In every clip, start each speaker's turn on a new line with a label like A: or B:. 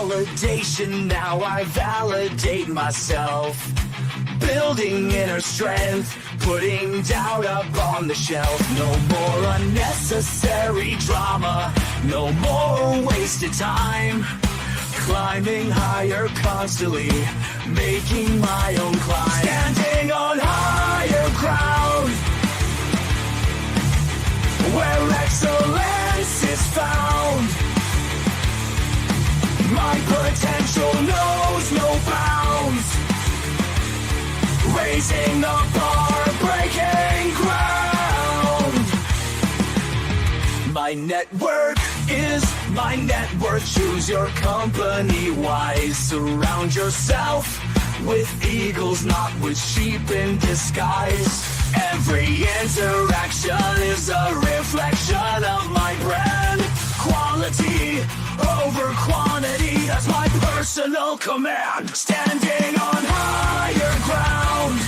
A: validation, now I validate myself. Building inner strength, putting doubt up on the shelf. No more unnecessary drama, no more wasted time. Climbing higher constantly, making my own climb. Standing on higher ground, where excellence is found. My potential knows no bounds. Raising the bar, breaking ground. My network is my net worth. Choose your company wise. Surround yourself with eagles, not with sheep in disguise. Every interaction is a reflection of my brand. Quality over quantity, that's my personal command. Standing on higher ground,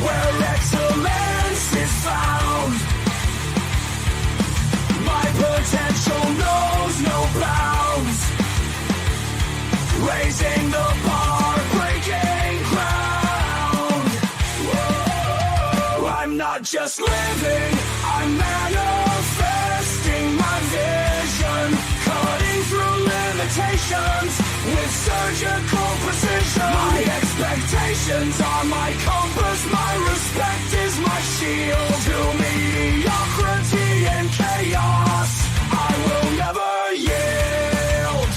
A: where excellence is found. My potential knows no bounds. Raising the bar, breaking ground. Whoa. I'm not just living, I'm manifesting my vision. Cutting through limitations with surgical precision. My expectations are my compass, my respect is my shield. To mediocrity and chaos, I will never yield.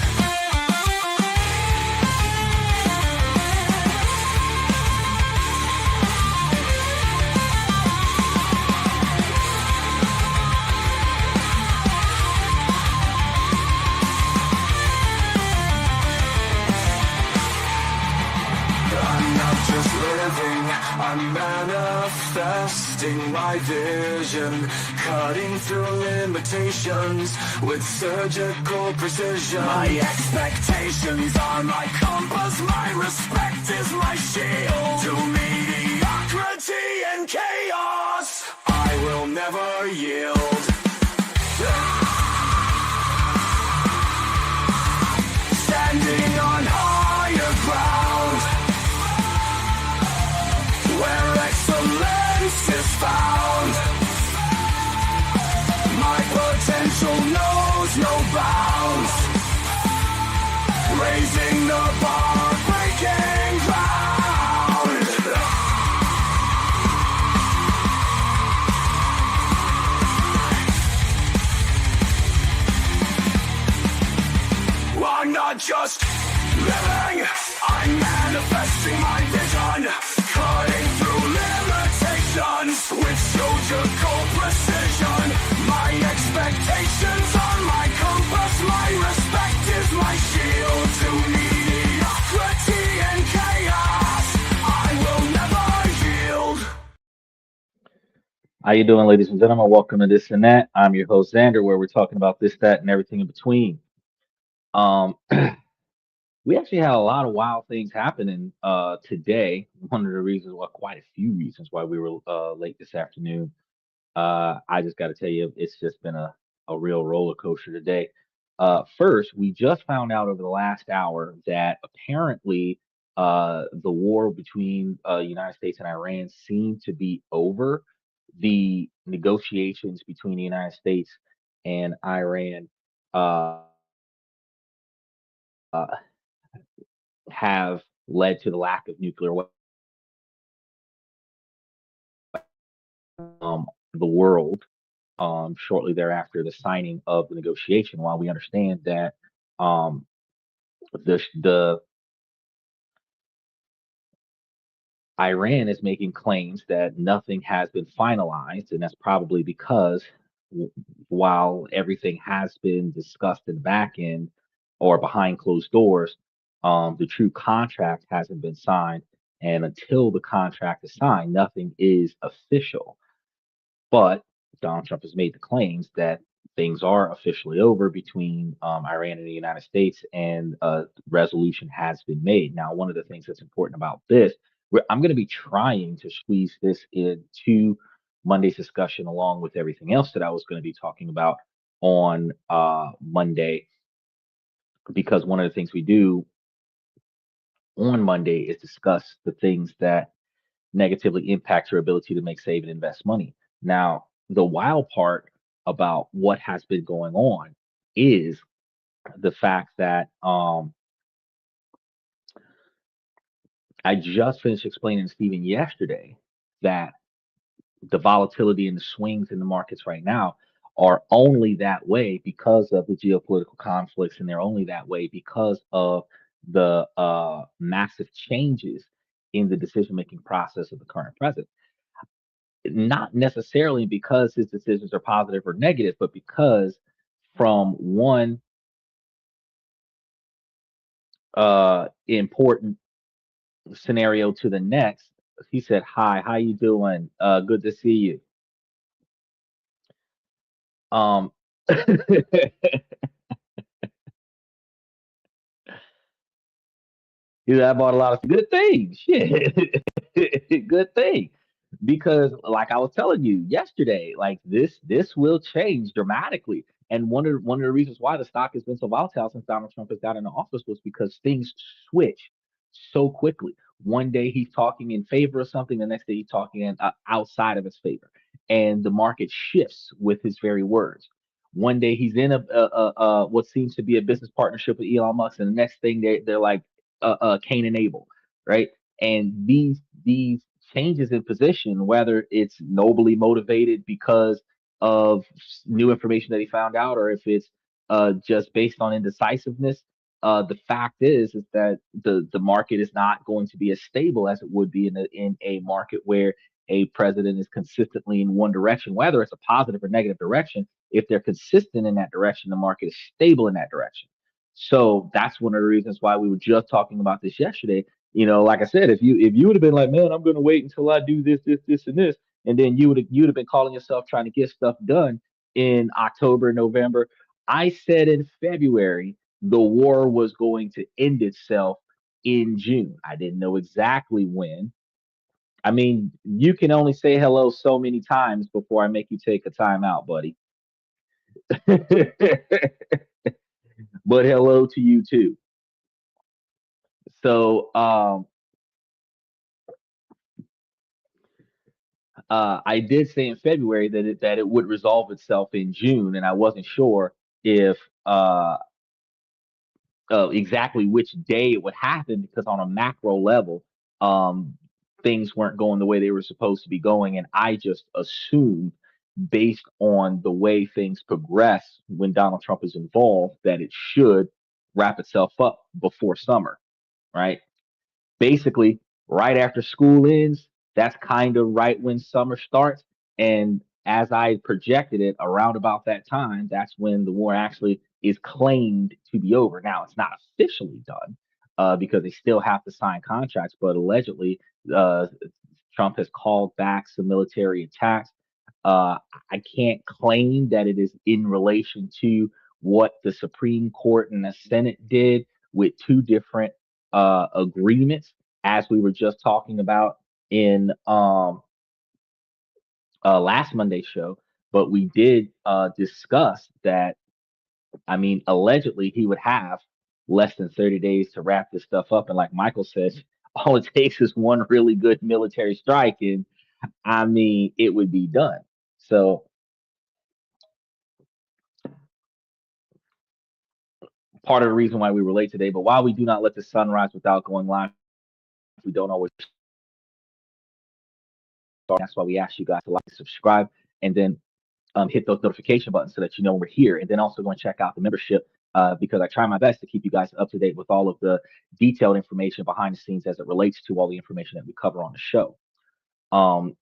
A: I'm not just living, I'm manifesting my vision. Cutting through limitations with surgical precision. My expectations are my compass, my respect is my shield. To mediocrity and chaos, I will never yield. Standing on higher ground, where excellence is found. My potential knows no bounds. Raising the bar, breaking ground. I'm not just living, I'm manifesting my vision. Cutting through limitations with surgical precision. My expectations are my compass, my respect is my shield. To mediocrity and chaos, I will never yield.
B: How you doing, ladies and gentlemen? Welcome to This and That. I'm your host Xander, where we're talking about this, that, and everything in between. Um, we actually had a lot of wild things happening today. One of the reasons, well, quite a few reasons why we were late this afternoon. I just got to tell you, it's just been a real roller coaster today. First, we just found out over the last hour that apparently the war between United States and Iran seemed to be over. The negotiations between the United States and Iran uh, have led to the lack of nuclear weapons the world shortly thereafter the signing of the negotiation. While we understand that um, the Iran is making claims that nothing has been finalized, and that's probably because w- while everything has been discussed in the back end or behind closed doors, the true contract hasn't been signed. And until the contract is signed, nothing is official. But Donald Trump has made the claims that things are officially over between Iran and the United States, and a resolution has been made. Now, one of the things that's important about this, I'm going to be trying to squeeze this into Monday's discussion along with everything else that I was going to be talking about on Monday. because one of the things we do on Monday is discuss the things that negatively impact your ability to make, save, and invest money. Now, the wild part about what has been going on is the fact that I just finished explaining to Stephen yesterday that the volatility and the swings in the markets right now are only that way because of the geopolitical conflicts, and they're only that way because of the massive changes in the decision making process of the current president. Not necessarily because his decisions are positive or negative, but because from one important scenario to the next, he said, "Hi, how you doing? Good to see you." Um, I bought a lot of good things. Shit, good thing. Because, like I was telling you yesterday, like this will change dramatically. And one of the reasons why the stock has been so volatile since Donald Trump has got into office was because things switch so quickly. One day he's talking in favor of something, the next day he's talking outside of his favor, and the market shifts with his very words. One day he's in what seems to be a business partnership with Elon Musk, and the next thing they're like Cain and Abel, right? And these changes in position, whether it's nobly motivated because of new information that he found out, or if it's just based on indecisiveness, the fact is that the market is not going to be as stable as it would be in a market where a president is consistently in one direction, whether it's a positive or negative direction. If they're consistent in that direction, the market is stable in that direction. So that's one of the reasons why we were just talking about this yesterday. Like I said, if you would have been like, man, I'm going to wait until I do this, and this, and then you'd have been calling yourself trying to get stuff done in October, November. I said in February the war was going to end itself in June. I didn't know exactly when. I mean, you can only say hello so many times before I make you take a time out, buddy. But hello to you too. So I did say in February that it would resolve itself in June, and I wasn't sure if exactly which day it would happen because on a macro level, um, things weren't going the way they were supposed to be going, and I just assumed, based on the way things progress when Donald Trump is involved, that it should wrap itself up before summer, right? Basically right after school ends. That's kind of right when summer starts. And as I projected it, around about that time, that's when the war actually is claimed to be over. Now, it's not officially done because they still have to sign contracts, but allegedly, uh, Trump has called back some military attacks. Uh, I can't claim that it is in relation to what the Supreme Court and the Senate did with two different agreements, as we were just talking about in last Monday's show. But we did discuss that. I mean, allegedly, he would have less than 30 days to wrap this stuff up. And like Michael says, all it takes is one really good military strike, and I mean, it would be done. So part of the reason why we were late today. But while we do not let the sun rise without going live, we don't always start. That's why we ask you guys to like, subscribe, and then hit those notification buttons so that you know we're here. And then also go and check out the membership because I try my best to keep you guys up to date with all of the detailed information behind the scenes as it relates to all the information that we cover on the show. Um,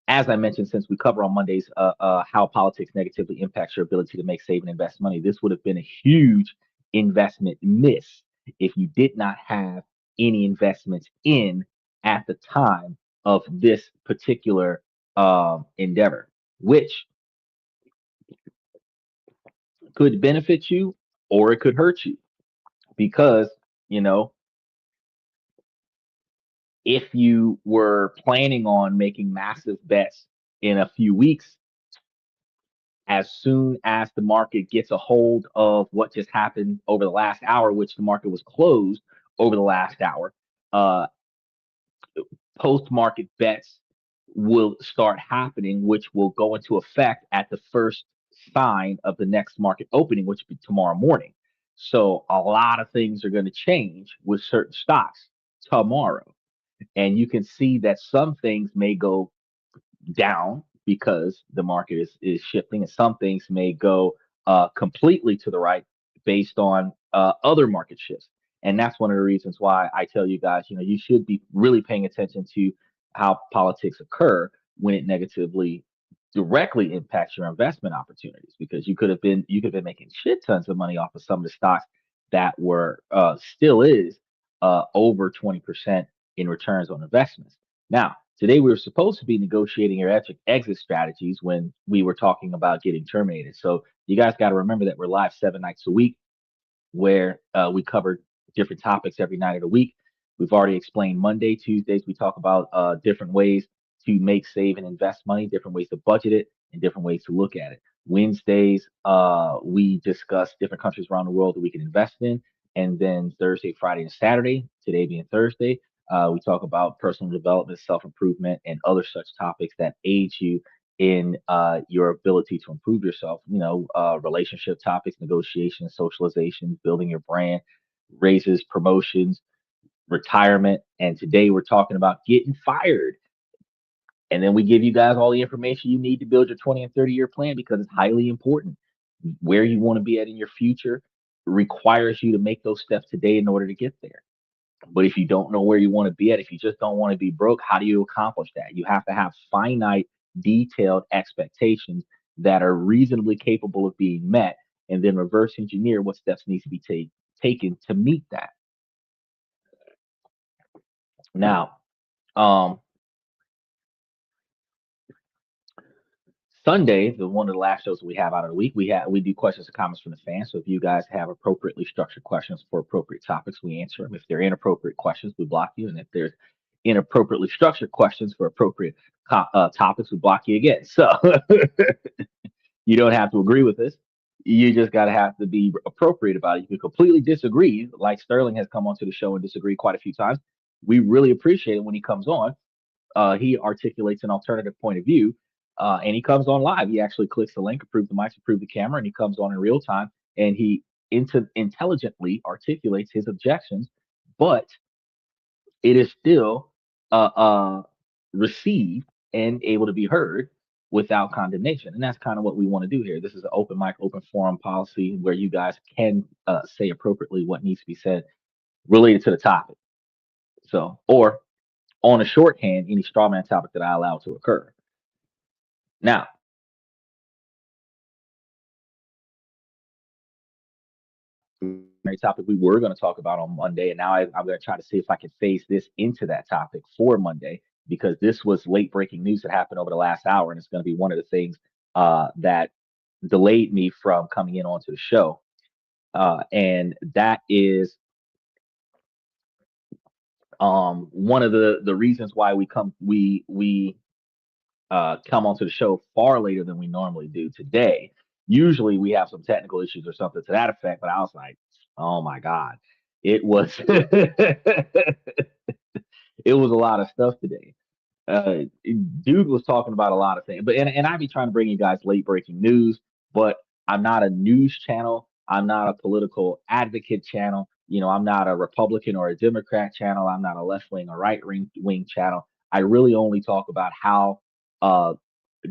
B: as I mentioned, since we cover on Mondays how politics negatively impacts your ability to make, save, and invest money, this would have been a huge investment miss if you did not have any investments in at the time of this particular endeavor, which could benefit you or it could hurt you because, you know, if you were planning on making massive bets in a few weeks, as soon as the market gets a hold of what just happened over the last hour, which the market was closed over the last hour, uh, post market bets will start happening, which will go into effect at the first sign of the next market opening, which will be tomorrow morning. So a lot of things are going to change with certain stocks tomorrow. And you can see that some things may go down because the market is shifting, and some things may go completely to the right based on other market shifts. And that's one of the reasons why I tell you guys, you should be really paying attention to how politics occur when it negatively directly impacts your investment opportunities, because you could have been making shit tons of money off of some of the stocks that were still is over 20% in returns on investments. Now, today we were supposed to be negotiating your exit strategies when we were talking about getting terminated. So you guys got to remember that we're live 7 nights a week, where we cover different topics every night of the week. We've already explained Monday, Tuesdays, we talk about different ways to make, save, and invest money, different ways to budget it, and different ways to look at it. Wednesdays, we discuss different countries around the world that we can invest in. And then Thursday, Friday, and Saturday, today being Thursday, we talk about personal development, self improvement, and other such topics that aid you in your ability to improve yourself. Relationship topics, negotiations, socialization, building your brand, raises, promotions, retirement. And today we're talking about getting fired. And then we give you guys all the information you need to build your 20 and 30-year plan, because it's highly important. Where you want to be at in your future requires you to make those steps today in order to get there. But if you don't know where you want to be at, if you just don't want to be broke, how do you accomplish that? You have to have finite, detailed expectations that are reasonably capable of being met, and then reverse engineer what steps needs to be taken to meet that. Now, um, Sunday, the one of the last shows we have out of the week, we do questions and comments from the fans. So if you guys have appropriately structured questions for appropriate topics, we answer them. If they're inappropriate questions, we block you, and if there's inappropriately structured questions for appropriate topics, we block you again. So you don't have to agree with us. You just got to have to be appropriate about it. You can completely disagree, like Sterling has come onto the show and disagreed quite a few times. We really appreciate it when he comes on. He articulates an alternative point of view, and he comes on live. He actually clicks the link, approve the mics, approve the camera, and he comes on in real time, and he intelligently articulates his objections, but it is still received and able to be heard without condemnation. And that's kind of what we want to do here. This is an open mic, open forum policy where you guys can say appropriately what needs to be said related to the topic. So, or on a shorthand, any strawman topic that I allow to occur. Now, topic we were going to talk about on Monday, and now I'm going to try to see if I can phase this into that topic for Monday, because this was late breaking news that happened over the last hour, and it's going to be one of the things that delayed me from coming in onto the show, and that is one of the reasons why we come onto the show far later than we normally do today. Usually we have some technical issues or something to that effect, but I was like, oh my God, it was it was a lot of stuff today. Uh, Dude was talking about a lot of things, but and I be trying to bring you guys late breaking news, but I'm not a news channel. I'm not a political advocate channel. I'm not a Republican or a Democrat channel. I'm not a left wing or right wing channel. I really only talk about how uh,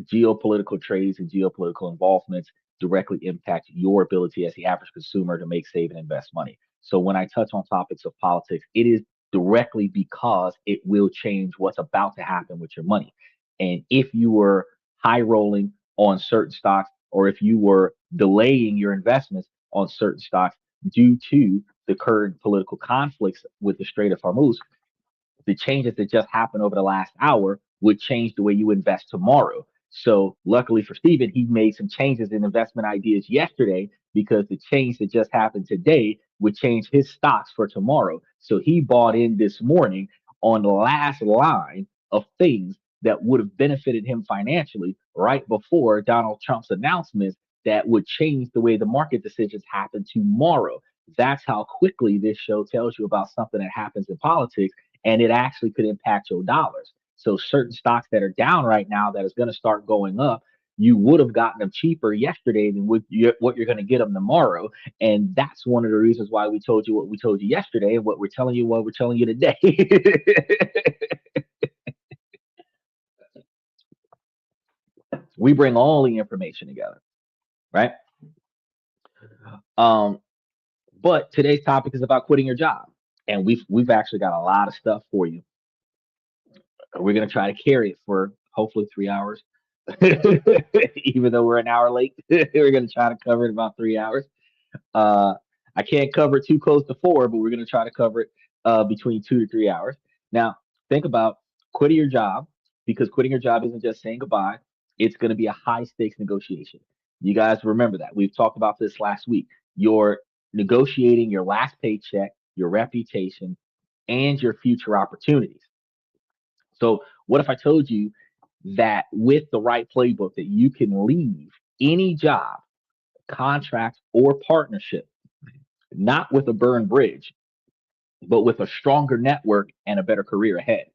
B: geopolitical trades and geopolitical involvements directly impact your ability as the average consumer to make, save, and invest money. So when I touch on topics of politics, it is directly because it will change what's about to happen with your money. And if you were high rolling on certain stocks, or if you were delaying your investments on certain stocks due to the current political conflicts with the Strait of Hormuz, the changes that just happened over the last hour would change the way you invest tomorrow. So luckily for Stephen, he made some changes in investment ideas yesterday, because the change that just happened today would change his stocks for tomorrow. So he bought in this morning on the last line of things that would have benefited him financially right before Donald Trump's announcements that would change the way the market decisions happen tomorrow. That's how quickly this show tells you about something that happens in politics, and it actually could impact your dollars. So certain stocks that are down right now that is going to start going up, you would have gotten them cheaper yesterday than what you're going to get them tomorrow. And that's one of the reasons why we told you what we told you yesterday and what we're telling you what we're telling you today. We bring all the information together, right? Um, but today's topic is about quitting your job. And we've actually got a lot of stuff for you. We're gonna try to carry it for hopefully 3 hours. Even though we're an hour late, we're gonna try to cover it in about 3 hours. Uh, I can't cover it too close to four, but we're going to try to cover it between 2 to 3 hours. Now, think about quitting your job because quitting your job isn't just saying goodbye. It's going to be a high stakes negotiation. You guys remember that. We've talked about this last week. You're negotiating your last paycheck, your reputation, and your future opportunities. So, what if I told you that with the right playbook that you can leave any job, contract, or partnership not with a burned bridge, but with a stronger network and a better career ahead?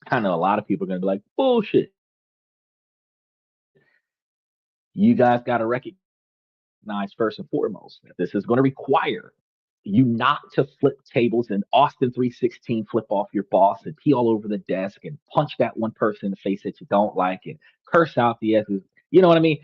B: I know a lot of people are going to be like, bullshit. You guys got to recognize first and foremost that this is going to require you not to flip tables and Austin 316 flip off your boss and pee all over the desk and punch that one person in the face that you don't like and curse out the S's. You know what I mean?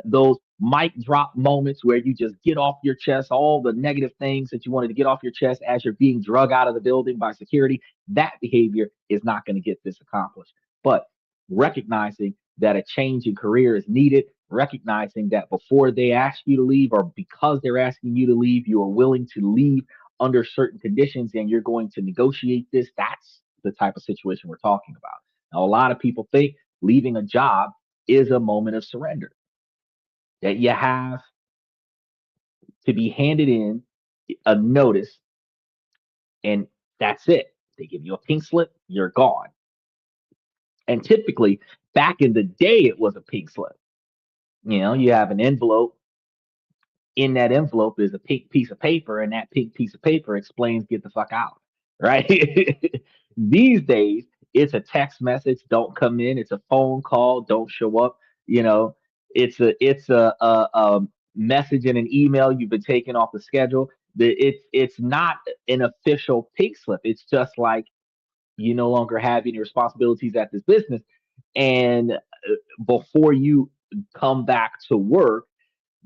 B: Those mic drop moments where you just get off your chest all the negative things that you wanted to get off your chest as you're being drug out of the building by security. That behavior is not going to get this accomplished. But recognizing that a change in career is needed, recognizing that before they ask you to leave or because they're asking you to leave, you are willing to leave under certain conditions and you're going to negotiate this. That's the type of situation we're talking about. Now, a lot of people think leaving a job is a moment of surrender, that you have to be handed in a notice and that's it. They give you a pink slip, you're gone. And typically, back in the day, it was a pink slip. You know, you have an envelope. In that envelope is a pink piece of paper, and that pink piece of paper explains get the fuck out, right? These days, it's a text message, don't come in. It's a phone call, don't show up. You know, it's a message in an email you've been taken off the schedule. It's not an official pink slip. It's just like you no longer have any responsibilities at this business, and before you come back to work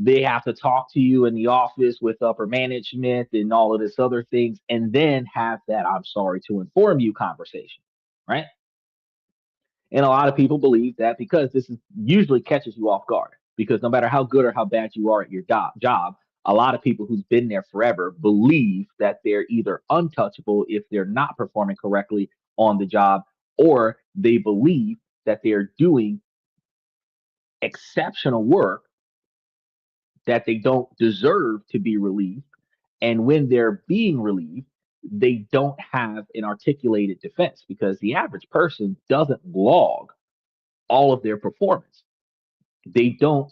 B: they have to talk to you in the office with upper management and all of this other things, and then have that I'm sorry to inform you conversation, right? And a lot of people believe that because this is usually catches you off guard. Because no matter how good or how bad you are at your job, a lot of people who's been there forever believe that they're either untouchable if they're not performing correctly on the job, or they believe that they're doing exceptional work that they don't deserve to be relieved. And when they're being relieved, they don't have an articulated defense because the average person doesn't log all of their performance. They don't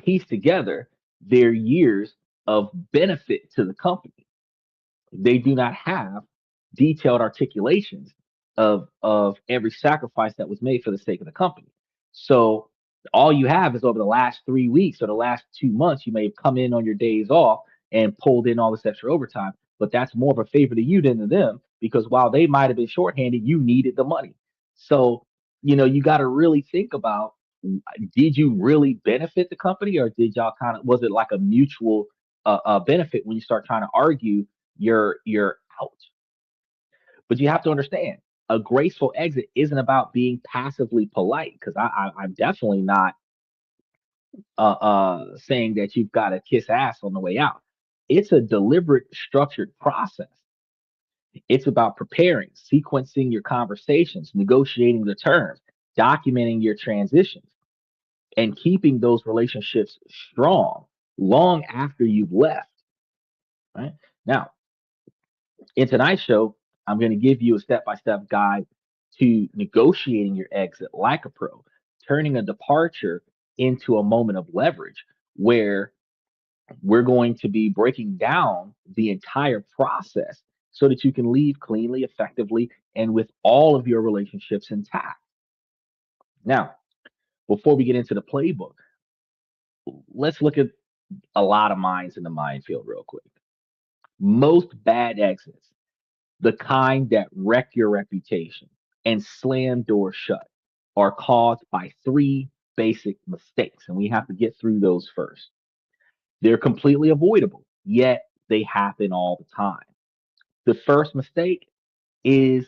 B: piece together their years of benefit to the company. They do not have detailed articulations of every sacrifice that was made for the sake of the company. So all you have is over the last 3 weeks or the last 2 months, you may have come in on your days off and pulled in all this extra overtime. But that's more of a favor to you than to them because while they might have been shorthanded, you needed the money. So, you got to really think about did you really benefit the company or did y'all kind of was it like a mutual benefit when you start trying to argue you're out. But you have to understand a graceful exit isn't about being passively polite because I'm definitely not saying that you've got to kiss ass on the way out. It's a deliberate, structured process. It's about preparing, sequencing your conversations, negotiating the terms, documenting your transitions, and keeping those relationships strong long after you've left. Right now, in tonight's show, I'm going to give you a step by step guide to negotiating your exit like a pro, turning a departure into a moment of leverage where we're going to be breaking down the entire process so that you can leave cleanly, effectively, and with all of your relationships intact. Now, before we get into the playbook, let's look at a lot of minds in the minefield real quick. Most bad exits, the kind that wreck your reputation and slam doors shut, are caused by three basic mistakes. And we have to get through those first. They're completely avoidable, yet they happen all the time. The first mistake is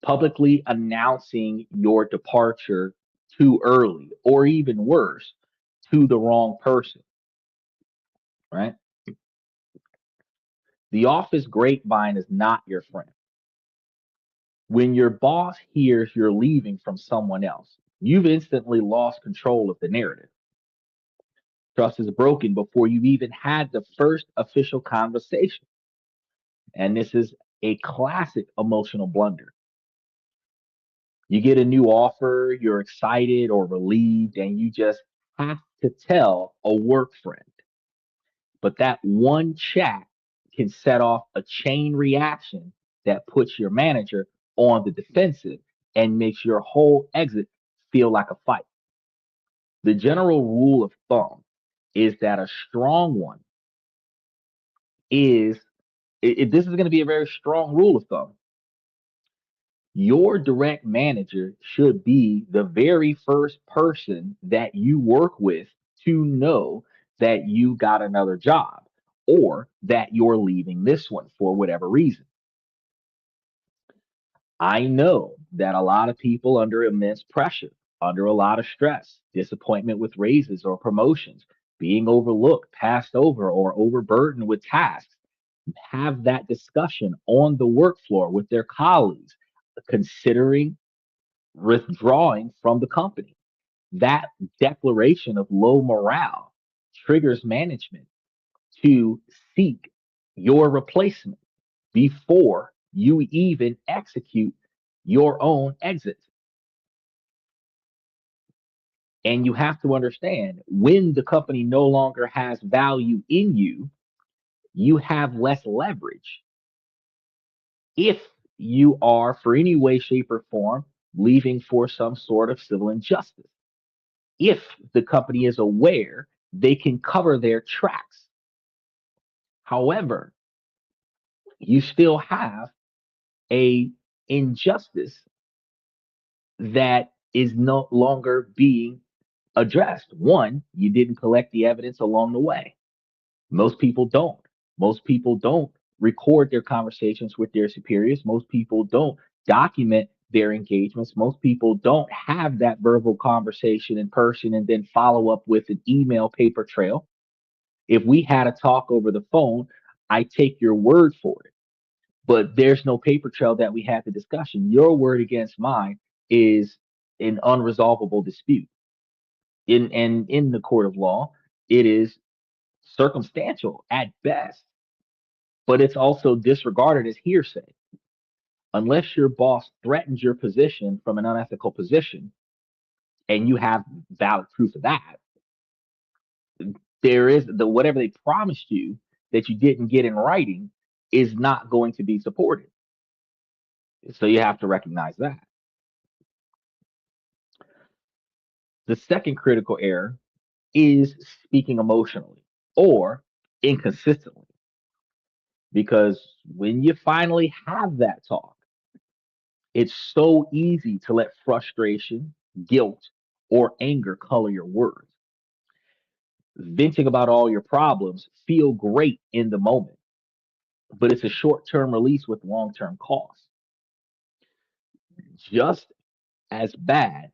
B: publicly announcing your departure too early, or even worse, to the wrong person, right? The office grapevine is not your friend. When your boss hears you're leaving from someone else, you've instantly lost control of the narrative. Trust is broken before you've even had the first official conversation. And this is a classic emotional blunder. You get a new offer, you're excited or relieved, and you just have to tell a work friend. But that one chat can set off a chain reaction that puts your manager on the defensive and makes your whole exit feel like a fight. The general rule of thumb is that a strong one is, this is going to be a very strong rule of thumb. Your direct manager should be the very first person that you work with to know that you got another job or that you're leaving this one for whatever reason. I know that a lot of people under immense pressure, under a lot of stress, disappointment with raises or promotions, being overlooked, passed over, or overburdened with tasks, have that discussion on the work floor with their colleagues, considering withdrawing from the company. That declaration of low morale triggers management to seek your replacement before you even execute your own exit. And you have to understand when the company no longer has value in you, you have less leverage. If you are, for any way, shape, or form, leaving for some sort of civil injustice, if the company is aware, they can cover their tracks. However, you still have a injustice that is no longer being addressed. One, you didn't collect the evidence along the way. Most people don't. Most people don't record their conversations with their superiors. Most people don't document their engagements. Most people don't have that verbal conversation in person and then follow up with an email paper trail. If we had a talk over the phone, I take your word for it. But there's no paper trail that we had the discussion. Your word against mine is an unresolvable dispute. In the court of law, it is circumstantial at best, but it's also disregarded as hearsay. Unless your boss threatens your position from an unethical position and you have valid proof of that, there is the whatever they promised you that you didn't get in writing is not going to be supported. So you have to recognize that. The second critical error is speaking emotionally or inconsistently. Because when you finally have that talk, it's so easy to let frustration, guilt, or anger color your words. Venting about all your problems feel great in the moment, but it's a short-term release with long-term costs. Just as bad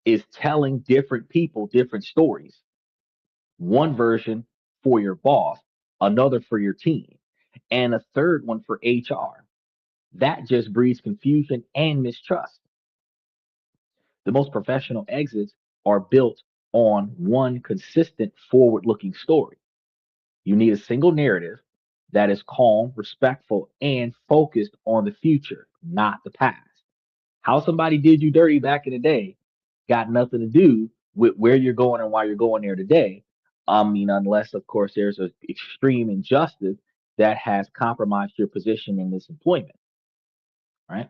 B: is telling different people different stories. One version for your boss, another for your team, and a third one for HR. That just breeds confusion and mistrust. The most professional exits are built on one consistent forward looking story. You need a single narrative that is calm, respectful, and focused on the future, not the past. How somebody did you dirty back in the day got nothing to do with where you're going and why you're going there today. I mean, unless, of course, there's an extreme injustice that has compromised your position in this employment, right?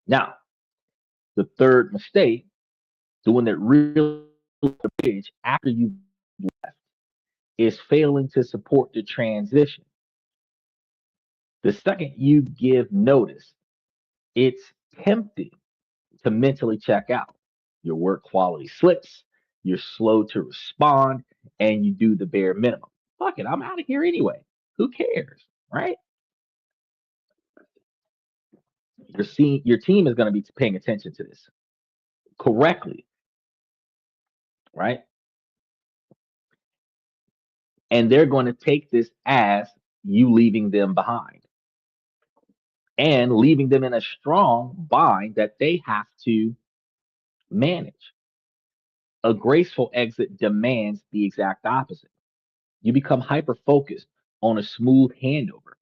B: Now, the third mistake, doing that really bridge after you left, is failing to support the transition. The second you give notice, it's tempting to mentally check out. Your work quality slips, you're slow to respond, and you do the bare minimum. Fuck it, I'm out of here anyway. Who cares, right? Your team is going to be paying attention to this correctly, right? And they're going to take this as you leaving them behind and leaving them in a strong bind that they have to manage. A graceful exit demands the exact opposite. You become hyper focused on a smooth handover.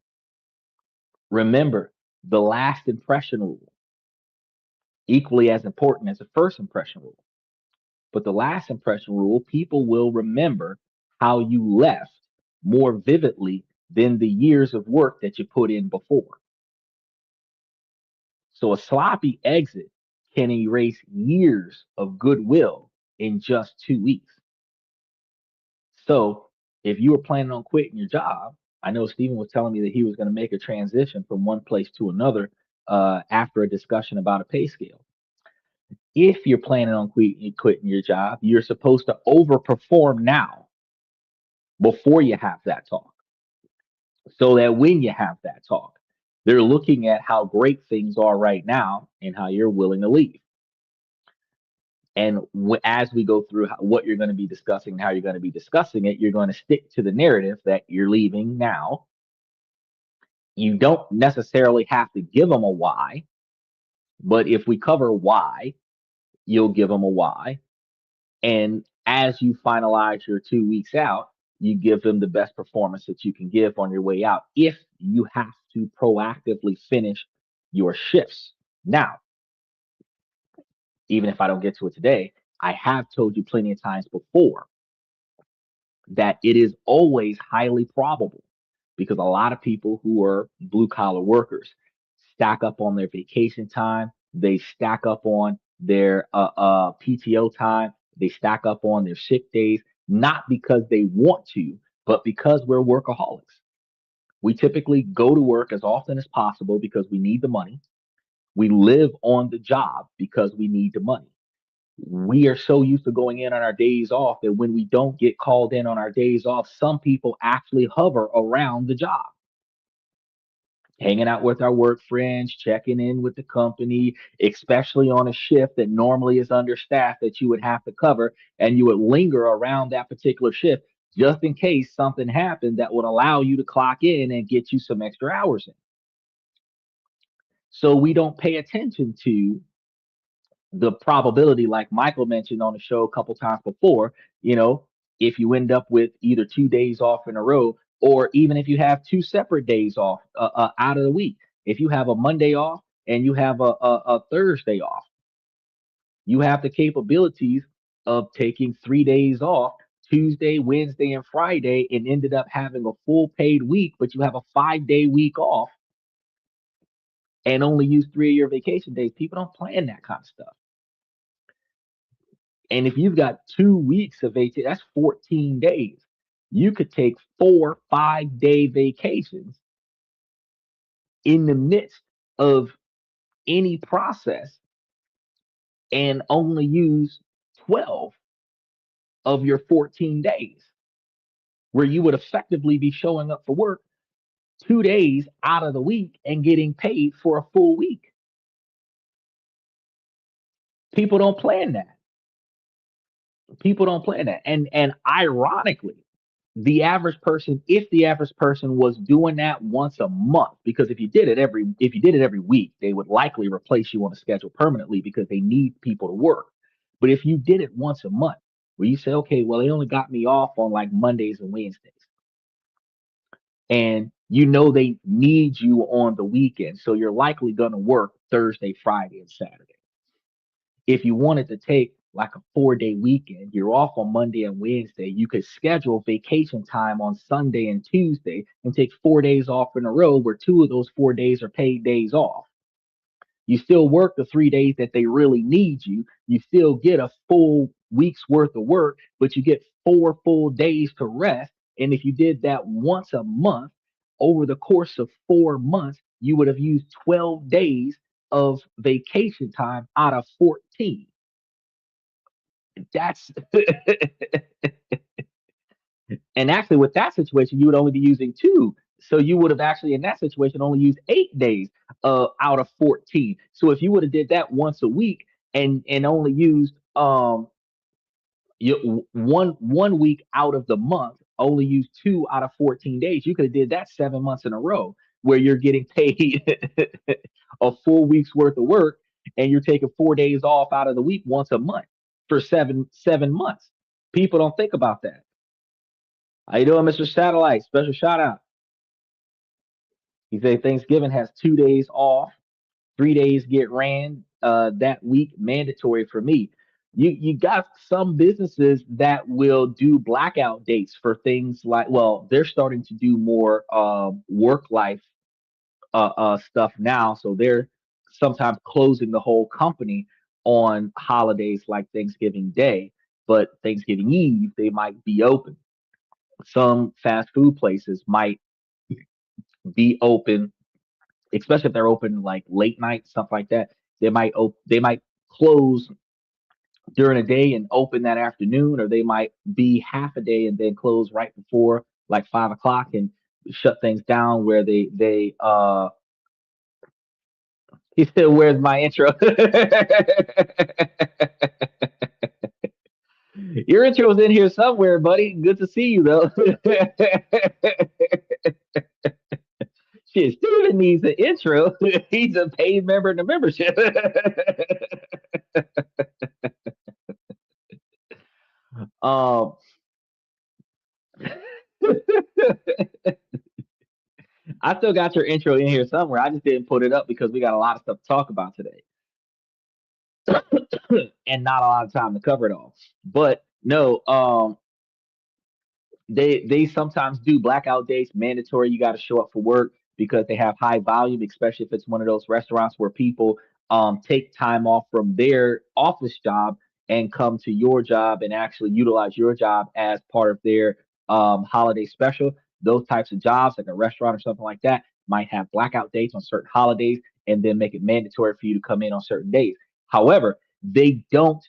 B: Remember the last impression rule, equally as important as the first impression rule. But the last impression rule, people will remember how you left more vividly than the years of work that you put in before. So a sloppy exit can erase years of goodwill in just 2 weeks. So if you were planning on quitting your job, I know Stephen was telling me that he was going to make a transition from one place to another after a discussion about a pay scale. If you're planning on quitting your job, you're supposed to overperform now before you have that talk. So that when you have that talk, they're looking at how great things are right now and how you're willing to leave. And as we go through what you're going to be discussing and how you're going to be discussing it, you're going to stick to the narrative that you're leaving now. You don't necessarily have to give them a why, but if we cover why, you'll give them a why. And as you finalize your 2 weeks out, you give them the best performance that you can give on your way out if you have to proactively finish your shifts. Now, even if I don't get to it today, I have told you plenty of times before that it is always highly probable because a lot of people who are blue collar workers stack up on their vacation time, they stack up on their PTO time, they stack up on their sick days, not because they want to, but because we're workaholics. We typically go to work as often as possible because we need the money. We live on the job because we need the money. We are so used to going in on our days off that when we don't get called in on our days off, some people actually hover around the job, hanging out with our work friends, checking in with the company, especially on a shift that normally is understaffed that you would have to cover, and you would linger around that particular shift just in case something happened that would allow you to clock in and get you some extra hours in. So we don't pay attention to the probability, like Michael mentioned on the show a couple times before, you know, if you end up with either 2 days off in a row, or even if you have two separate days off out of the week, if you have a Monday off and you have a Thursday off, you have the capabilities of taking 3 days off Tuesday, Wednesday, and Friday, and ended up having a full paid week, but you have a 5 day week off and only use 3 of your vacation days. People don't plan that kind of stuff. And if you've got 2 weeks of vacation, that's 14 days. You could take 4 5 day vacations in the midst of any process and only use 12 of your 14 days, where you would effectively be showing up for work 2 days out of the week and getting paid for a full week. People don't plan that. People don't plan that. And ironically, the average person, if the average person was doing that once a month, because if you did it every week, they would likely replace you on a schedule permanently because they need people to work. But if you did it once a month, where you say, okay, well, they only got me off on like Mondays and Wednesdays, and you know they need you on the weekend, so you're likely going to work Thursday, Friday, and Saturday. If you wanted to take like a 4 day weekend, you're off on Monday and Wednesday, you could schedule vacation time on Sunday and Tuesday and take 4 days off in a row where two of those 4 days are paid days off. You still work the 3 days that they really need you. You still get a full week's worth of work, but you get 4 full days to rest. And if you did that once a month over the course of 4 months, you would have used 12 days of vacation time out of 14. That's And actually, with that situation, you would only be using two. So you would have actually, in that situation, only used 8 days out of 14. So if you would have did that once a week and only used one week out of the month, only used 2 out of 14 days, you could have did that 7 months in a row, where you're getting paid a full week's worth of work, and you're taking 4 days off out of the week once a month for seven months. People don't think about that. How you doing, Mr. Satellite? Special shout out. He said Thanksgiving has 2 days off, 3 days get ran that week, mandatory for me. You got some businesses that will do blackout dates for things like, well, they're starting to do more work life stuff now, so they're sometimes closing the whole company on holidays like Thanksgiving Day, but Thanksgiving Eve they might be open. Some fast food places might be open, especially if they're open like late night stuff like that. They might close during a day and open that afternoon, or they might be half a day and then close right before like 5 o'clock and shut things down. Where they he said, "Where's my intro?" Your intro's in here somewhere, buddy. Good to see you though. Shit, Steven needs an intro. He's a paid member in the membership. um, I still got your intro in here somewhere. I just didn't put it up because we got a lot of stuff to talk about today, and not a lot of time to cover it all. But no, they sometimes do blackout days mandatory. You got to show up for work because they have high volume, especially if it's one of those restaurants where people take time off from their office job and come to your job and actually utilize your job as part of their holiday special. Those types of jobs, like a restaurant or something like that, might have blackout dates on certain holidays and then make it mandatory for you to come in on certain days. However, they don't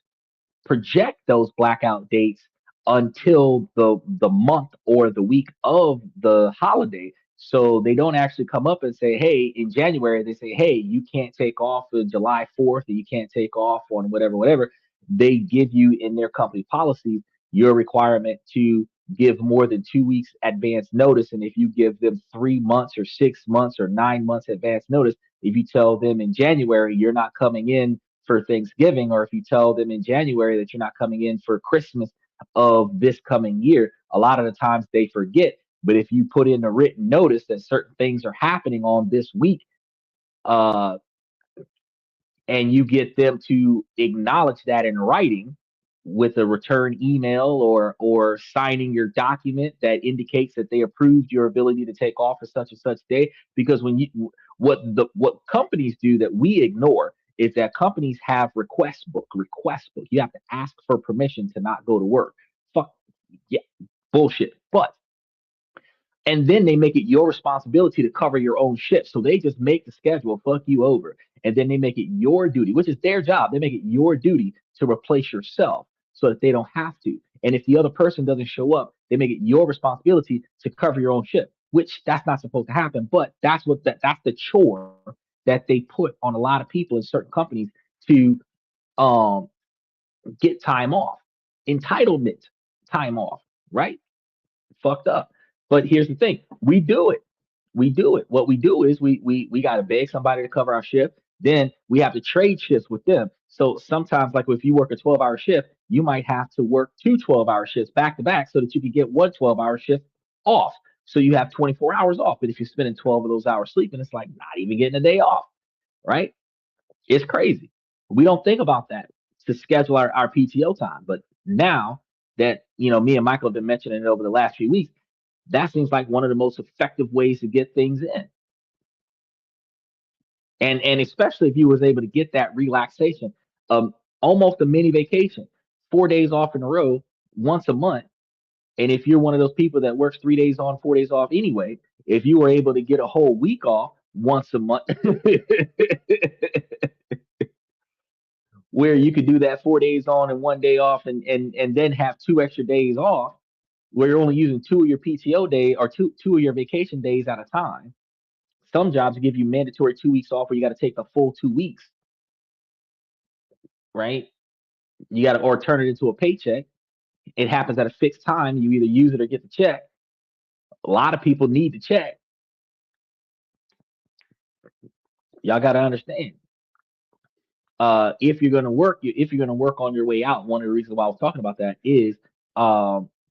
B: project those blackout dates until the month or the week of the holiday. So they don't actually come up and say, hey, in January, they say, hey, you can't take off on July 4th, or you can't take off on whatever, whatever. They give you in their company policies your requirement to give more than 2 weeks advance notice. And if you give them 3 months or 6 months or 9 months advance notice, if you tell them in January you're not coming in for Thanksgiving, or if you tell them in January that you're not coming in for Christmas of this coming year, a lot of the times they forget. But if you put in a written notice that certain things are happening on this week, uh, and you get them to acknowledge that in writing with a return email or signing your document that indicates that they approved your ability to take off for such and such day. Because what companies do that we ignore is that companies have request book. You have to ask for permission to not go to work. Fuck yeah, bullshit. But and then they make it your responsibility to cover your own shit. So they just make the schedule fuck you over, and then they make it your duty, which is their job. They make it your duty to replace yourself so that they don't have to. And if the other person doesn't show up, they make it your responsibility to cover your own shit, which that's not supposed to happen. But that's the chore that they put on a lot of people in certain companies to um get time off, entitlement time off, right? Fucked up. But here's the thing: we do it. We do it. What we do is we got to beg somebody to cover our shift. Then we have to trade shifts with them. So sometimes, like if you work a 12-hour shift, you might have to work two 12-hour shifts back to back so that you can get one 12-hour shift off. So you have 24 hours off. But if you're spending 12 of those hours sleeping, it's like not even getting a day off, right? It's crazy. We don't think about that. to schedule our PTO time. But now that me and Michael have been mentioning it over the last few weeks, that seems like one of the most effective ways to get things in. And especially if you was able to get that relaxation, almost a mini vacation, 4 days off in a row, once a month. And if you're one of those people that works 3 days on, 4 days off anyway, if you were able to get a whole week off once a month, where you could do that 4 days on and 1 day off, and then have 2 extra days off, where you're only using two of your PTO day or two of your vacation days at a time. Some jobs give you mandatory 2 weeks off where you got to take a full 2 weeks, right? You got to or turn it into a paycheck. It happens at a fixed time. You either use it or get the check. A lot of people need the check. Y'all got to understand. If you're going to work, if you're going to work on your way out, one of the reasons why I was talking about that is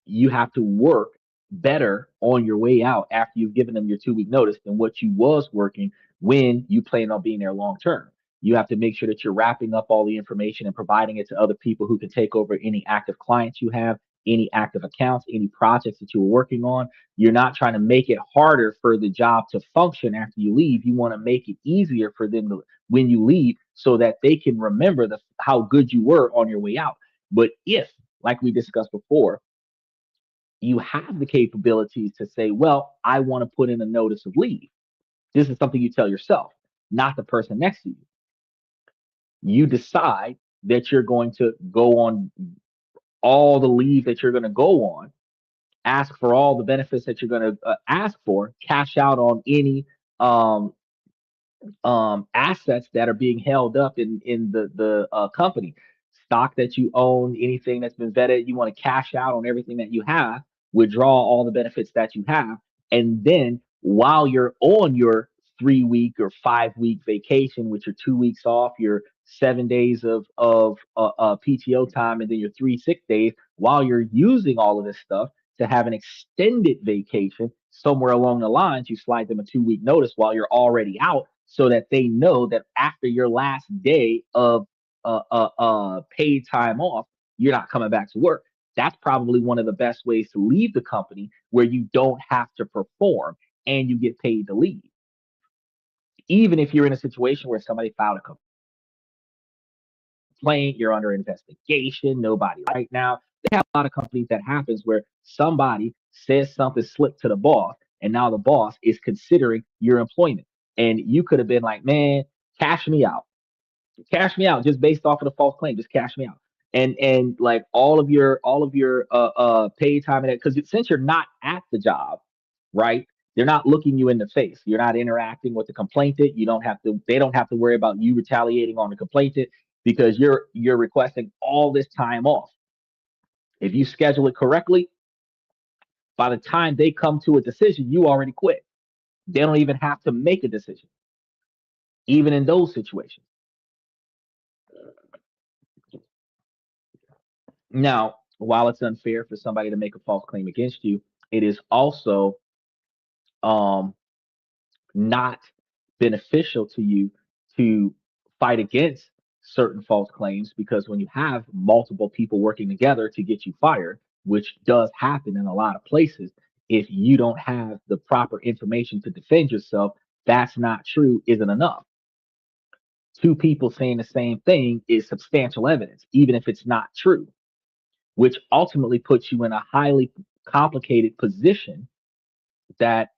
B: you have to work better on your way out after you've given them your 2 week notice than what you was working when you plan on being there long term. You have to make sure that you're wrapping up all the information and providing it to other people who can take over any active clients you have, any active accounts, any projects that you were working on. You're not trying to make it harder for the job to function after you leave. You want to make it easier for them to, when you leave, so that they can remember how good you were on your way out. But if, like we discussed before, you have the capabilities to say, well, I want to put in a notice of leave. This is something you tell yourself, not the person next to you. You decide that you're going to go on all the leave that you're going to go on, ask for all the benefits that you're going to ask for, cash out on any um, assets that are being held up in the company, stock that you own, anything that's been vetted. You want to cash out on everything that you have, withdraw all the benefits that you have, and then while you're on your 3 week or 5 week vacation, with your 2 weeks off, your 7 days of PTO time, and then your 3 sick days, while you're using all of this stuff to have an extended vacation somewhere along the lines, you slide them a 2 week notice while you're already out, so that they know that after your last day of paid time off, you're not coming back to work. That's probably one of the best ways to leave the company, where you don't have to perform and you get paid to leave. Even if you're in a situation where somebody filed a complaint, you're under investigation, nobody right now. They have a lot of companies that happens where somebody says something slick to the boss, and now the boss is considering your employment. And you could have been like, man, cash me out. Cash me out just based off of the false claim. Just cash me out. And like all of your paid time in it, because since you're not at the job, right? They're not looking you in the face. You're not interacting with the complainant. You don't have to. They don't have to worry about you retaliating on the complainant, because you're requesting all this time off. If you schedule it correctly, by the time they come to a decision, you already quit. They don't even have to make a decision, even in those situations. Now, while it's unfair for somebody to make a false claim against you, it is also um, not beneficial to you to fight against certain false claims, because when you have multiple people working together to get you fired, which does happen in a lot of places, if you don't have the proper information to defend yourself, that's not true isn't enough. Two people saying the same thing is substantial evidence, even if it's not true, which ultimately puts you in a highly complicated position that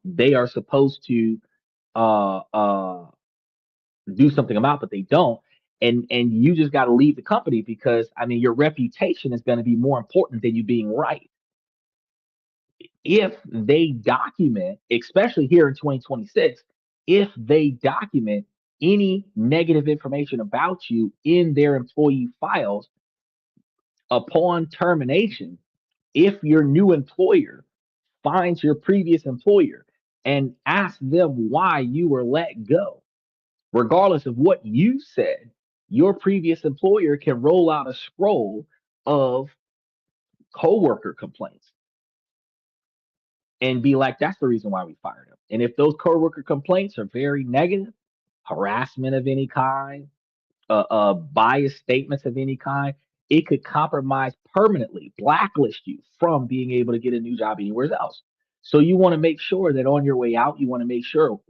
B: they are supposed to uh, uh, do something about, but they don't. And you just got to leave the company, because I mean your reputation is going to be more important than you being right. If they document, especially here in 2026, if they document any negative information about you in their employee files upon termination, if your new employer finds your previous employer and asks them why you were let go, regardless of what you said, your previous employer can roll out a scroll of coworker complaints and be like, that's the reason why we fired him. And if those coworker complaints are very negative, harassment of any kind, biased statements of any kind, it could compromise permanently, blacklist you from being able to get a new job anywhere else. So you want to make sure that on your way out, you want to make sure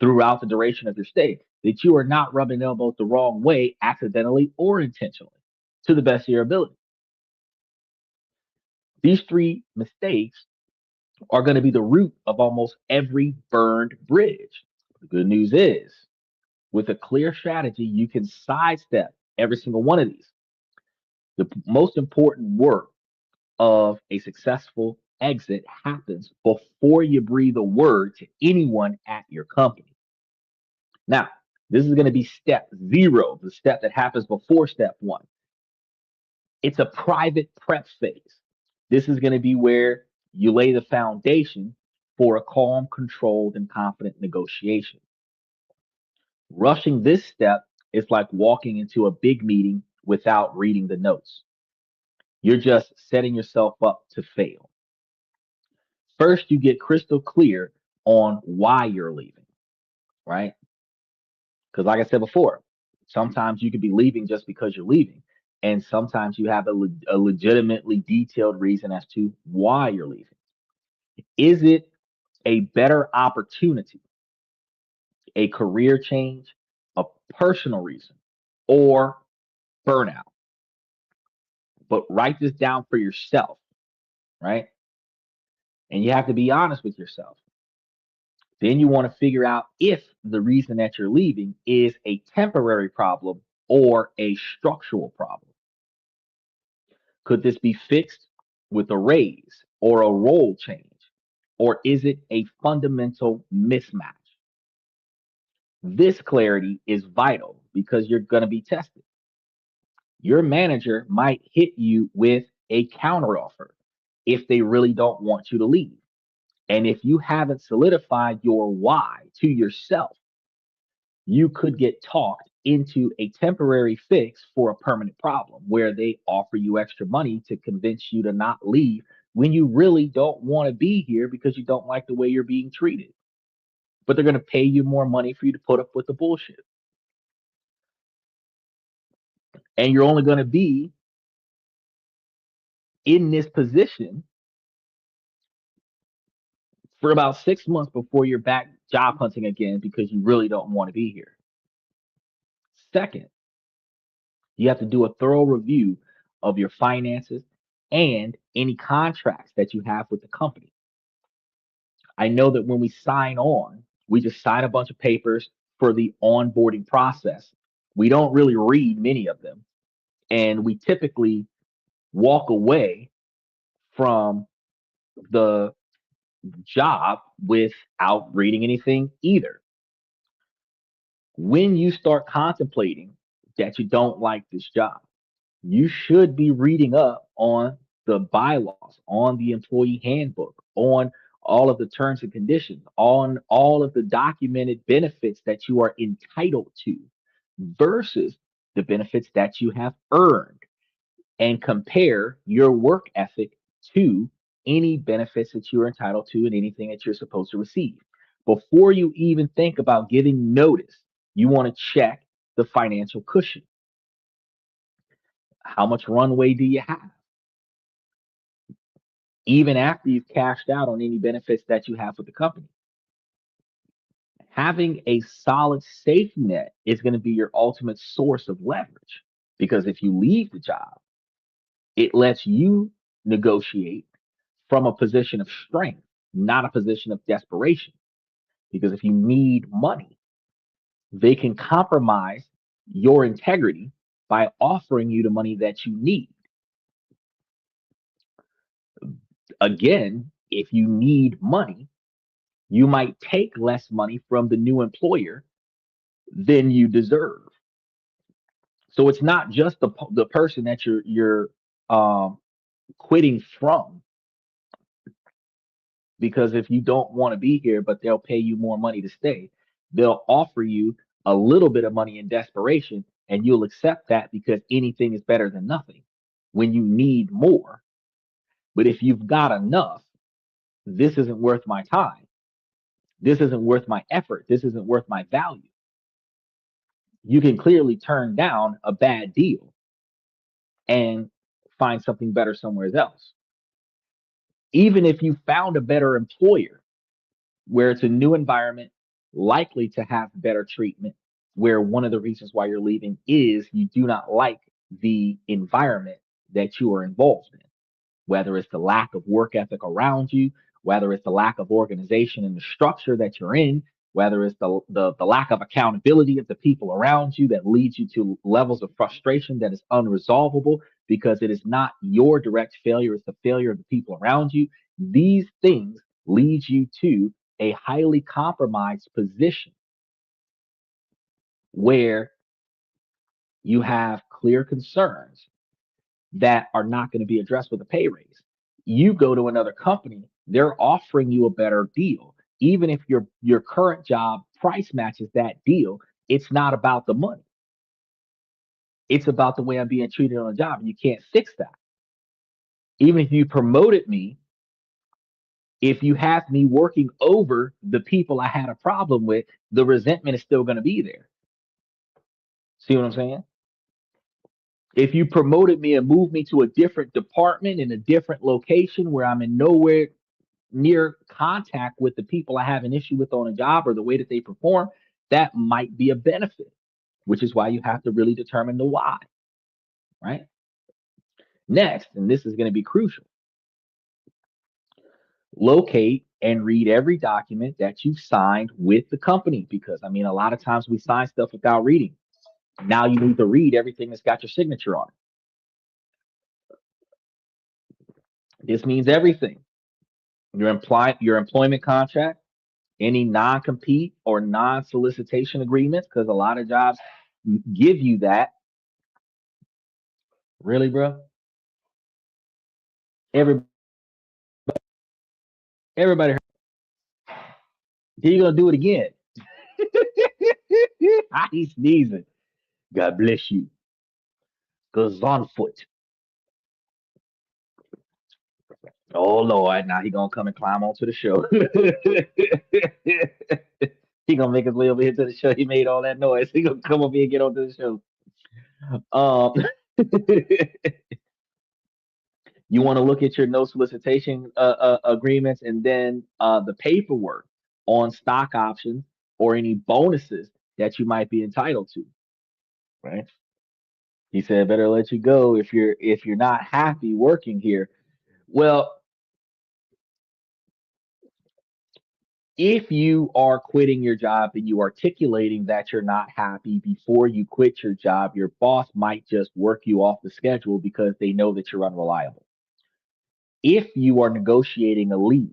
B: throughout the duration of your stay that you are not rubbing elbows the wrong way, accidentally or intentionally, to the best of your ability. These three mistakes are going to be the root of almost every burned bridge. The good news is, with a clear strategy, you can sidestep every single one of these. The most important work of a successful exit happens before you breathe a word to anyone at your company. Now, this is going to be step zero, the step that happens before step one. It's a private prep phase. This is going to be where you lay the foundation for a calm, controlled, and confident negotiation. Rushing this step is like walking into a big meeting without reading the notes. You're just setting yourself up to fail. First, you get crystal clear on why you're leaving, right? Because, like I said before, sometimes you could be leaving just because you're leaving. And sometimes you have a legitimately detailed reason as to why you're leaving. Is it a better opportunity, a career change, a personal reason, or burnout? But write this down for yourself, right? And you have to be honest with yourself. Then you want to figure out if the reason that you're leaving is a temporary problem or a structural problem. Could this be fixed with a raise or a role change? Or is it a fundamental mismatch? This clarity is vital because you're going to be tested. Your manager might hit you with a counteroffer if they really don't want you to leave. And if you haven't solidified your why to yourself, you could get talked into a temporary fix for a permanent problem where they offer you extra money to convince you to not leave when you really don't want to be here because you don't like the way you're being treated. But they're going to pay you more money for you to put up with the bullshit. And you're only going to be in this position for about 6 months before you're back job hunting again because you really don't want to be here. Second, you have to do a thorough review of your finances and any contracts that you have with the company. I know that when we sign on, we just sign a bunch of papers for the onboarding process. We don't really read many of them, and we typically walk away from the job without reading anything either. When you start contemplating that you don't like this job, you should be reading up on the bylaws, on the employee handbook, on all of the terms and conditions, on all of the documented benefits that you are entitled to versus the benefits that you have earned, and compare your work ethic to any benefits that you're entitled to and anything that you're supposed to receive. Before you even think about giving notice, you want to check the financial cushion. How much runway do you have? Even after you've cashed out on any benefits that you have with the company. Having a solid safety net is going to be your ultimate source of leverage because if you leave the job, it lets you negotiate from a position of strength, not a position of desperation. Because if you need money, they can compromise your integrity by offering you the money that you need. Again, if you need money, you might take less money from the new employer than you deserve. So it's not just the person that you're um, quitting from, because if you don't want to be here, but they'll pay you more money to stay, they'll offer you a little bit of money in desperation, and you'll accept that because anything is better than nothing when you need more. But if you've got enough, this isn't worth my time. This isn't worth my effort. This isn't worth my value. You can clearly turn down a bad deal and find something better somewhere else. Even if you found a better employer where it's a new environment, likely to have better treatment, where one of the reasons why you're leaving is you do not like the environment that you are involved in, whether it's the lack of work ethic around you, whether it's the lack of organization and the structure that you're in, whether it's the lack of accountability of the people around you that leads you to levels of frustration that is unresolvable because it is not your direct failure, it's the failure of the people around you. These things lead you to a highly compromised position where you have clear concerns that are not going to be addressed with a pay raise. You go to another company, they're offering you a better deal. Even if your current job price matches that deal, it's not about the money. It's about the way I'm being treated on the job. And you can't fix that. Even if you promoted me, if you have me working over the people I had a problem with, the resentment is still going to be there. See what I'm saying? If you promoted me and moved me to a different department in a different location where I'm in nowhere near contact with the people I have an issue with on a job or the way that they perform, that might be a benefit, which is why you have to really determine the why, right? Next, and this is going to be crucial, locate and read every document that you've signed with the company because I mean, a lot of times we sign stuff without reading. Now you need to read everything that's got your signature on it. This means everything. Your employment contract, any non-compete or non-solicitation agreements, because a lot of jobs give you that. Really, bro? Every everybody, you gonna do it again? He's sneezing. God bless you. Goes on foot. Oh Lord, now he gonna come and climb onto the show. He gonna make his way over here to the show. He made all that noise. He gonna come over here and get onto the show. Um, you want to look at your no solicitation agreements and then the paperwork on stock options or any bonuses that you might be entitled to. Right? He said, "Better let you go if you're not happy working here." Well, if you are quitting your job and you articulating that you're not happy before you quit your job, your boss might just work you off the schedule because they know that you're unreliable. If you are negotiating a leave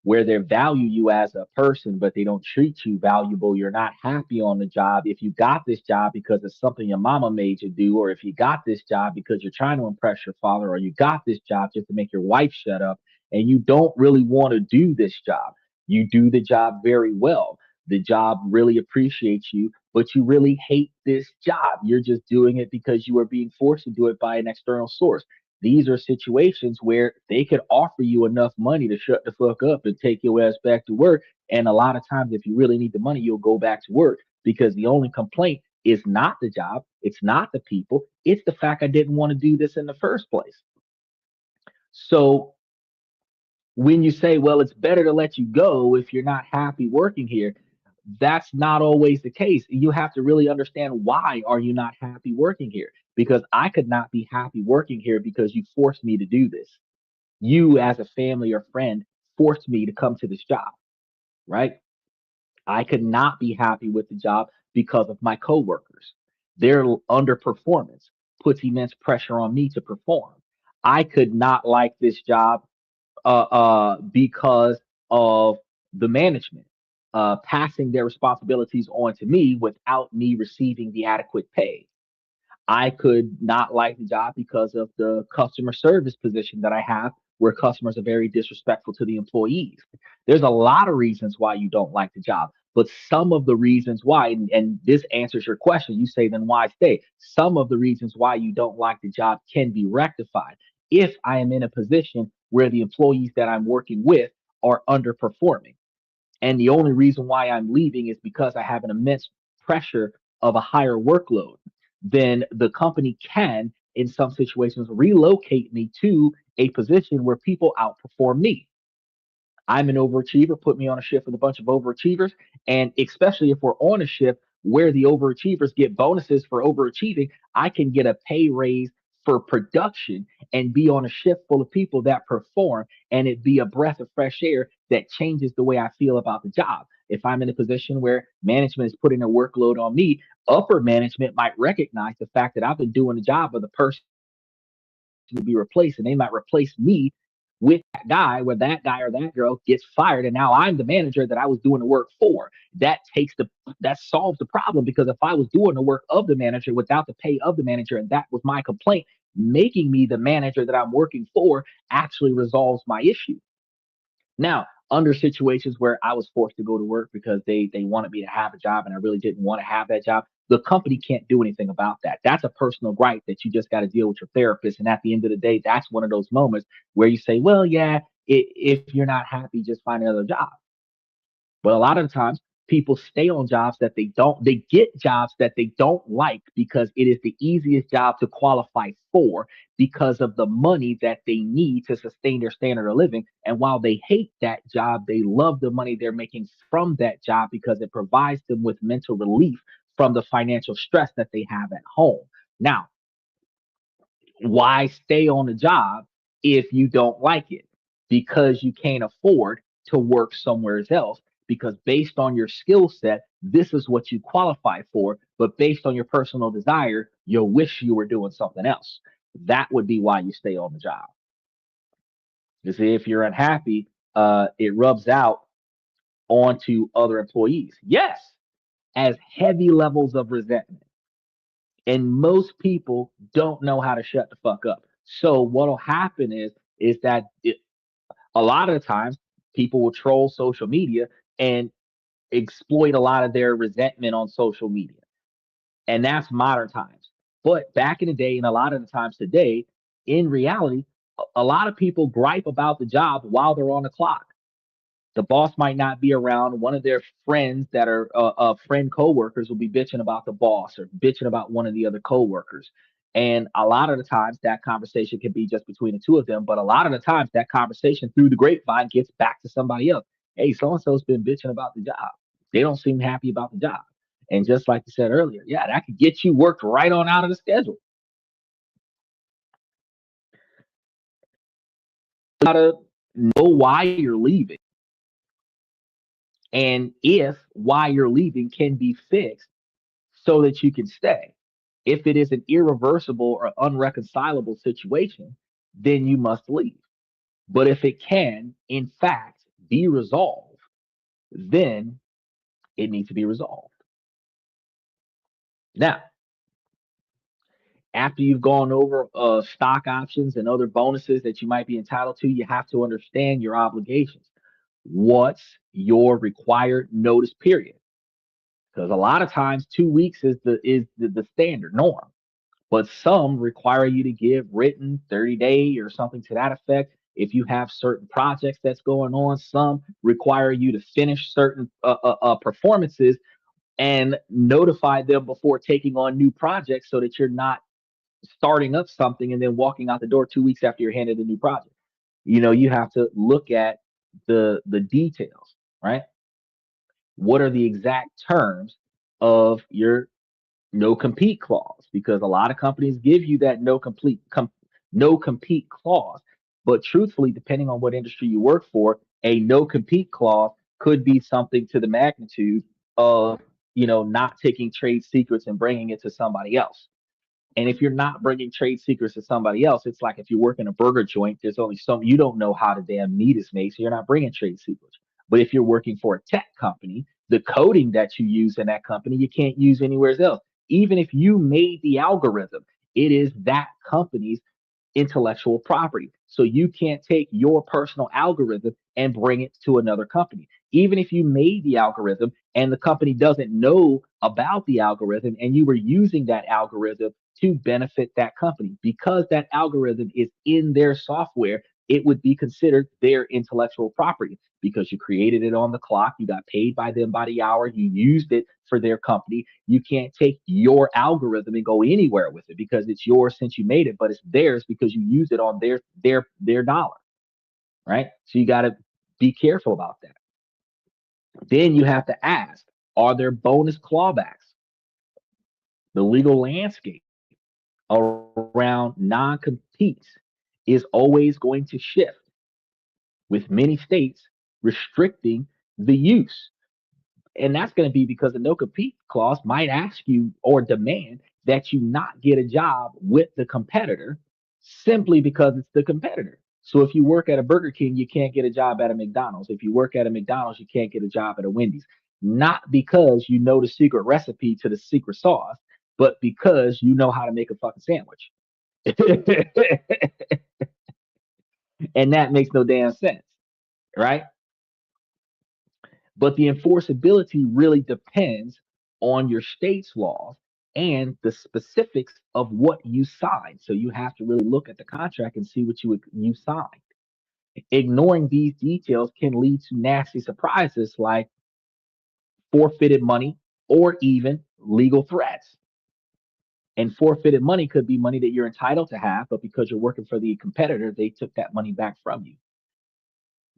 B: where they value you as a person, but they don't treat you valuable, you're not happy on the job. If you got this job because it's something your mama made you do, or if you got this job because you're trying to impress your father, or you got this job just to make your wife shut up, and you don't really want to do this job, you do the job very well. The job really appreciates you, but you really hate this job. You're just doing it because you are being forced to do it by an external source. These are situations where they could offer you enough money to shut the fuck up and take your ass back to work. And a lot of times, if you really need the money, you'll go back to work because the only complaint is not the job, it's not the people, it's the fact I didn't want to do this in the first place. So when you say, well, it's better to let you go if you're not happy working here, that's not always the case. You have to really understand why are you not happy working here? Because I could not be happy working here because you forced me to do this. You as a family or friend forced me to come to this job, right? I could not be happy with the job because of my coworkers. Their underperformance puts immense pressure on me to perform. I could not like this job because of the management passing their responsibilities on to me without me receiving the adequate pay. I could not like the job because of the customer service position that I have, where customers are very disrespectful to the employees. There's a lot of reasons why you don't like the job, but some of the reasons why, and this answers your question, you say, then why stay? Some of the reasons why you don't like the job can be rectified if I am in a position where the employees that I'm working with are underperforming. And the only reason why I'm leaving is because I have an immense pressure of a higher workload, then the company can, in some situations, relocate me to a position where people outperform me. I'm an overachiever. Put me on a shift with a bunch of overachievers. And especially if we're on a shift where the overachievers get bonuses for overachieving, I can get a pay raise for production and be on a shift full of people that perform, and it be a breath of fresh air that changes the way I feel about the job. If I'm in a position where management is putting a workload on me, upper management might recognize the fact that I've been doing the job of the person to be replaced, and they might replace me with that guy, where that guy or that girl gets fired, and now I'm the manager that I was doing the work for. That solves the problem, because if I was doing the work of the manager without the pay of the manager, and that was my complaint, making me the manager that I'm working for actually resolves my issue. Now, under situations where I was forced to go to work because they wanted me to have a job and I really didn't want to have that job, the company can't do anything about that. That's a personal gripe that you just got to deal with your therapist. And at the end of the day, that's one of those moments where you say, well, yeah, if you're not happy, just find another job. But a lot of the times, people stay on jobs that they get jobs that they don't like because it is the easiest job to qualify for, because of the money that they need to sustain their standard of living. And while they hate that job, they love the money they're making from that job because it provides them with mental relief from the financial stress that they have at home. Now, why stay on a job if you don't like it? Because you can't afford to work somewhere else. Because based on your skill set, this is what you qualify for. But based on your personal desire, you'll wish you were doing something else. That would be why you stay on the job. You see, if you're unhappy, it rubs out onto other employees. Yes, as heavy levels of resentment. And most people don't know how to shut the fuck up. So what'll happen is that a lot of the times people will troll social media and exploit a lot of their resentment on social media. And that's modern times. But back in the day, and a lot of the times today, in reality, a lot of people gripe about the job while they're on the clock. The boss might not be around. One of their friends that are friend coworkers will be bitching about the boss or bitching about one of the other coworkers. And a lot of the times that conversation can be just between the two of them. But a lot of the times that conversation through the grapevine gets back to somebody else. Hey, so and so's been bitching about the job. They don't seem happy about the job. And just like you said earlier, yeah, that could get you worked right on out of the schedule. You gotta know why you're leaving, and if why you're leaving can be fixed so that you can stay. If it is an irreversible or unreconcilable situation, then you must leave. But if it can, in fact, be resolved, then it needs to be resolved. Now, after you've gone over stock options and other bonuses that you might be entitled to, you have to understand your obligations. What's your required notice period? Because a lot of times 2 weeks is the standard norm, but some require you to give written 30-day or something to that effect. If you have certain projects that's going on, some require you to finish certain performances and notify them before taking on new projects so that you're not starting up something and then walking out the door 2 weeks after you're handed a new project. You have to look at the details, right? What are the exact terms of your no compete clause? Because a lot of companies give you that no compete clause, but truthfully, depending on what industry you work for, a no compete clause could be something to the magnitude of not taking trade secrets and bringing it to somebody else. And if you're not bringing trade secrets to somebody else, it's like if you work in a burger joint, there's only some you don't know how the damn meat is made, so you're not bringing trade secrets. But if you're working for a tech company, the coding that you use in that company, you can't use anywhere else. Even if you made the algorithm, it is that company's intellectual property. So you can't take your personal algorithm and bring it to another company. Even if you made the algorithm and the company doesn't know about the algorithm and you were using that algorithm to benefit that company, because that algorithm is in their software, it would be considered their intellectual property because you created it on the clock. You got paid by them by the hour. You used it for their company. You can't take your algorithm and go anywhere with it because it's yours since you made it, but it's theirs because you used it on their dollar, right? So you got to be careful about that. Then you have to ask, are there bonus clawbacks? The legal landscape around non-competes is always going to shift, with many states restricting the use. And that's going to be because the no compete clause might ask you or demand that you not get a job with the competitor simply because it's the competitor. So if you work at a Burger King, you can't get a job at a McDonald's. If you work at a McDonald's, you can't get a job at a Wendy's. Not because you know the secret recipe to the secret sauce, but because you know how to make a fucking sandwich. And that makes no damn sense, right? But the enforceability really depends on your state's laws and the specifics of what you signed. So you have to really look at the contract and see what you signed. Ignoring these details can lead to nasty surprises like forfeited money or even legal threats. And forfeited money could be money that you're entitled to have, but because you're working for the competitor, they took that money back from you.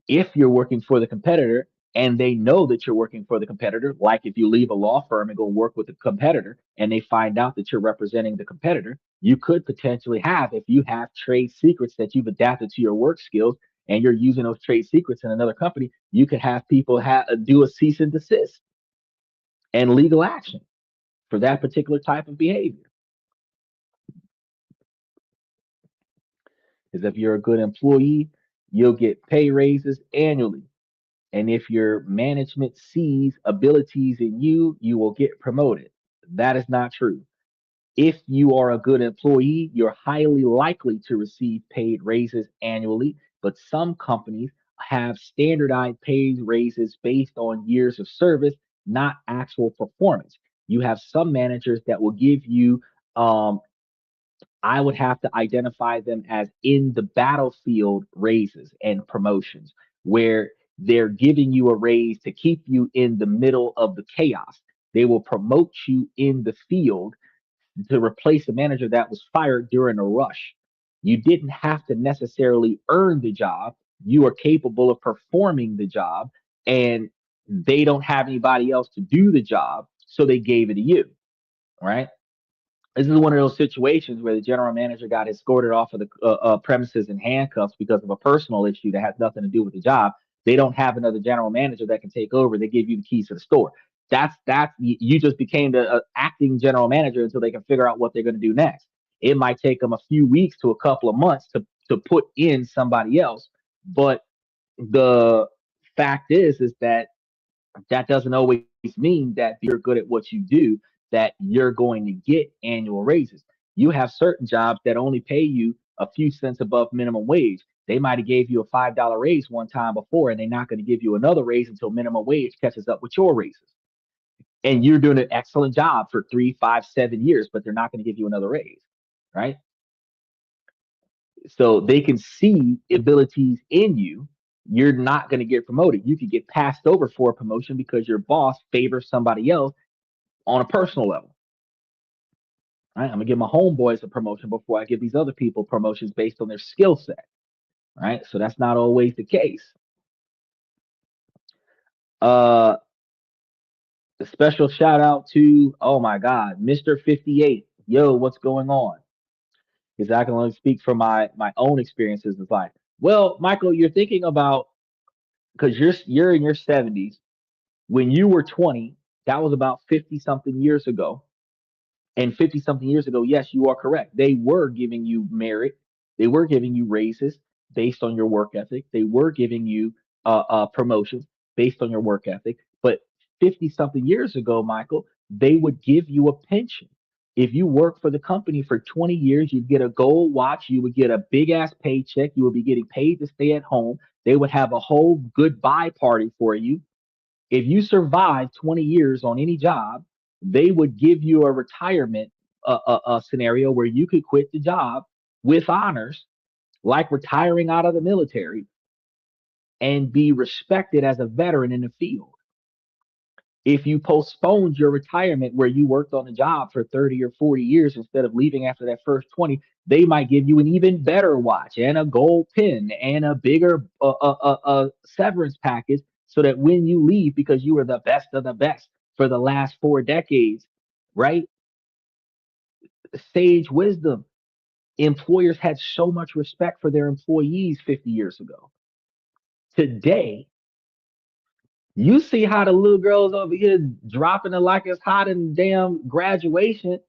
B: If you're working for the competitor and they know that you're working for the competitor, like if you leave a law firm and go work with the competitor and they find out that you're representing the competitor, you could potentially have, if you have trade secrets that you've adapted to your work skills and you're using those trade secrets in another company, you could have people do a cease and desist and legal action for that particular type of behavior. Because if you're a good employee, you'll get pay raises annually. And if your management sees abilities in you, you will get promoted. That is not true. If you are a good employee, you're highly likely to receive paid raises annually, but some companies have standardized pay raises based on years of service, not actual performance. You have some managers that will give you um, I would have to identify them as in the battlefield raises and promotions, where they're giving you a raise to keep you in the middle of the chaos. They will promote you in the field to replace a manager that was fired during a rush. You didn't have to necessarily earn the job. You are capable of performing the job, and they don't have anybody else to do the job, so they gave it to you, right? This is one of those situations where the general manager got escorted off of the premises in handcuffs because of a personal issue that has nothing to do with the job. They don't have another general manager that can take over. They give you the keys to the store. That's you just became the acting general manager until they can figure out what they're going to do next. It might take them a few weeks to a couple of months to put in somebody else, but the fact is that that doesn't always mean that you're good at what you do, that you're going to get annual raises. You have certain jobs that only pay you a few cents above minimum wage. They might have gave you a $5 raise one time before, and they're not going to give you another raise until minimum wage catches up with your raises. And you're doing an excellent job for 3, 5, 7 years, but they're not going to give you another raise, right? So they can see abilities in you. You're not going to get promoted. You could get passed over for a promotion because your boss favors somebody else on a personal level. Right? I'm gonna give my homeboys a promotion before I give these other people promotions based on their skill set. Right? So that's not always the case. Uh, a special shout out to, oh my God, Mr. 58. Yo, what's going on? Because I can only speak from my own experiences in life. Well, Michael, you're thinking about, because you're in your 70s. When you were 20, that was about 50 something years ago. And 50 something years ago, yes, you are correct. They were giving you merit. They were giving you raises based on your work ethic. They were giving you promotions based on your work ethic. But 50 something years ago, Michael, they would give you a pension. If you work for the company for 20 years, you'd get a gold watch. You would get a big ass paycheck. You would be getting paid to stay at home. They would have a whole goodbye party for you. If you survive 20 years on any job, they would give you a retirement scenario where you could quit the job with honors like retiring out of the military and be respected as a veteran in the field. If you postponed your retirement where you worked on the job for 30 or 40 years instead of leaving after that first 20, they might give you an even better watch and a gold pin and a bigger severance package so that when you leave, because you were the best of the best for the last 4 decades, right? Sage wisdom. Employers had so much respect for their employees 50 years ago. Today, you see how the little girls over here dropping it like it's hot in damn graduation,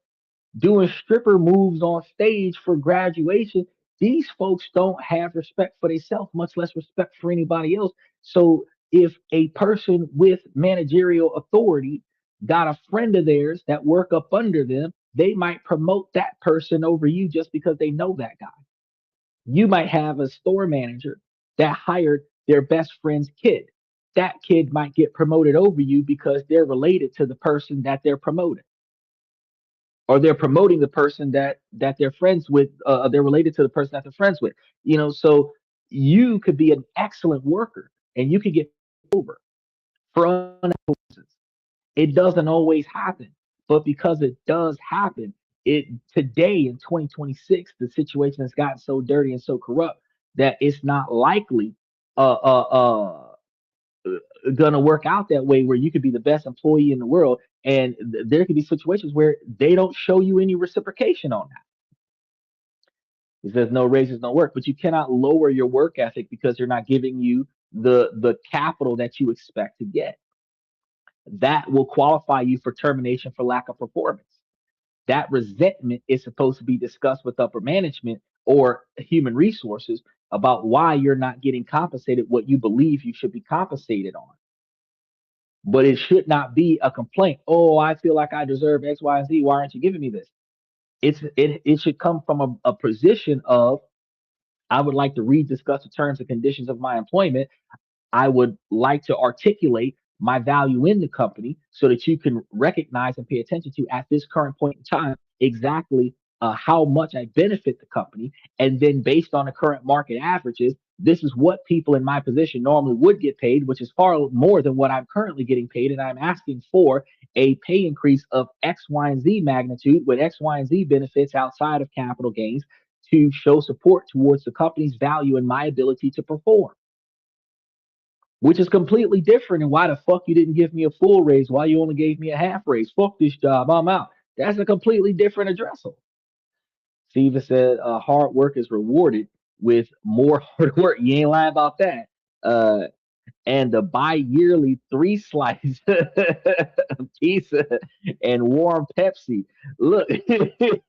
B: doing stripper moves on stage for graduation. These folks don't have respect for themselves, much less respect for anybody else. So if a person with managerial authority got a friend of theirs that work up under them, they might promote that person over you just because they know that guy. You might have a store manager that hired their best friend's kid. That kid might get promoted over you because they're related to the person that they're promoting, or they're promoting the person that they're friends with. They're related to the person that they're friends with. So you could be an excellent worker and you could get over for reasons. It doesn't always happen, but because it does happen, it today in 2026, the situation has gotten so dirty and so corrupt that it's not likely uh uh uh gonna work out that way where you could be the best employee in the world and there could be situations where they don't show you any reciprocation on that. It says no raises, no work, but you cannot lower your work ethic because they're not giving you the capital that you expect to get. That will qualify you for termination for lack of performance. That resentment is supposed to be discussed with upper management or human resources about why you're not getting compensated what you believe you should be compensated on. But it should not be a complaint. Oh, I feel like I deserve X, Y, and Z. Why aren't you giving me this? It should come from a position of I would like to rediscuss the terms and conditions of my employment. I would like to articulate my value in the company so that you can recognize and pay attention to at this current point in time exactly how much I benefit the company. And then based on the current market averages, this is what people in my position normally would get paid, which is far more than what I'm currently getting paid. And I'm asking for a pay increase of X, Y, and Z magnitude with X, Y, and Z benefits outside of capital gains to show support towards the company's value and my ability to perform, which is completely different. And why the fuck you didn't give me a full raise? Why you only gave me a half raise? Fuck this job. I'm out. That's a completely different addressal. Steven said, hard work is rewarded with more hard work. You ain't lying about that. Uh, and the bi-yearly 3 slice pizza and warm Pepsi. Look,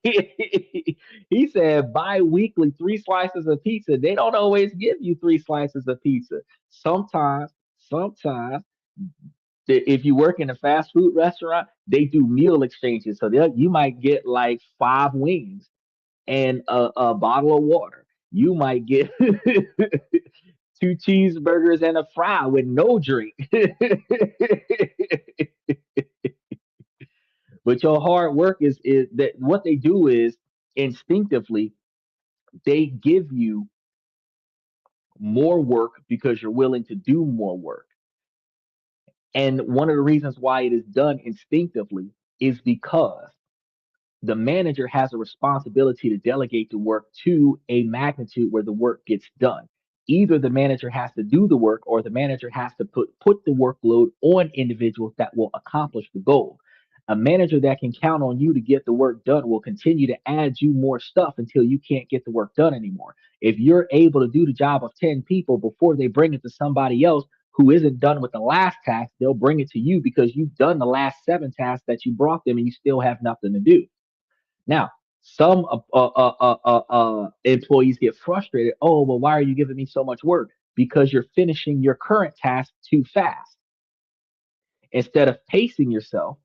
B: he said bi-weekly 3 slices of pizza. They don't always give you 3 slices of pizza. Sometimes if you work in a fast food restaurant, they do meal exchanges. So you might get like 5 wings and a bottle of water. You might get 2 cheeseburgers and a fry with no drink. But your hard work is that what they do is instinctively they give you more work because you're willing to do more work. And one of the reasons why it is done instinctively is because the manager has a responsibility to delegate the work to a magnitude where the work gets done. Either the manager has to do the work or the manager has to put the workload on individuals that will accomplish the goal. A manager that can count on you to get the work done will continue to add you more stuff until you can't get the work done anymore. If you're able to do the job of 10 people before they bring it to somebody else who isn't done with the last task, they'll bring it to you because you've done the last 7 tasks that you brought them and you still have nothing to do. Now, some employees get frustrated. Oh, well, why are you giving me so much work? Because you're finishing your current task too fast. Instead of pacing yourself,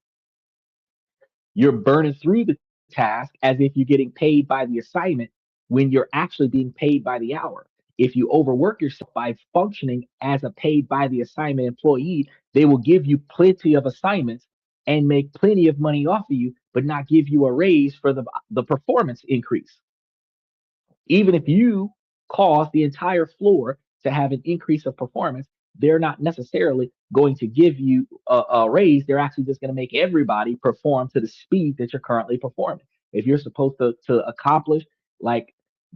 B: you're burning through the task as if you're getting paid by the assignment when you're actually being paid by the hour. If you overwork yourself by functioning as a paid by the assignment employee, they will give you plenty of assignments and make plenty of money off of you, but not give you a raise for the performance increase. Even if you cause the entire floor to have an increase of performance, they're not necessarily going to give you a raise. They're actually just going to make everybody perform to the speed that you're currently performing. If you're supposed to accomplish like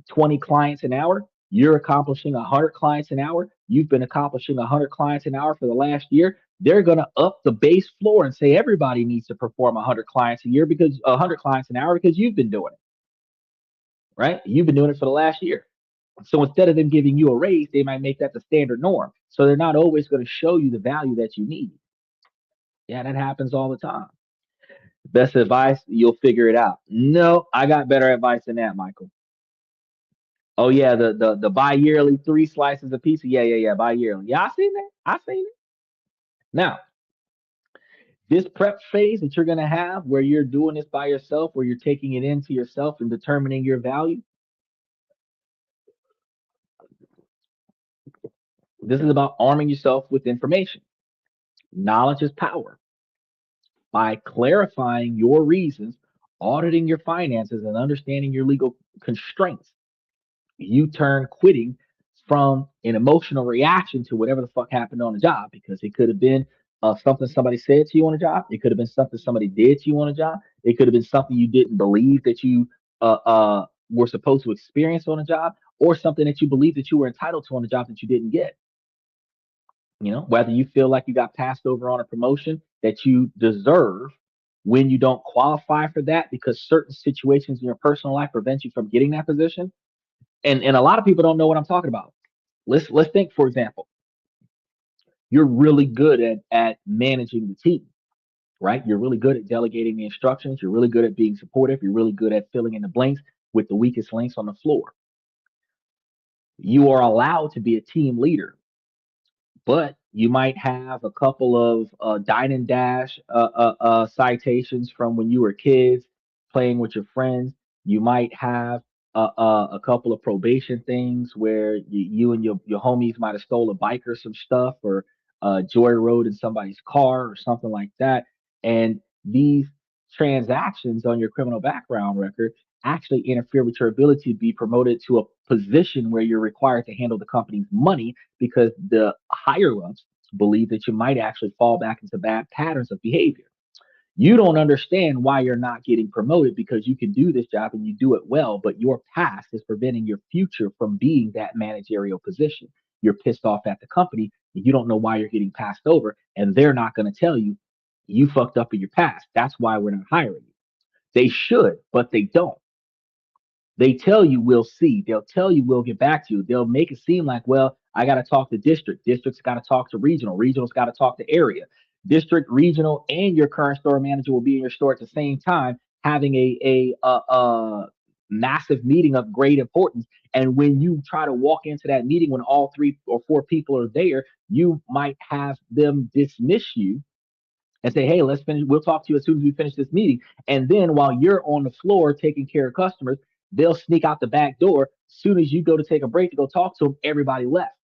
B: 20 clients an hour, you're accomplishing 100 clients an hour. You've been accomplishing 100 clients an hour for the last year. They're going to up the base floor and say everybody needs to perform 100 clients a year because 100 clients an hour because you've been doing it, right? You've been doing it for the last year. So instead of them giving you a raise, they might make that the standard norm. So they're not always going to show you the value that you need. Yeah, that happens all the time. Best advice, you'll figure it out. No, I got better advice than that, Michael. Oh yeah, the bi-yearly 3 slices of pizza. Yeah, bi-yearly. Yeah, I seen that. I seen it. Now, this prep phase that you're gonna have where you're doing this by yourself, where you're taking it into yourself and determining your value, this is about arming yourself with information. Knowledge is power. By clarifying your reasons, auditing your finances, and understanding your legal constraints, you turn quitting from an emotional reaction to whatever the fuck happened on the job, because it could have been something somebody said to you on a job. It could have been something somebody did to you on a job. It could have been something you didn't believe that you were supposed to experience on a job, or something that you believe that you were entitled to on a job that you didn't get. Whether you feel like you got passed over on a promotion that you deserve when you don't qualify for that because certain situations in your personal life prevent you from getting that position. And a lot of people don't know what I'm talking about. Let's think, for example, you're really good at managing the team, right? You're really good at delegating the instructions. You're really good at being supportive. You're really good at filling in the blanks with the weakest links on the floor. You are allowed to be a team leader, but you might have a couple of dine and dash citations from when you were kids playing with your friends. You might have a couple of probation things where you and your homies might have stole a bike or some stuff, or joyrode in somebody's car or something like that. And these transactions on your criminal background record actually interfere with your ability to be promoted to a position where you're required to handle the company's money, because the higher ups believe that you might actually fall back into bad patterns of behavior. You don't understand why you're not getting promoted because you can do this job and you do it well, but your past is preventing your future from being that managerial position. You're pissed off at the company and you don't know why you're getting passed over, and they're not going to tell you you fucked up in your past. That's why we're not hiring you. They should, but they don't. They tell you we'll see. They'll tell you we'll get back to you. They'll make it seem like, well, I got to talk to district. District's got to talk to regional. Regional's got to talk to area. District, regional, and your current store manager will be in your store at the same time, having a massive meeting of great importance. And when you try to walk into that meeting when all 3 or 4 people are there, you might have them dismiss you and say, hey, let's finish. We'll talk to you as soon as we finish this meeting. And then while you're on the floor taking care of customers, they'll sneak out the back door. As soon as you go to take a break to go talk to them, everybody left.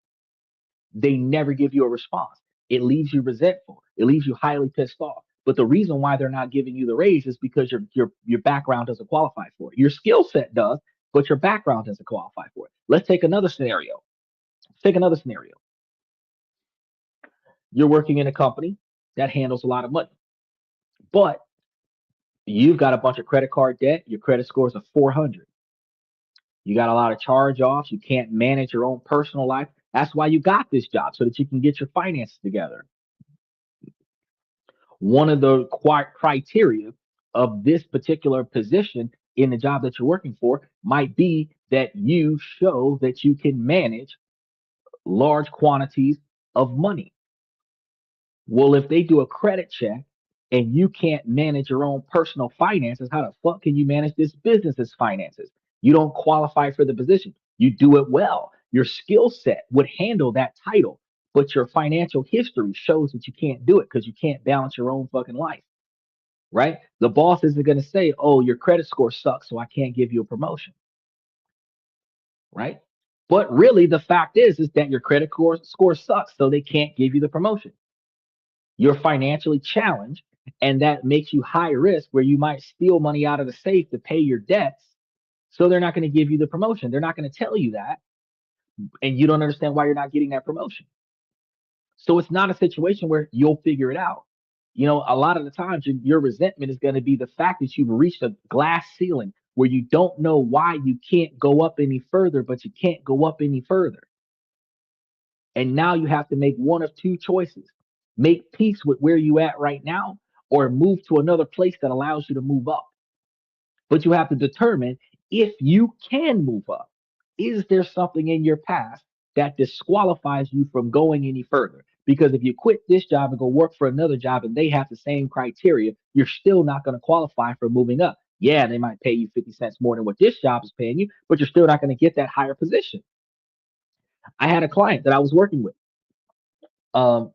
B: They never give you a response. It leaves you resentful. It leaves you highly pissed off. But the reason why they're not giving you the raise is because your background doesn't qualify for it. Your skill set does, but your background doesn't qualify for it. Let's take another scenario. Let's take another scenario. You're working in a company that handles a lot of money, but you've got a bunch of credit card debt. Your credit scores are 400. You got a lot of charge offs. You can't manage your own personal life. That's why you got this job, so that you can get your finances together. One of the criteria of this particular position in the job that you're working for might be that you show that you can manage large quantities of money. Well, if they do a credit check and you can't manage your own personal finances, how the fuck can you manage this business's finances? You don't qualify for the position. You do it well. Your skill set would handle that title, but your financial history shows that you can't do it because you can't balance your own fucking life, right? The boss isn't going to say, oh, your credit score sucks, so I can't give you a promotion, right? But really, the fact is that your credit score sucks, so they can't give you the promotion. You're financially challenged, and that makes you high risk where you might steal money out of the safe to pay your debts. So they're not going to give you the promotion. They're not going to tell you that. and you don't understand why you're not getting that promotion. So it's not a situation where you'll figure it out. A lot of the times your resentment is going to be the fact that you've reached a glass ceiling where you don't know why you can't go up any further, but you can't go up any further. And now you have to make one of two choices: make peace with where you at right now, or move to another place that allows you to move up. But you have to determine if you can move up. Is there something in your past that disqualifies you from going any further? Because if you quit this job and go work for another job and they have the same criteria, you're still not going to qualify for moving up. Yeah, they might pay you 50 cents more than what this job is paying you, but you're still not going to get that higher position. I had a client that I was working with.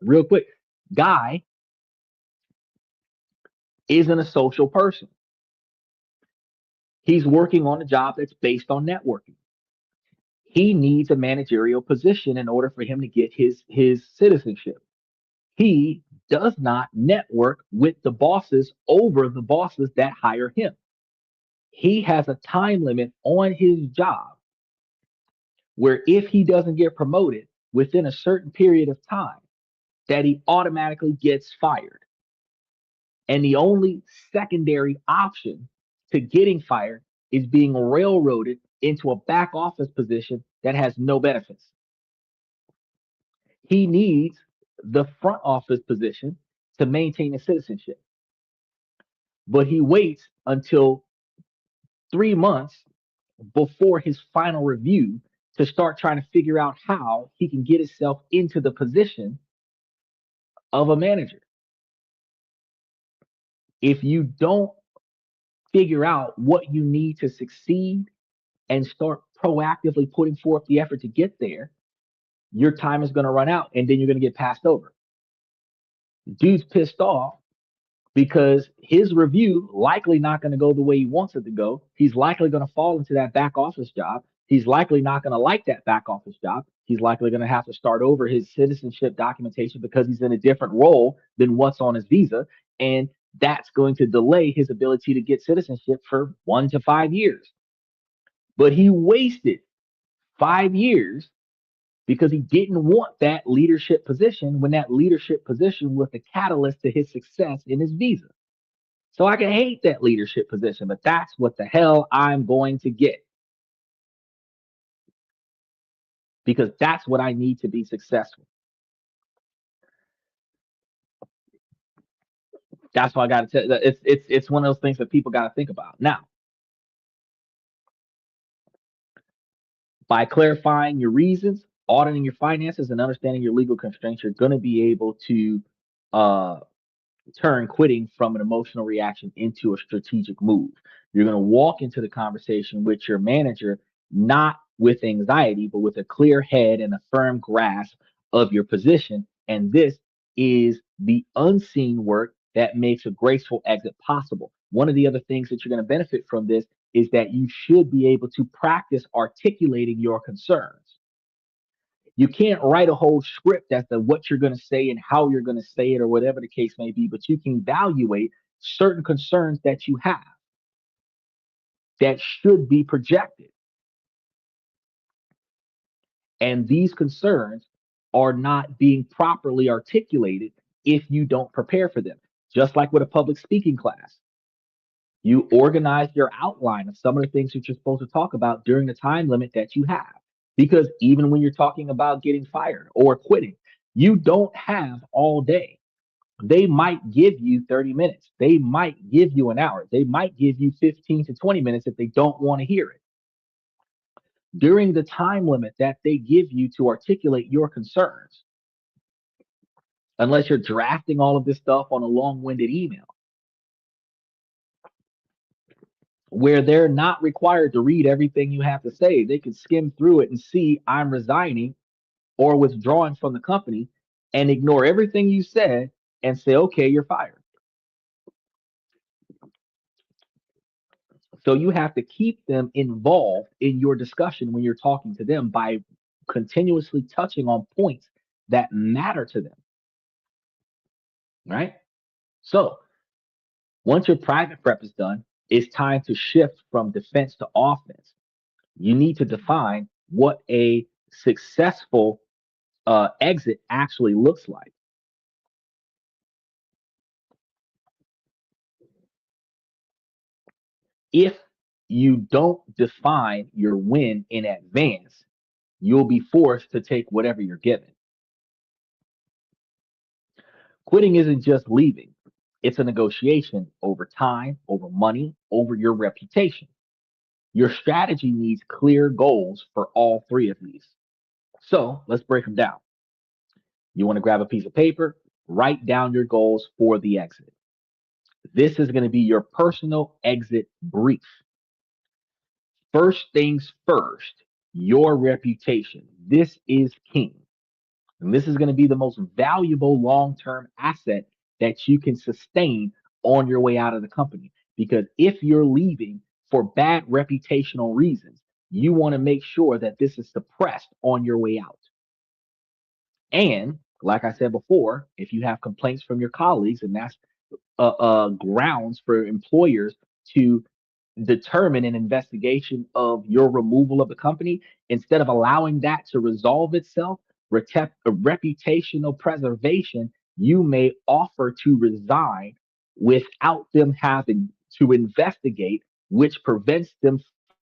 B: Real quick, guy isn't a social person. He's working on a job that's based on networking. He needs a managerial position in order for him to get his citizenship. He does not network with the bosses over the bosses that hire him. He has a time limit on his job where if he doesn't get promoted within a certain period of time, that he automatically gets fired. And the only secondary option to getting fired is being railroaded into a back office position that has no benefits. He needs the front office position to maintain his citizenship. But he waits until 3 months before his final review to start trying to figure out how he can get himself into the position of a manager. If you don't figure out what you need to succeed and start proactively putting forth the effort to get there, your time is going to run out and then you're going to get passed over. Dude's pissed off because his review likely not going to go the way he wants it to go. He's likely going to fall into that back office job. He's likely not going to like that back office job. He's likely going to have to start over his citizenship documentation because he's in a different role than what's on his visa. And that's going to delay his ability to get citizenship for 1 to 5 years. But he wasted 5 years because he didn't want that leadership position when that leadership position was the catalyst to his success in his visa. So I can hate that leadership position, but that's what the hell I'm going to get because that's what I need to be successful. That's why I got to tell. It's one of those things that people got to think about. Now, by clarifying your reasons, auditing your finances, and understanding your legal constraints, you're going to be able to uh, turn quitting from an emotional reaction into a strategic move. You're going to walk into the conversation with your manager, not with anxiety, but with a clear head and a firm grasp of your position. And this is the unseen work that makes a graceful exit possible. One of the other things that you're going to benefit from this is that you should be able to practice articulating your concerns. You can't write a whole script as to what you're going to say and how you're going to say it or whatever the case may be, but you can evaluate certain concerns that you have that should be projected. And these concerns are not being properly articulated if you don't prepare for them. Just like with a public speaking class, you organize your outline of some of the things that you're supposed to talk about during the time limit that you have. Because even when you're talking about getting fired or quitting, you don't have all day. They might give you 30 minutes. They might give you an hour. They might give you 15 to 20 minutes if they don't want to hear it. During the time limit that they give you to articulate your concerns, unless you're drafting all of this stuff on a long winded email, where they're not required to read everything you have to say, they can skim through it and see I'm resigning or withdrawing from the company and ignore everything you said and say, okay, you're fired. So you have to keep them involved in your discussion when you're talking to them by continuously touching on points that matter to them, right? So once your private prep is done, it's time to shift from defense to offense. You need to define what a successful exit actually looks like. If you don't define your win in advance, you'll be forced to take whatever you're given. Quitting isn't just leaving, it's a negotiation over time, over money, over your reputation. Your strategy needs clear goals for all three of these. So let's break them down. You want to grab a piece of paper, write down your goals for the exit. This is going to be your personal exit brief. First things first, your reputation. This is king. And this is going to be the most valuable long term asset that you can sustain on your way out of the company. Because if you're leaving for bad reputational reasons, you want to make sure that this is suppressed on your way out. And like I said before, if you have complaints from your colleagues, and that's grounds for employers to determine an investigation of your removal of the company, instead of allowing that to resolve itself, reputational preservation, you may offer to resign without them having to investigate, which prevents them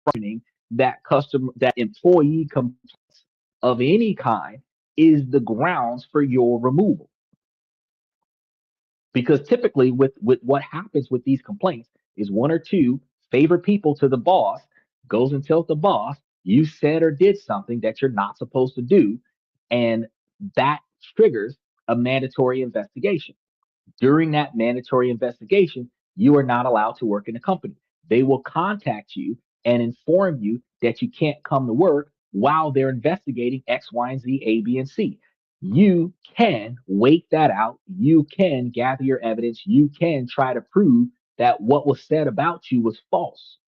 B: from that employee complaints of any kind is the grounds for your removal. Because typically with what happens with these complaints is one or two favorite people to the boss goes and tells the boss you said or did something that you're not supposed to do, and that triggers a mandatory investigation. During that mandatory investigation, you are not allowed to work in the company. They will contact you and inform you that you can't come to work while they're investigating X, Y, and Z, A, B, and C. You can wait that out. You can gather your evidence. You can try to prove that what was said about you was false.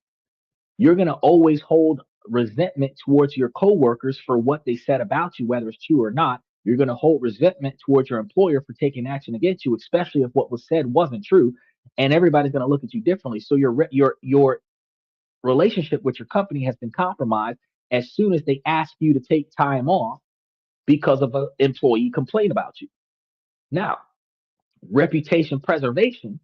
B: You're going to always hold resentment towards your coworkers for what they said about you, whether it's true or not. You're going to hold resentment towards your employer for taking action against you, especially if what was said wasn't true. And everybody's going to look at you differently. So your relationship with your company has been compromised as soon as they ask you to take time off because of an employee complaint about you. Now, reputation preservation,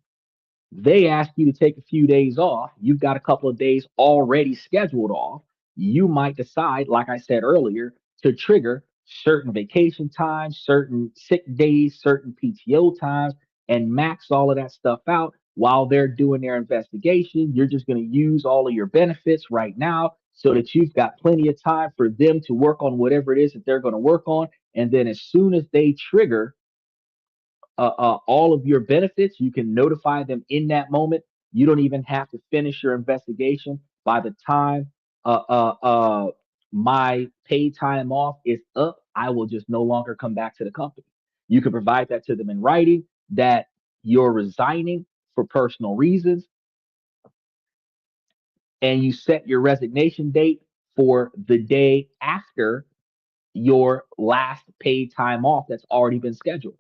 B: they ask you to take a few days off. You've got a couple of days already scheduled off. You might decide, like I said earlier, to trigger certain vacation times, certain sick days, certain PTO times, and max all of that stuff out while they're doing their investigation. You're just going to use all of your benefits right now so that you've got plenty of time for them to work on whatever it is that they're going to work on. And then as soon as they trigger all of your benefits. You can notify them in that moment. You don't even have to finish your investigation. By the time uh, uh, uh, my paid time off is up, I will just no longer come back to the company. You can provide that to them in writing that you're resigning for personal reasons, and you set your resignation date for the day after your last paid time off that's already been scheduled.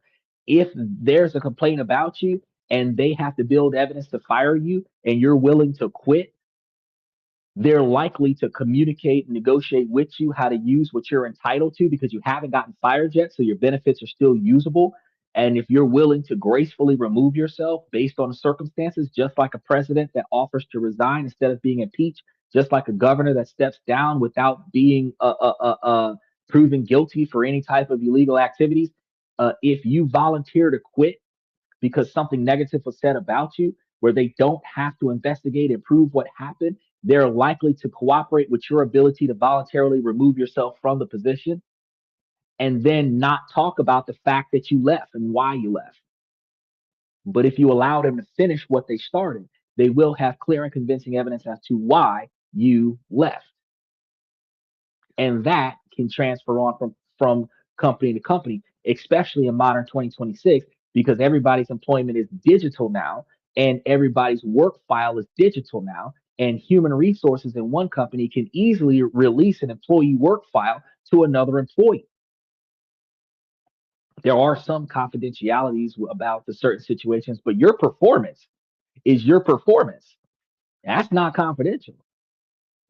B: If there's a complaint about you and they have to build evidence to fire you and you're willing to quit, they're likely to communicate and negotiate with you how to use what you're entitled to because you haven't gotten fired yet. So your benefits are still usable. And if you're willing to gracefully remove yourself based on the circumstances, just like a president that offers to resign instead of being impeached, just like a governor that steps down without being proven guilty for any type of illegal activities, if you volunteer to quit because something negative was said about you, where they don't have to investigate and prove what happened, they're likely to cooperate with your ability to voluntarily remove yourself from the position and then not talk about the fact that you left and why you left. But if you allow them to finish what they started, they will have clear and convincing evidence as to why you left. And that can transfer on from company to company, especially in modern 2026, because everybody's employment is digital now and everybody's work file is digital now. And human resources in one company can easily release an employee work file to another employee. There are some confidentialities about the certain situations, but your performance is your performance. That's not confidential.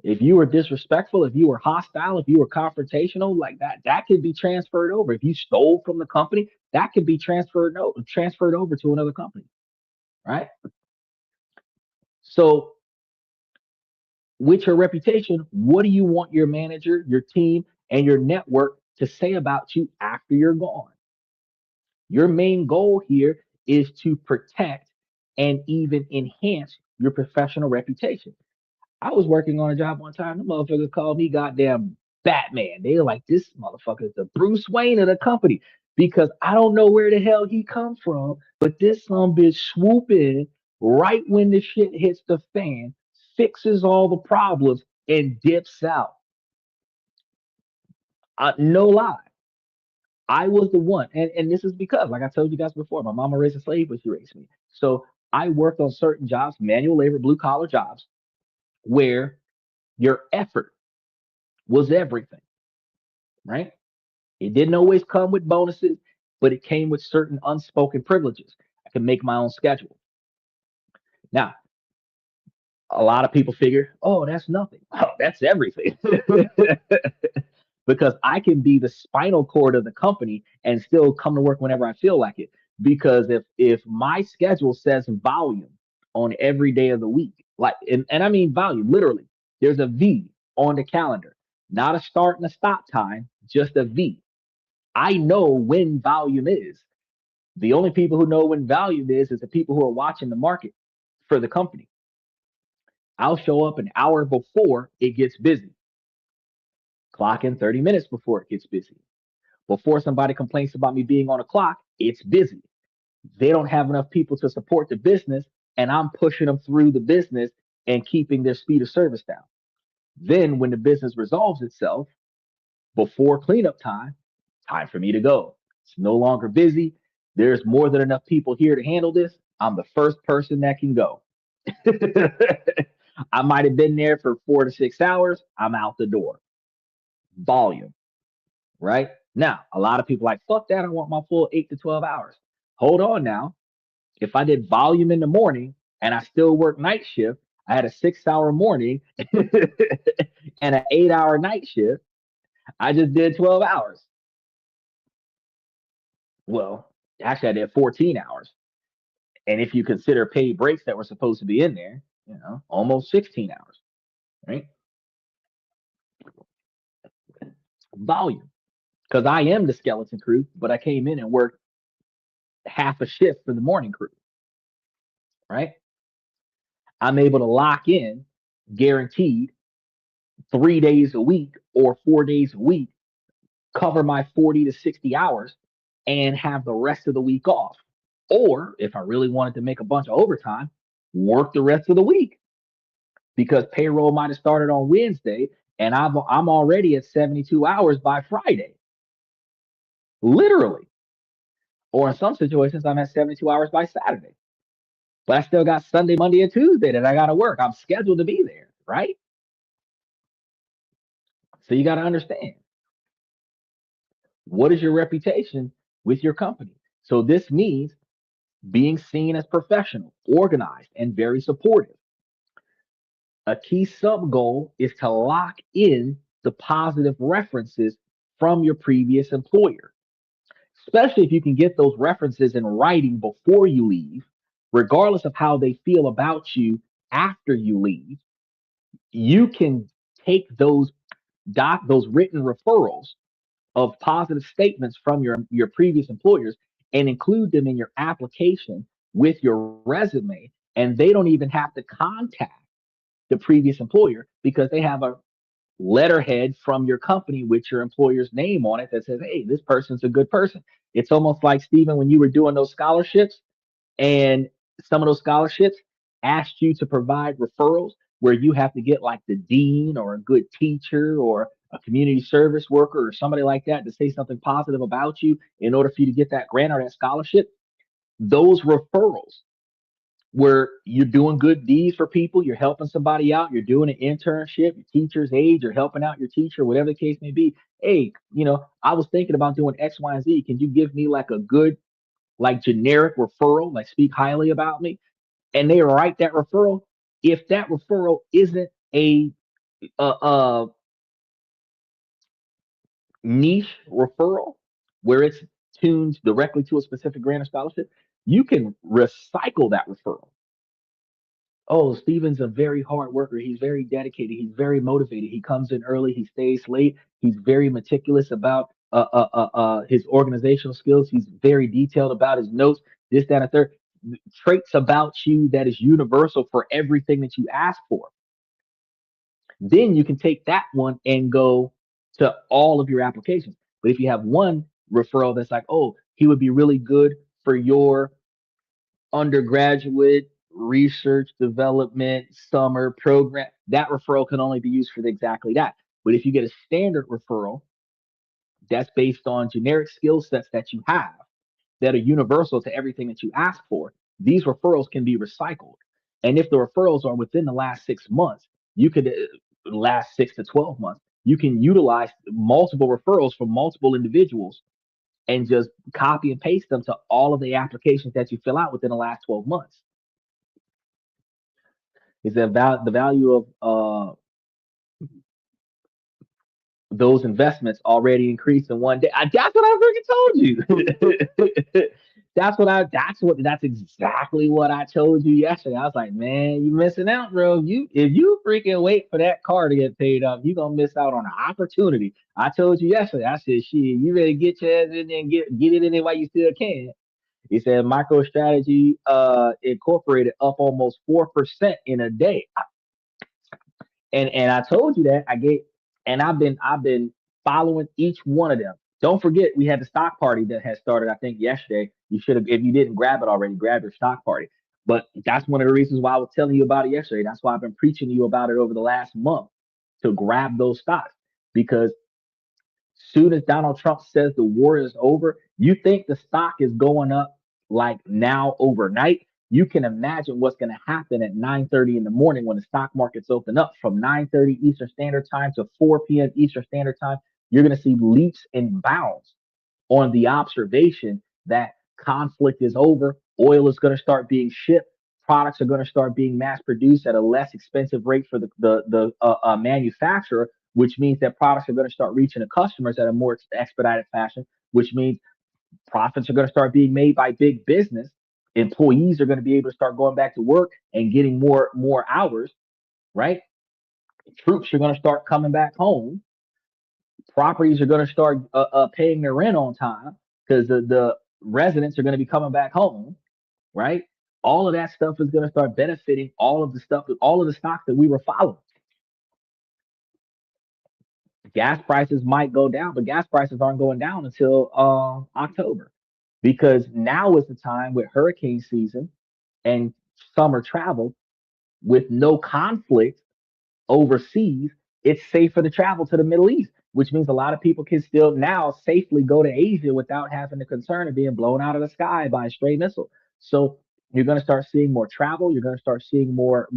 B: If you were disrespectful, if you were hostile, if you were confrontational, like that could be transferred over. If you stole from the company, that could be transferred over to another company, right? So with your reputation, what do you want your manager, your team, and your network to say about you after you're gone? Your main goal here is to protect and even enhance your professional reputation. I was working on a job one time. The motherfuckers called me goddamn Batman. They were like, this motherfucker is the Bruce Wayne of the company because I don't know where the hell he comes from, but this some bitch swoop in right when the shit hits the fan, fixes all the problems, and dips out. No lie. I was the one. And this is because, like I told you guys before, my mama raised a slave, but she raised me. So I worked on certain jobs, manual labor, blue collar jobs, where your effort was everything, right? It didn't always come with bonuses, but it came with certain unspoken privileges. I could make my own schedule. Now, a lot of people figure, oh, that's nothing. Oh, that's everything. Because I can be the spinal cord of the company and still come to work whenever I feel like it. Because if my schedule says volume on every day of the week, like and I mean volume, literally, there's a V on the calendar, not a start and a stop time, just a V. I know when volume is. The only people who know when volume is the people who are watching the market for the company. I'll show up an hour before it gets busy. Clock in 30 minutes before it gets busy. Before somebody complains about me being on a clock, it's busy. They don't have enough people to support the business, and I'm pushing them through the business and keeping their speed of service down. Then, when the business resolves itself before cleanup time, time for me to go. It's no longer busy. There's more than enough people here to handle this. I'm the first person that can go. I might have been there for 4 to 6 hours. I'm out the door. Volume, right? Now, a lot of people are like, fuck that. I want my full 8 to 12 hours. Hold on now. If I did volume in the morning and I still work night shift, I had a 6 hour morning and an 8 hour night shift. I just did 12 hours. Well, actually, I did 14 hours. And if you consider paid breaks that were supposed to be in there, almost 16 hours, right? Volume. Because I am the skeleton crew, but I came in and worked half a shift for the morning crew, right? I'm able to lock in guaranteed 3 days a week or 4 days a week, cover my 40 to 60 hours, and have the rest of the week off. Or if I really wanted to make a bunch of overtime, work the rest of the week because payroll might have started on Wednesday and I'm already at 72 hours by Friday, literally. Or in some situations, I'm at 72 hours by Saturday, but I still got Sunday, Monday, and Tuesday that I got to work. I'm scheduled to be there, right? So you got to understand, what is your reputation with your company? So this means being seen as professional, organized, and very supportive. A key sub goal is to lock in the positive references from your previous employer, especially if you can get those references in writing before you leave, regardless of how they feel about you after you leave. You can take those written referrals of positive statements from your previous employers and include them in your application with your resume, and they don't even have to contact the previous employer because they have a letterhead from your company with your employer's name on it that says, hey, this person's a good person. It's almost like, Stephen, when you were doing those scholarships, and some of those scholarships asked you to provide referrals where you have to get like the dean or a good teacher or a community service worker or somebody like that to say something positive about you in order for you to get that grant or that scholarship. Those referrals where you're doing good deeds for people, you're helping somebody out, you're doing an internship, your teacher's aide, you're helping out your teacher, whatever the case may be. Hey, I was thinking about doing X, Y, and Z. Can you give me like a good, like generic referral, like speak highly about me? And they write that referral. If that referral isn't a a niche referral where it's tuned directly to a specific grant or scholarship, you can recycle that referral. Oh, Steven's a very hard worker. He's very dedicated. He's very motivated. He comes in early. He stays late. He's very meticulous about his organizational skills. He's very detailed about his notes. This, that, and third traits about you that is universal for everything that you ask for. Then you can take that one and go to all of your applications. But if you have one referral that's like, oh, he would be really good for your undergraduate research development summer program, that referral can only be used for exactly that. But if you get a standard referral that's based on generic skill sets that you have that are universal to everything that you ask for, these referrals can be recycled. And if the referrals are within the last 6 months, you could last 6 to 12 months, you can utilize multiple referrals from multiple individuals and just copy and paste them to all of the applications that you fill out within the last 12 months. Is that the value of those investments already increased in one day? That's what I freaking told you. That's exactly what I told you yesterday. I was like, man, you missing out, bro. If you freaking wait for that car to get paid off, you gonna miss out on an opportunity. I told you yesterday. I said, shit, you better get your ass in there and get it in there while you still can. He said MicroStrategy incorporated up almost 4% in a day. And I told you that I get, and I've been following each one of them. Don't forget, we had the stock party that had started, I think, yesterday. You should have, if you didn't grab it already, grab your stock party. But that's one of the reasons why I was telling you about it yesterday. That's why I've been preaching to you about it over the last month, to grab those stocks, because soon as Donald Trump says the war is over, you think the stock is going up like now overnight. You can imagine what's going to happen at 9:30 in the morning when the stock markets open up, from 9:30 Eastern Standard Time to 4 p.m. Eastern Standard Time. You're going to see leaps and bounds on the observation that conflict is over. Oil is going to start being shipped. Products are going to start being mass produced at a less expensive rate for the manufacturer, which means that products are going to start reaching the customers at a more expedited fashion, which means profits are going to start being made by big business. Employees are going to be able to start going back to work and getting more hours, right? Troops are going to start coming back home. Properties are going to start paying their rent on time because the residents are going to be coming back home, right? All of that stuff is going to start benefiting all of the stuff, all of the stocks that we were following. Gas prices might go down, but gas prices aren't going down until October, because now is the time with hurricane season and summer travel with no conflict overseas. It's safer to travel to the Middle East, which means a lot of people can still now safely go to Asia without having the concern of being blown out of the sky by a stray missile. So you're going to start seeing more travel. You're going to start seeing more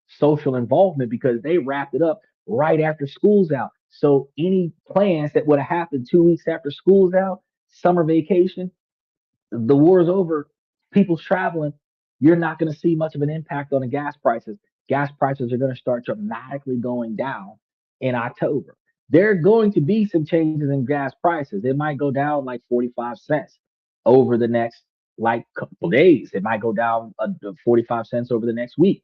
B: social involvement, because they wrapped it up right after school's out. So any plans that would have happened 2 weeks after school's out, summer vacation, the war's over, people's traveling, you're not going to see much of an impact on the gas prices. Gas prices are going to start dramatically going down in October. There are going to be some changes in gas prices. It might go down like 45 cents over the next like couple days. It might go down 45 cents over the next week.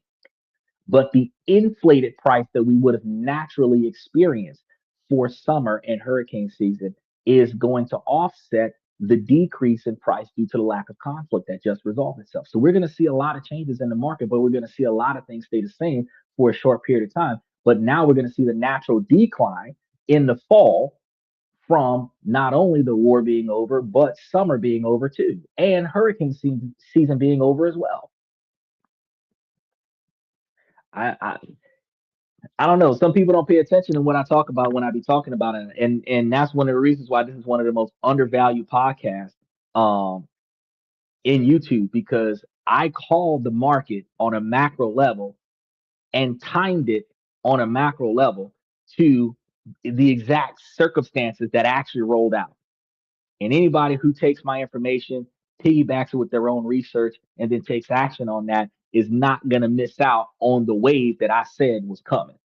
B: But the inflated price that we would have naturally experienced for summer and hurricane season is going to offset the decrease in price due to the lack of conflict that just resolved itself. So we're going to see a lot of changes in the market, but we're going to see a lot of things stay the same for a short period of time. But now we're going to see the natural decline in the fall from not only the war being over, but summer being over too, and hurricane season being over as well. I I don't know. Some people don't pay attention to what I talk about when I be talking about it, and that's one of the reasons why this is one of the most undervalued podcasts um in YouTube, because I called the market on a macro level and timed it on a macro level to the exact circumstances that actually rolled out. And anybody who takes my information, piggybacks it with their own research, and then takes action on that is not going to miss out on the wave that I said was coming.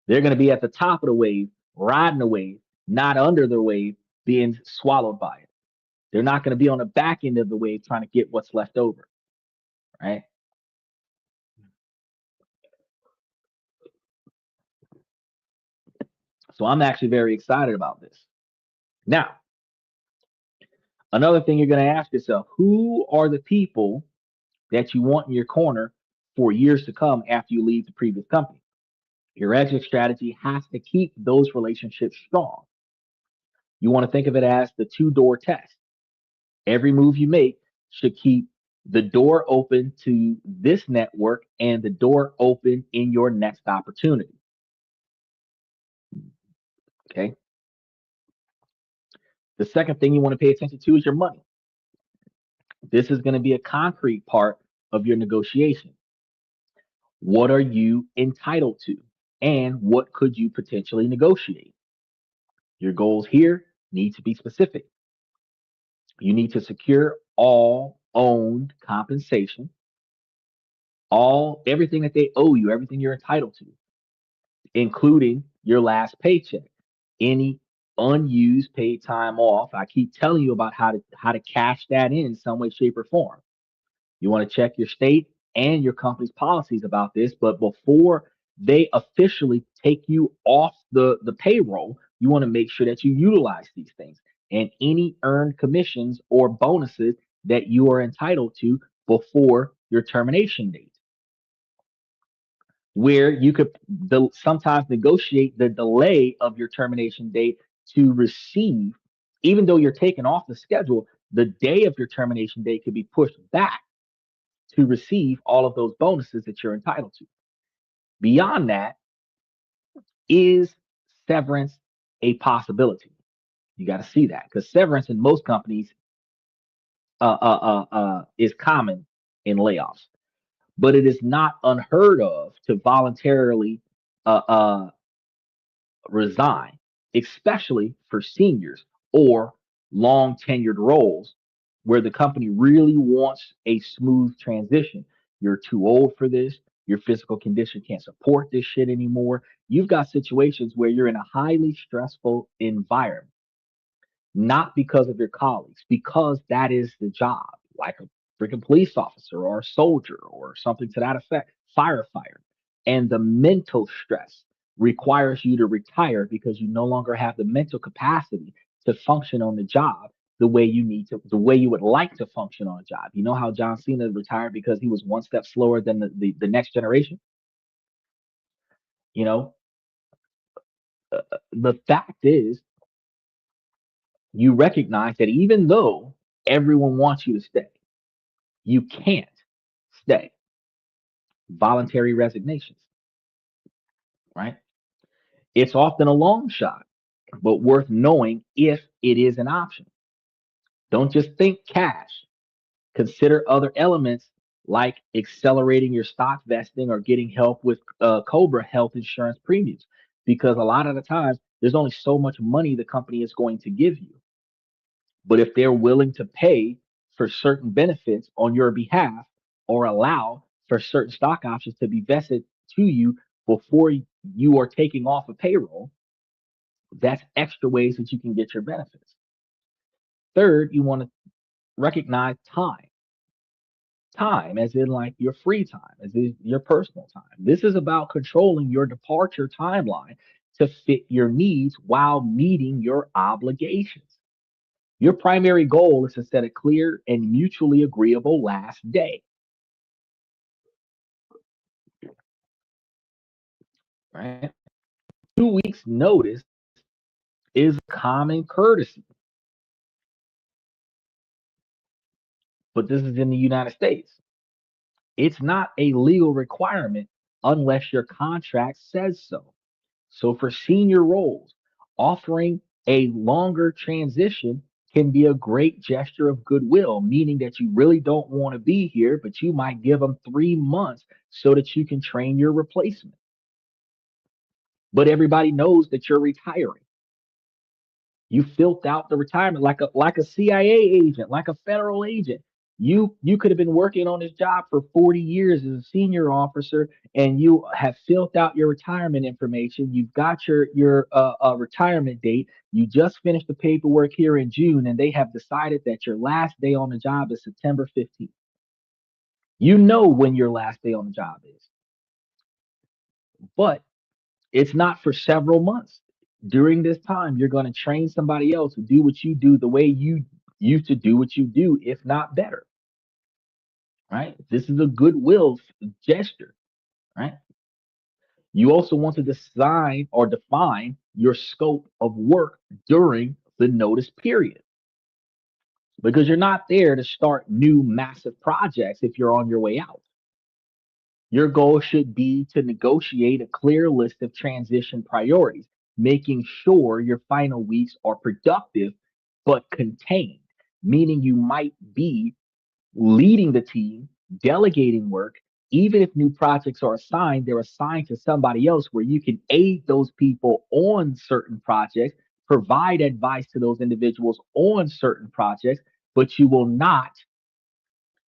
B: They're going to be at the top of the wave, riding the wave, not under the wave, being swallowed by it. They're not going to be on the back end of the wave trying to get what's left over, right? So I'm actually very excited about this. Now, another thing you're going to ask yourself, who are the people that you want in your corner for years to come after you leave the previous company? Your exit strategy has to keep those relationships strong. You want to think of it as the two-door test. Every move you make should keep the door open to this network and the door open in your next opportunity. Okay. The second thing you want to pay attention to is your money. This is going to be a concrete part of your negotiation. What are you entitled to? And what could you potentially negotiate? Your goals here need to be specific. You need to secure all owned compensation, all everything that they owe you, everything you're entitled to, including your last paycheck, any unused paid time off. I keep telling you about how to cash that in some way, shape, or form. You want to check your state and your company's policies about this, but before they officially take you off the payroll, you want to make sure that you utilize these things and any earned commissions or bonuses that you are entitled to before your termination date, where you could sometimes negotiate the delay of your termination date to receive, even though you're taken off the schedule, the day of your termination date could be pushed back to receive all of those bonuses that you're entitled to. Beyond that, is severance a possibility? You got to see that because severance in most companies is common in layoffs, but it is not unheard of to voluntarily uh, uh, resign, especially for seniors or long tenured roles where the company really wants a smooth transition. You're too old for this. Your physical condition can't support this shit anymore. You've got situations where you're in a highly stressful environment, not because of your colleagues, because that is the job, like a freaking police officer or a soldier or something to that effect, firefighter. And the mental stress requires you to retire because you no longer have the mental capacity to function on the job the way you need to, the way you would like to function on a job. You know how John Cena retired because he was one step slower than the next generation? You know, the fact is, you recognize that even though everyone wants you to stay, you can't stay. Voluntary resignations, right? It's often a long shot, but worth knowing if it is an option. Don't just think cash. Consider other elements like accelerating your stock vesting or getting help with Cobra health insurance premiums. Because a lot of the times, there's only so much money the company is going to give you. But if they're willing to pay for certain benefits on your behalf or allow for certain stock options to be vested to you before you are taking off a payroll, that's extra ways that you can get your benefits. Third, you want to recognize time. Time, as in like your free time, as in your personal time. This is about controlling your departure timeline to fit your needs while meeting your obligations. Your primary goal is to set a clear and mutually agreeable last day, right? 2 weeks notice is common courtesy, but this is in the United States. It's not a legal requirement unless your contract says so. So for senior roles, offering a longer transition can be a great gesture of goodwill, meaning that you really don't want to be here, but you might give them 3 months so that you can train your replacement. But everybody knows that you're retiring. You filled out the retirement like a CIA agent, like a federal agent. You could have been working on this job for 40 years as a senior officer, and you have filled out your retirement information. You've got your retirement date. You just finished the paperwork here in June, and they have decided that your last day on the job is September 15th. You know when your last day on the job is, but it's not for several months. During this time, you're going to train somebody else to do what you do the way you used to do what you do, if not better, right? This is a goodwill gesture, right? You also want to design or define your scope of work during the notice period because you're not there to start new massive projects if you're on your way out. Your goal should be to negotiate a clear list of transition priorities, making sure your final weeks are productive but contained, meaning you might be leading the team, delegating work. Even if new projects are assigned, they're assigned to somebody else where you can aid those people on certain projects, provide advice to those individuals on certain projects, but you will not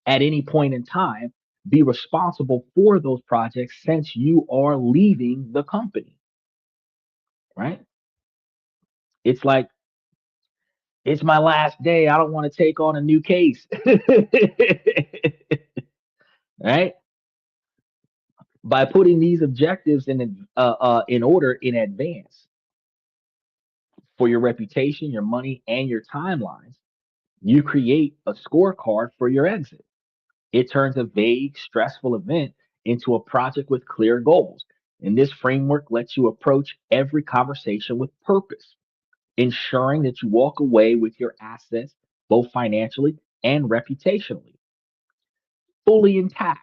B: at any point in time be responsible for those projects since you are leaving the company, right? It's like, it's my last day. I don't want to take on a new case, right? By putting these objectives in order in advance for your reputation, your money, and your timelines, you create a scorecard for your exit. It turns a vague, stressful event into a project with clear goals. And this framework lets you approach every conversation with purpose, ensuring that you walk away with your assets, both financially and reputationally, fully intact.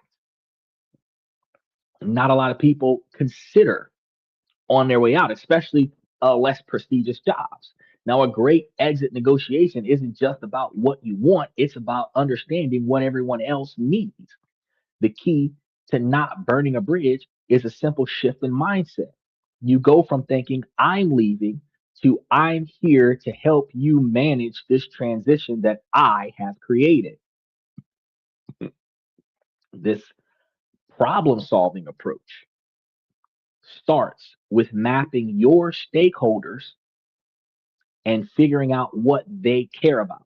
B: Not a lot of people consider on their way out, especially less prestigious jobs. Now, a great exit negotiation isn't just about what you want, it's about understanding what everyone else needs. The key to not burning a bridge is a simple shift in mindset. You go from thinking, I'm leaving, to I'm here to help you manage this transition that I have created. This problem solving approach starts with mapping your stakeholders and figuring out what they care about.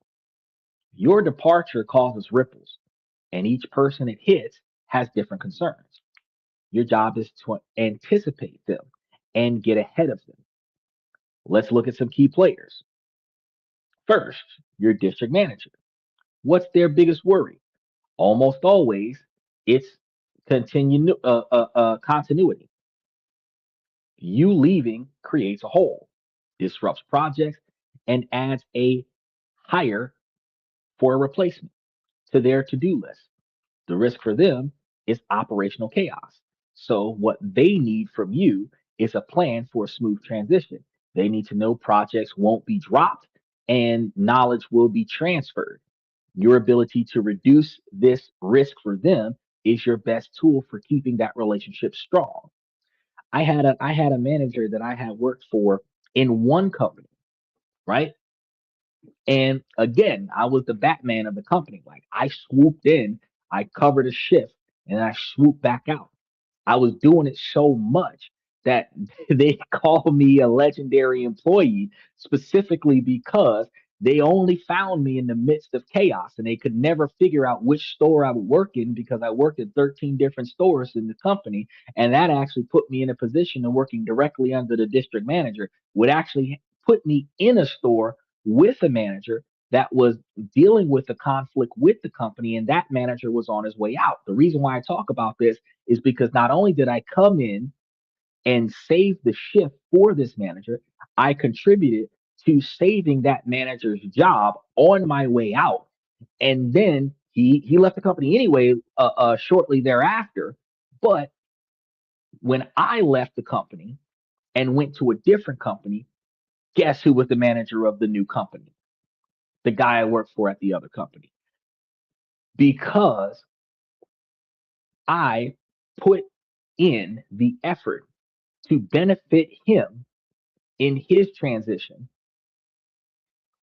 B: Your departure causes ripples, and each person it hits has different concerns. Your job is to anticipate them and get ahead of them. Let's look at some key players. First, your district manager. What's their biggest worry? Almost always, it's continuity. You leaving creates a hole, disrupts projects, and adds a hire for a replacement to their to do list. The risk for them is operational chaos. So, what they need from you is a plan for a smooth transition. They need to know projects won't be dropped and knowledge will be transferred. Your ability to reduce this risk for them is your best tool for keeping that relationship strong. I had a manager that I had worked for in one company, right? And again, I was the Batman of the company. Like I swooped in, I covered a shift, and I swooped back out. I was doing it so much that they called me a legendary employee specifically because they only found me in the midst of chaos and they could never figure out which store I would work in because I worked at 13 different stores in the company. And that actually put me in a position of working directly under the district manager, would actually put me in a store with a manager that was dealing with the conflict with the company, and that manager was on his way out. The reason why I talk about this is because not only did I come in and save the shift for this manager, I contributed to saving that manager's job on my way out. And then he left the company anyway, shortly thereafter. But when I left the company and went to a different company, guess who was the manager of the new company? The guy I worked for at the other company. Because I put in the effort to benefit him in his transition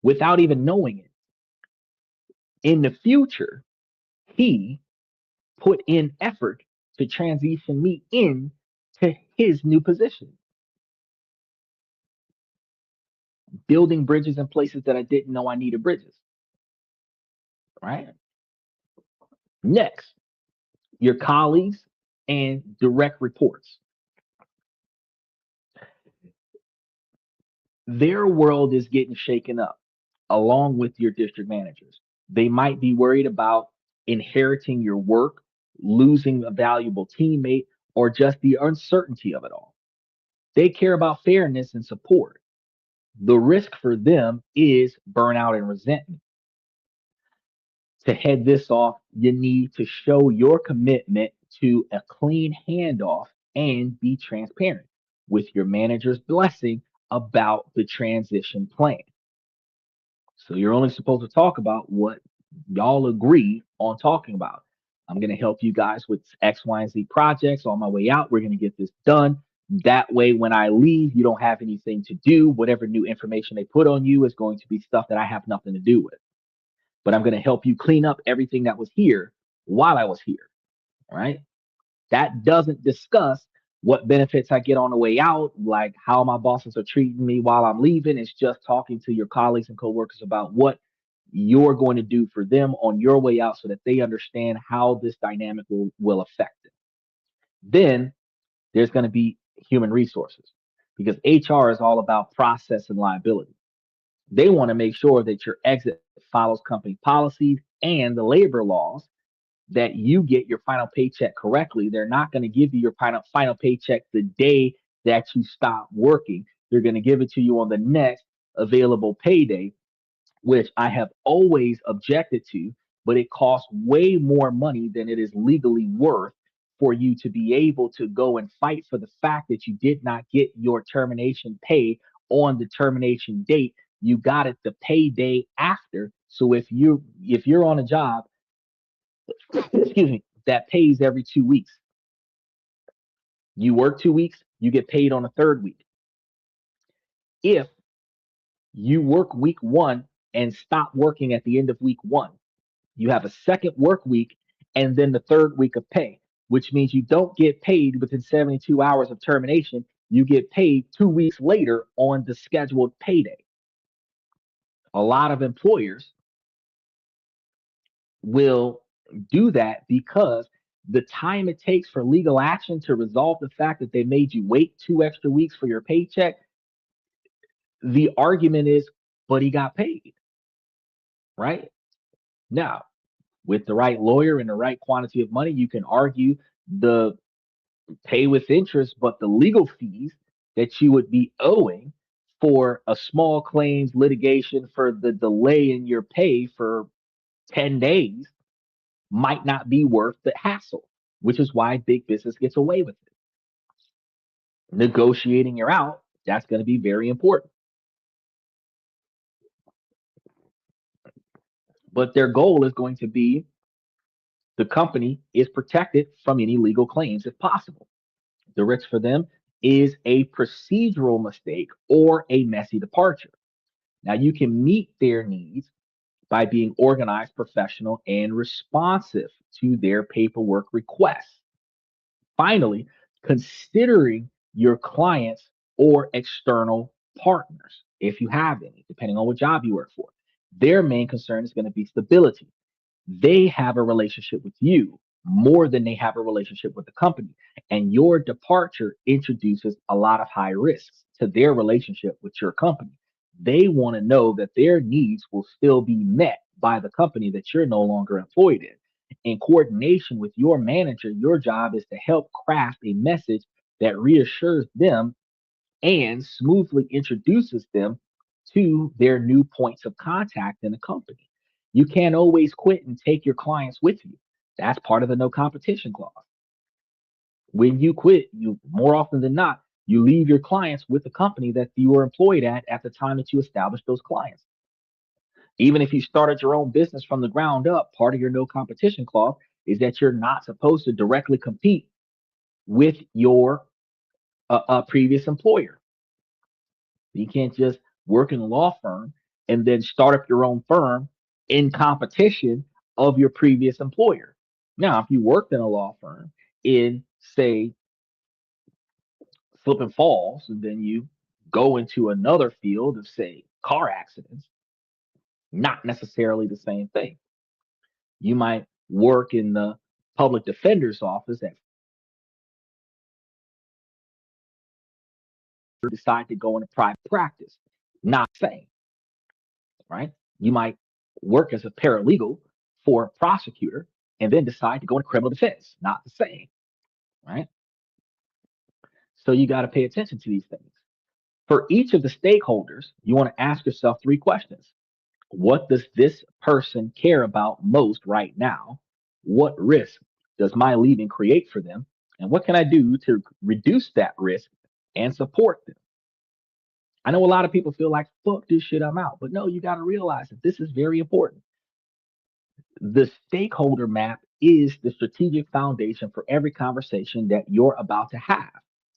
B: without even knowing it. In the future, he put in effort to transition me in to his new position, building bridges in places that I didn't know I needed bridges, right? Next, your colleagues and direct reports. Their world is getting shaken up along with your district managers. They might be worried about inheriting your work, losing a valuable teammate, or just the uncertainty of it all. They care about fairness and support. The risk for them is burnout and resentment. To head this off, you need to show your commitment to a clean handoff and be transparent with your manager's blessing about the transition plan. So you're only supposed to talk about what y'all agree on talking about. I'm going to help you guys with X, Y, and Z projects on my way out. We're going to get this done. That way, when I leave, you don't have anything to do. Whatever new information they put on you is going to be stuff that I have nothing to do with. But I'm going to help you clean up everything that was here while I was here. All right. That doesn't discuss what benefits I get on the way out, like how my bosses are treating me while I'm leaving. It's just talking to your colleagues and coworkers about what you're going to do for them on your way out so that they understand how this dynamic will affect them. Then there's going to be human resources because HR is all about process and liability. They want to make sure that your exit follows company policies and the labor laws, that you get your final paycheck correctly. They're not going to give you your final paycheck the day that you stop working. They're going to give it to you on the next available payday, which I have always objected to, but it costs way more money than it is legally worth for you to be able to go and fight for the fact that you did not get your termination pay on the termination date. You got it the payday after. So if you're on a job, excuse me, that pays every 2 weeks, you work 2 weeks, you get paid on the third week. If you work week one and stop working at the end of week one, you have a second work week and then the third week of pay, which means you don't get paid within 72 hours of termination. You get paid 2 weeks later on the scheduled payday. A lot of employers will do that because the time it takes for legal action to resolve the fact that they made you wait 2 extra weeks for your paycheck, the argument is, but he got paid, right? Now, with the right lawyer and the right quantity of money, you can argue the pay with interest, but the legal fees that you would be owing for a small claims litigation for the delay in your pay for 10 days might not be worth the hassle, which is why big business gets away with it. Negotiating your out, that's going to be very important. But their goal is going to be the company is protected from any legal claims if possible. The risk for them is a procedural mistake or a messy departure. Now, you can meet their needs by being organized, professional, and responsive to their paperwork requests. Finally, considering your clients or external partners, if you have any, depending on what job you work for. Their main concern is going to be stability. They have a relationship with you more than they have a relationship with the company. And your departure introduces a lot of high risks to their relationship with your company. They want to know that their needs will still be met by the company that you're no longer employed in. In coordination with your manager, your job is to help craft a message that reassures them and smoothly introduces them to their new points of contact in the company. You can't always quit and take your clients with you. That's part of the no competition clause. When you quit, you more often than not, you leave your clients with the company that you were employed at the time that you established those clients. Even if you started your own business from the ground up, part of your no competition clause is that you're not supposed to directly compete with your previous employer. You can't just work in a law firm and then start up your own firm in competition of your previous employer. Now, if you worked in a law firm in, say, slip and falls, and then you go into another field of, say, car accidents, not necessarily the same thing. You might work in the public defender's office and decide to go into private practice. Not the same, right? You might work as a paralegal for a prosecutor and then decide to go into criminal defense. Not the same, right? So you got to pay attention to these things. For each of the stakeholders, you want to ask yourself three questions. What does this person care about most right now? What risk does my leaving create for them? And what can I do to reduce that risk and support them? I know a lot of people feel like, fuck this shit, I'm out. But no, you got to realize that this is very important. The stakeholder map is the strategic foundation for every conversation that you're about to have.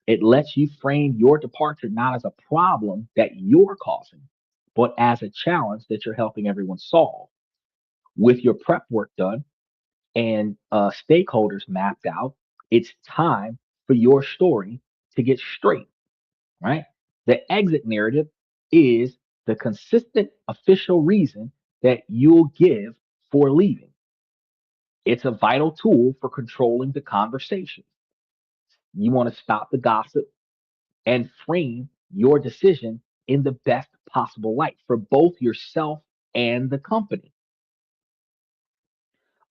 B: It lets you frame your departure not as a problem that you're causing, but as a challenge that you're helping everyone solve. With your prep work done and stakeholders mapped out, it's time for your story to get straight, right? The exit narrative is the consistent official reason that you'll give for leaving. It's a vital tool for controlling the conversation. You want to stop the gossip and frame your decision in the best possible light for both yourself and the company.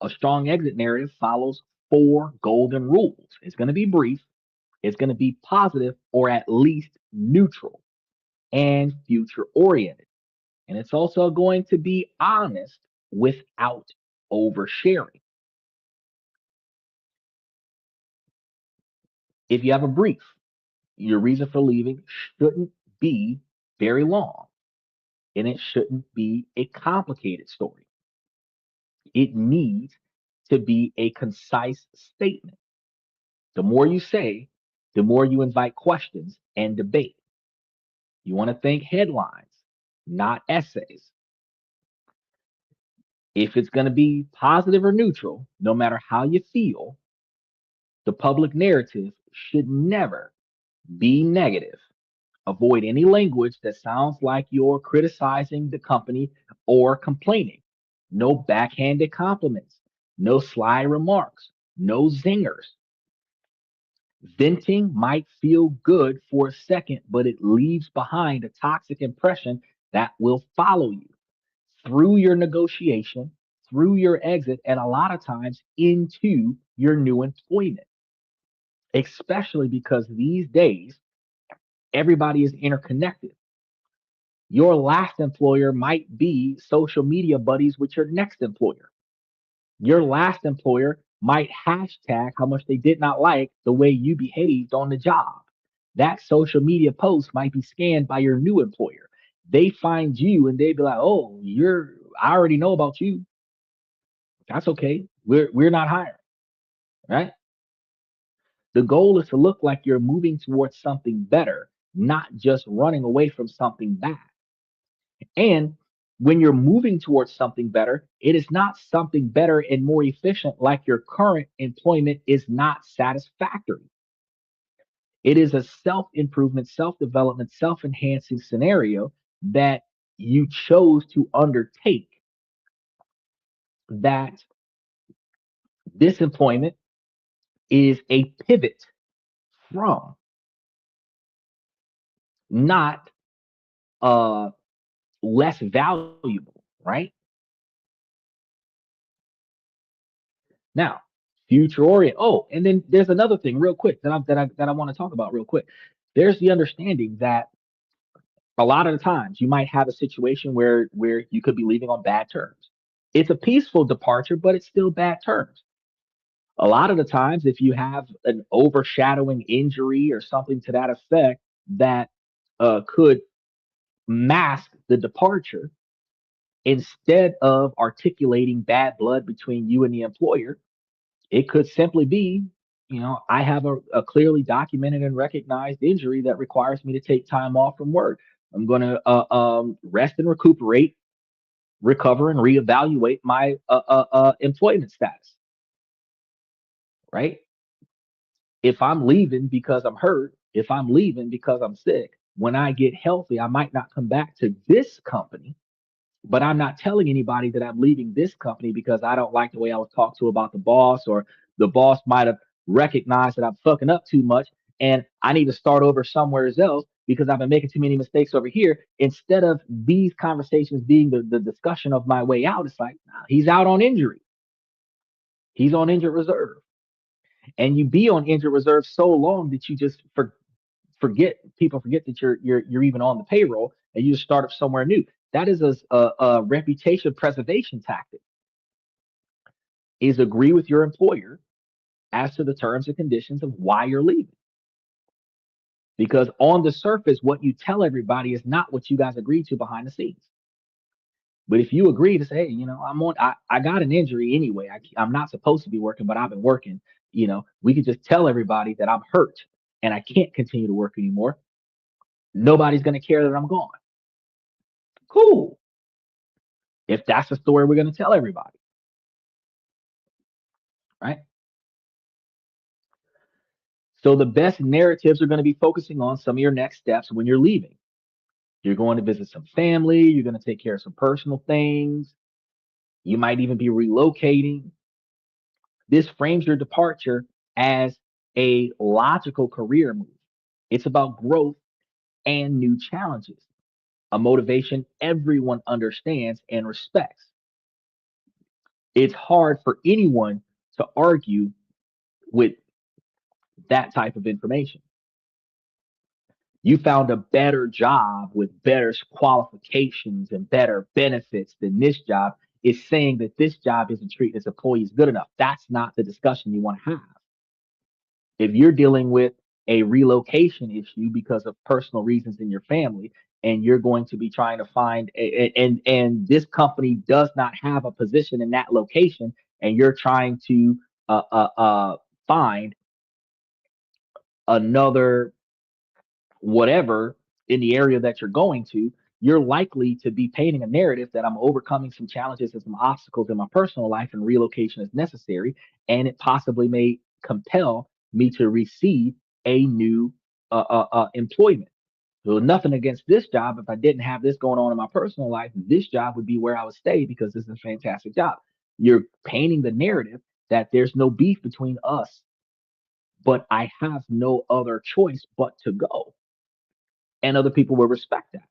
B: A strong exit narrative follows four golden rules. It's going to be brief, it's going to be positive or at least neutral and future oriented. And it's also going to be honest without oversharing. If you have a brief, your reason for leaving shouldn't be very long and it shouldn't be a complicated story. It needs to be a concise statement. The more you say, the more you invite questions and debate. You want to think headlines, not essays. If it's going to be positive or neutral, no matter how you feel, the public narrative should never be negative. Avoid any language that sounds like you're criticizing the company or complaining. No backhanded compliments, no sly remarks, no zingers. Venting might feel good for a second, but it leaves behind a toxic impression that will follow you through your negotiation, through your exit, and a lot of times into your new employment, especially because these days everybody is interconnected. Your last employer might be social media buddies with your next employer. Your last employer might hashtag how much they did not like the way you behaved on the job. That social media post might be scanned by your new employer. They find you and they be like, "Oh, I already know about you. That's okay. We're not hiring." Right? The goal is to look like you're moving towards something better, not just running away from something bad. And when you're moving towards something better, it is not something better and more efficient like your current employment is not satisfactory. It is a self improvement, self development, self enhancing scenario that you chose to undertake that this employment is a pivot from, not less valuable, right? Now, future orient. Oh, and then there's another thing, real quick, that I want to talk about real quick. There's the understanding that a lot of the times you might have a situation where you could be leaving on bad terms. It's a peaceful departure, but it's still bad terms. A lot of the times, if you have an overshadowing injury or something to that effect that could mask the departure, instead of articulating bad blood between you and the employer, it could simply be, I have a clearly documented and recognized injury that requires me to take time off from work. I'm going to rest and recuperate recover and reevaluate my employment status, right? If I'm leaving because I'm hurt, if I'm leaving because I'm sick, when I get healthy, I might not come back to this company, but I'm not telling anybody that I'm leaving this company because I don't like the way I was talked to about the boss, or the boss might have recognized that I'm fucking up too much and I need to start over somewhere else because I've been making too many mistakes over here. Instead of these conversations being the discussion of my way out, it's like, nah, he's out on injury. He's on injured reserve. And you be on injured reserve so long that you just forget, people forget that you're even on the payroll, and you just start up somewhere new. That is a reputation preservation tactic. Is agree with your employer as to the terms and conditions of why you're leaving. Because on the surface, what you tell everybody is not what you guys agreed to behind the scenes. But if you agree to say, hey, I got an injury anyway. I'm not supposed to be working, but I've been working. We could just tell everybody that I'm hurt and I can't continue to work anymore. Nobody's going to care that I'm gone. Cool. If that's the story we're going to tell everybody, right? So the best narratives are going to be focusing on some of your next steps when you're leaving. You're going to visit some family, you're going to take care of some personal things, you might even be relocating. This frames your departure as a logical career move. It's about growth and new challenges, a motivation everyone understands and respects. It's hard for anyone to argue with that type of information. You found a better job with better qualifications and better benefits than this job, is saying that this job isn't treating its employees good enough. That's not the discussion you want to have. If you're dealing with a relocation issue because of personal reasons in your family, and you're going to be trying to find and this company does not have a position in that location, and you're trying to find another whatever in the area that you're going to, you're likely to be painting a narrative that I'm overcoming some challenges and some obstacles in my personal life and relocation is necessary. And it possibly may compel me to receive a new employment. So nothing against this job. If I didn't have this going on in my personal life, this job would be where I would stay because this is a fantastic job. You're painting the narrative that there's no beef between us, but I have no other choice but to go, and other people will respect that.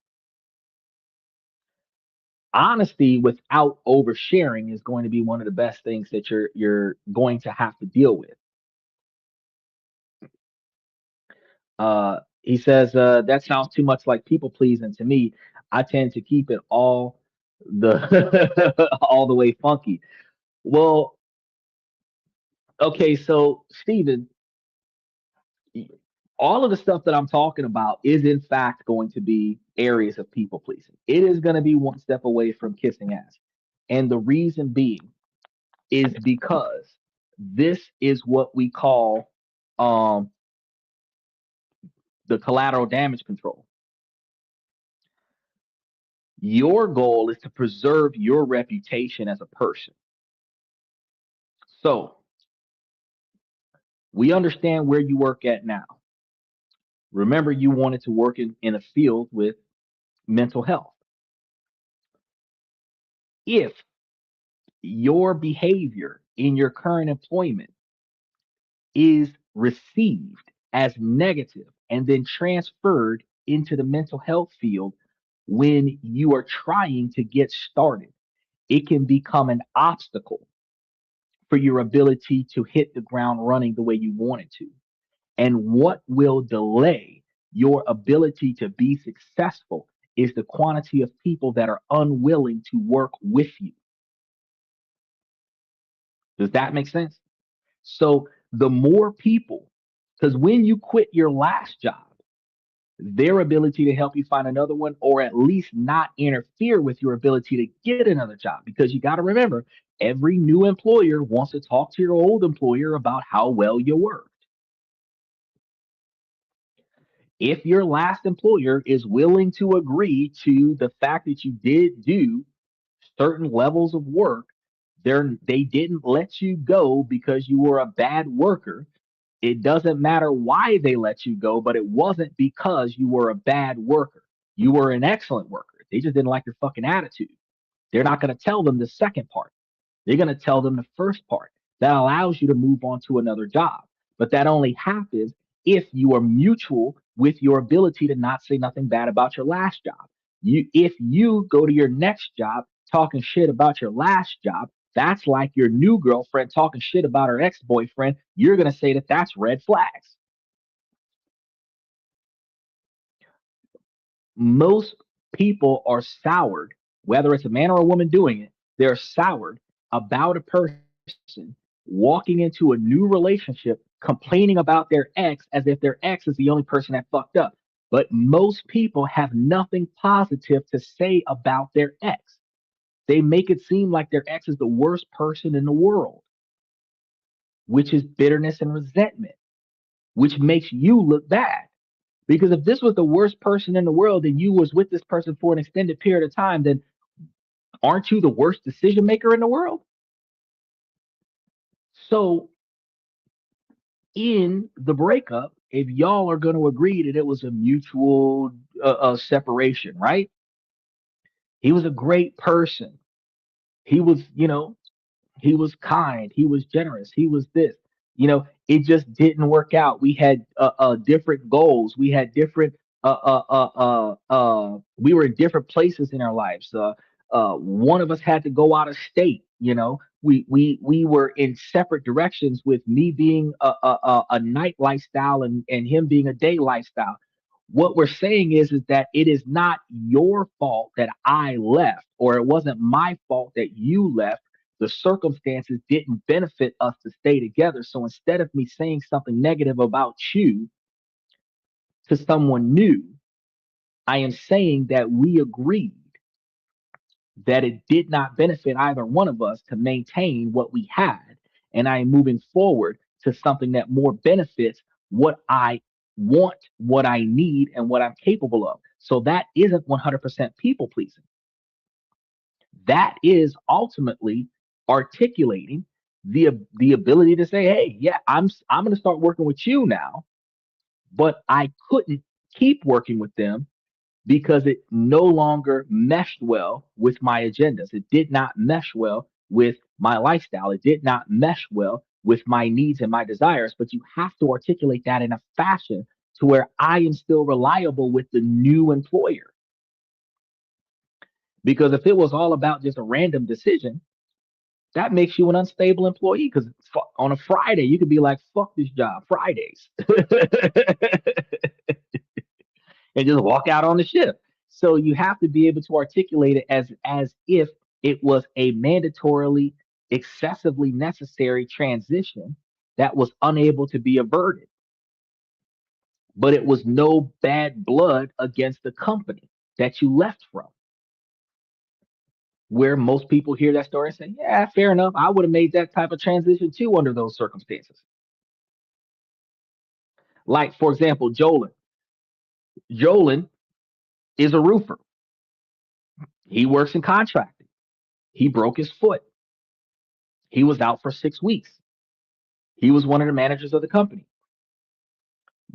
B: Honesty without oversharing is going to be one of the best things that you're going to have to deal with. He says that sounds too much like people pleasing to me. I tend to keep it all the all the way funky. Well, okay, so Stephen, all of the stuff that I'm talking about is in fact going to be areas of people pleasing. It is going to be one step away from kissing ass. And the reason being is because this is what we call um, the collateral damage control. Your goal is to preserve your reputation as a person. So we understand where you work at now. Remember, you wanted to work in a field with mental health. If your behavior in your current employment is received as negative and then transferred into the mental health field when you are trying to get started, it can become an obstacle for your ability to hit the ground running the way you want it to. And what will delay your ability to be successful is the quantity of people that are unwilling to work with you. Does that make sense? So the more people, because when you quit your last job, their ability to help you find another one, or at least not interfere with your ability to get another job, because you got to remember, every new employer wants to talk to your old employer about how well you worked. If your last employer is willing to agree to the fact that you did do certain levels of work, they didn't let you go because you were a bad worker. It doesn't matter why they let you go, but it wasn't because you were a bad worker. You were an excellent worker. They just didn't like your fucking attitude. They're not going to tell them the second part. They're going to tell them the first part. That allows you to move on to another job. But that only happens if you are mutual with your ability to not say nothing bad about your last job. If you go to your next job talking shit about your last job, that's like your new girlfriend talking shit about her ex-boyfriend. You're going to say that that's red flags. Most people are soured, whether it's a man or a woman doing it, they're soured about a person walking into a new relationship, complaining about their ex as if their ex is the only person that fucked up. But most people have nothing positive to say about their ex. They make it seem like their ex is the worst person in the world, which is bitterness and resentment, which makes you look bad. Because if this was the worst person in the world and you was with this person for an extended period of time, then aren't you the worst decision maker in the world? So in the breakup, if y'all are going to agree that it was a mutual separation, right? He was a great person. He was, he was kind. He was generous. He was this. It just didn't work out. We had different goals. We had different. We were in different places in our lives. One of us had to go out of state. We were in separate directions. With me being a night lifestyle and him being a day lifestyle. What we're saying is that it is not your fault that I left, or it wasn't my fault that you left. The circumstances didn't benefit us to stay together. So instead of me saying something negative about you to someone new, I am saying that we agreed that it did not benefit either one of us to maintain what we had. And I am moving forward to something that more benefits what I want, what I need, and what I'm capable of. So that isn't 100% people pleasing. That is ultimately articulating the ability to say, "Hey, yeah, I'm going to start working with you now, but I couldn't keep working with them because it no longer meshed well with my agendas. It did not mesh well with my lifestyle. It did not mesh well with my needs and my desires." But you have to articulate that in a fashion to where I am still reliable with the new employer. Because if it was all about just a random decision, that makes you an unstable employee. Because on a Friday, you could be like, fuck this job, Fridays, and just walk out on the shift. So you have to be able to articulate it as if it was a mandatorily, excessively necessary transition that was unable to be averted. But it was no bad blood against the company that you left from. Where most people hear that story and say, yeah, fair enough. I would have made that type of transition too under those circumstances. Like, for example, Jolin. Jolin is a roofer. He works in contracting. He broke his foot. He was out for 6 weeks. He was one of the managers of the company.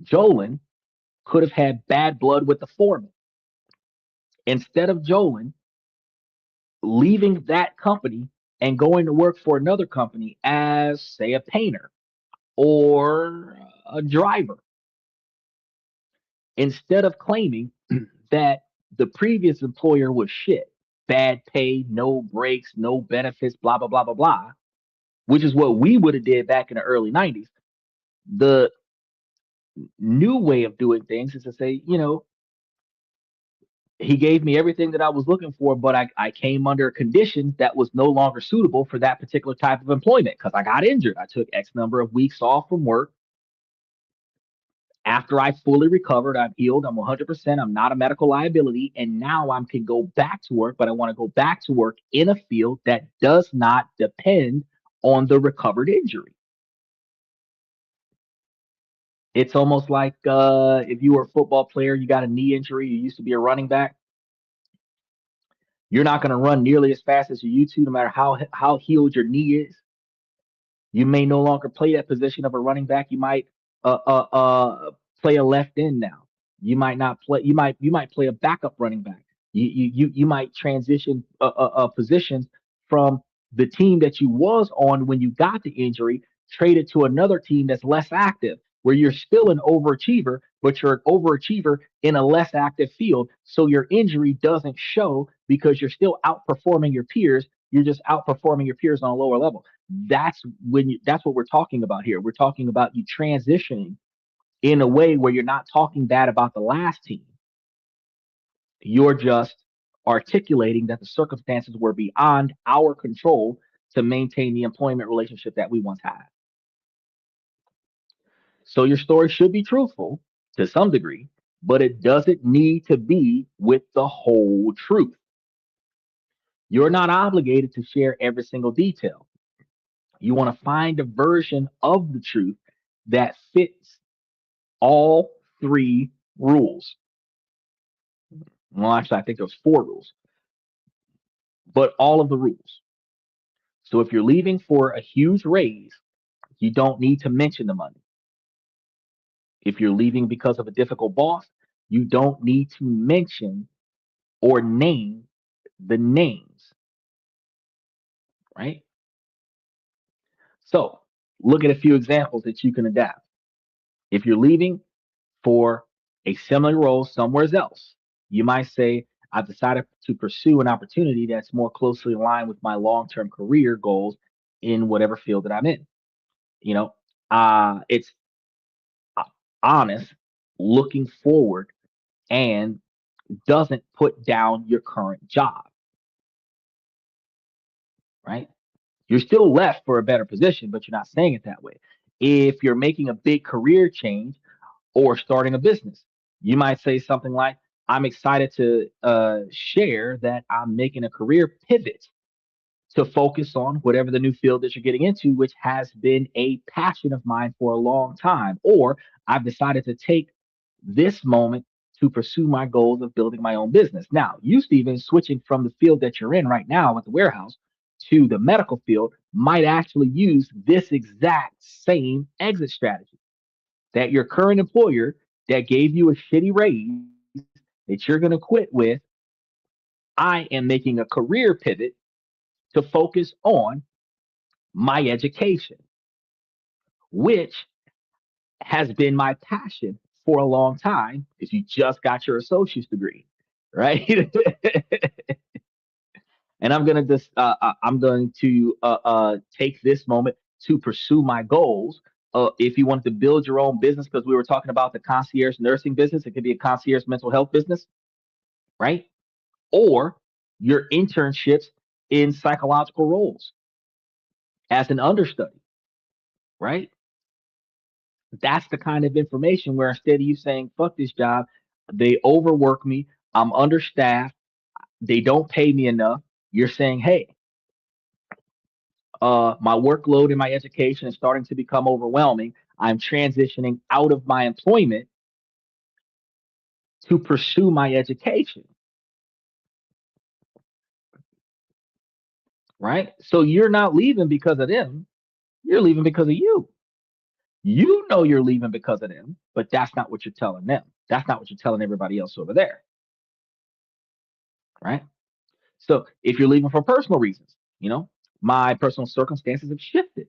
B: Jolin could have had bad blood with the foreman. Instead of Jolin leaving that company and going to work for another company as, say, a painter or a driver, instead of claiming that the previous employer was shit, bad pay, no breaks, no benefits, blah, blah, blah, blah, blah, which is what we would have did back in the early 90s. The new way of doing things is to say, he gave me everything that I was looking for, but I came under a condition that was no longer suitable for that particular type of employment because I got injured. I took X number of weeks off from work. After I fully recovered, I'm healed, I'm 100%, I'm not a medical liability, and now I can go back to work, but I want to go back to work in a field that does not depend on the recovered injury. It's almost like if you were a football player, you got a knee injury, you used to be a running back. You're not going to run nearly as fast as you used to, no matter how healed your knee is. You may no longer play that position of a running back. You might uh, uh, uh, play a left end now. You might not play. You might play a backup running back. You might transition positions from the team that you was on when you got the injury, traded to another team that's less active, where you're still an overachiever, but you're an overachiever in a less active field. So your injury doesn't show because you're still outperforming your peers. You're just outperforming your peers on a lower level. That's what we're talking about here. We're talking about you transitioning in a way where you're not talking bad about the last team. You're just articulating that the circumstances were beyond our control to maintain the employment relationship that we once had. So your story should be truthful to some degree, but it doesn't need to be with the whole truth. You're not obligated to share every single detail. You want to find a version of the truth that fits all three rules. Well, actually, I think there's four rules, but all of the rules. So if you're leaving for a huge raise, you don't need to mention the money. If you're leaving because of a difficult boss, you don't need to mention or name the names, right? So look at a few examples that you can adapt. If you're leaving for a similar role somewhere else, you might say, I've decided to pursue an opportunity that's more closely aligned with my long term career goals in whatever field that I'm in. You know, it's uh, honest, looking forward, and doesn't put down your current job, right? You're still left for a better position, but you're not saying it that way. If you're making a big career change or starting a business, you might say something like, I'm excited to share that I'm making a career pivot to focus on whatever the new field that you're getting into, which has been a passion of mine for a long time. Or I've decided to take this moment to pursue my goals of building my own business. Now, you, Stephen, switching from the field that you're in right now at the warehouse to the medical field might actually use this exact same exit strategy that your current employer that gave you a shitty raise that you're going to quit with. I am making a career pivot to focus on my education, which has been my passion for a long time because you just got your associate's degree, right? And I'm going to take this moment to pursue my goals. If you wanted to build your own business, because we were talking about the concierge nursing business, it could be a concierge mental health business, right? Or your internships in psychological roles as an understudy, right? That's the kind of information where instead of you saying, fuck this job, they overwork me, I'm understaffed, they don't pay me enough, you're saying, hey, my workload in my education is starting to become overwhelming. I'm transitioning out of my employment to pursue my education, right? So you're not leaving because of them, you're leaving because of you. You know you're leaving because of them, but that's not what you're telling them. That's not what you're telling everybody else over there, right? So if you're leaving for personal reasons, my personal circumstances have shifted,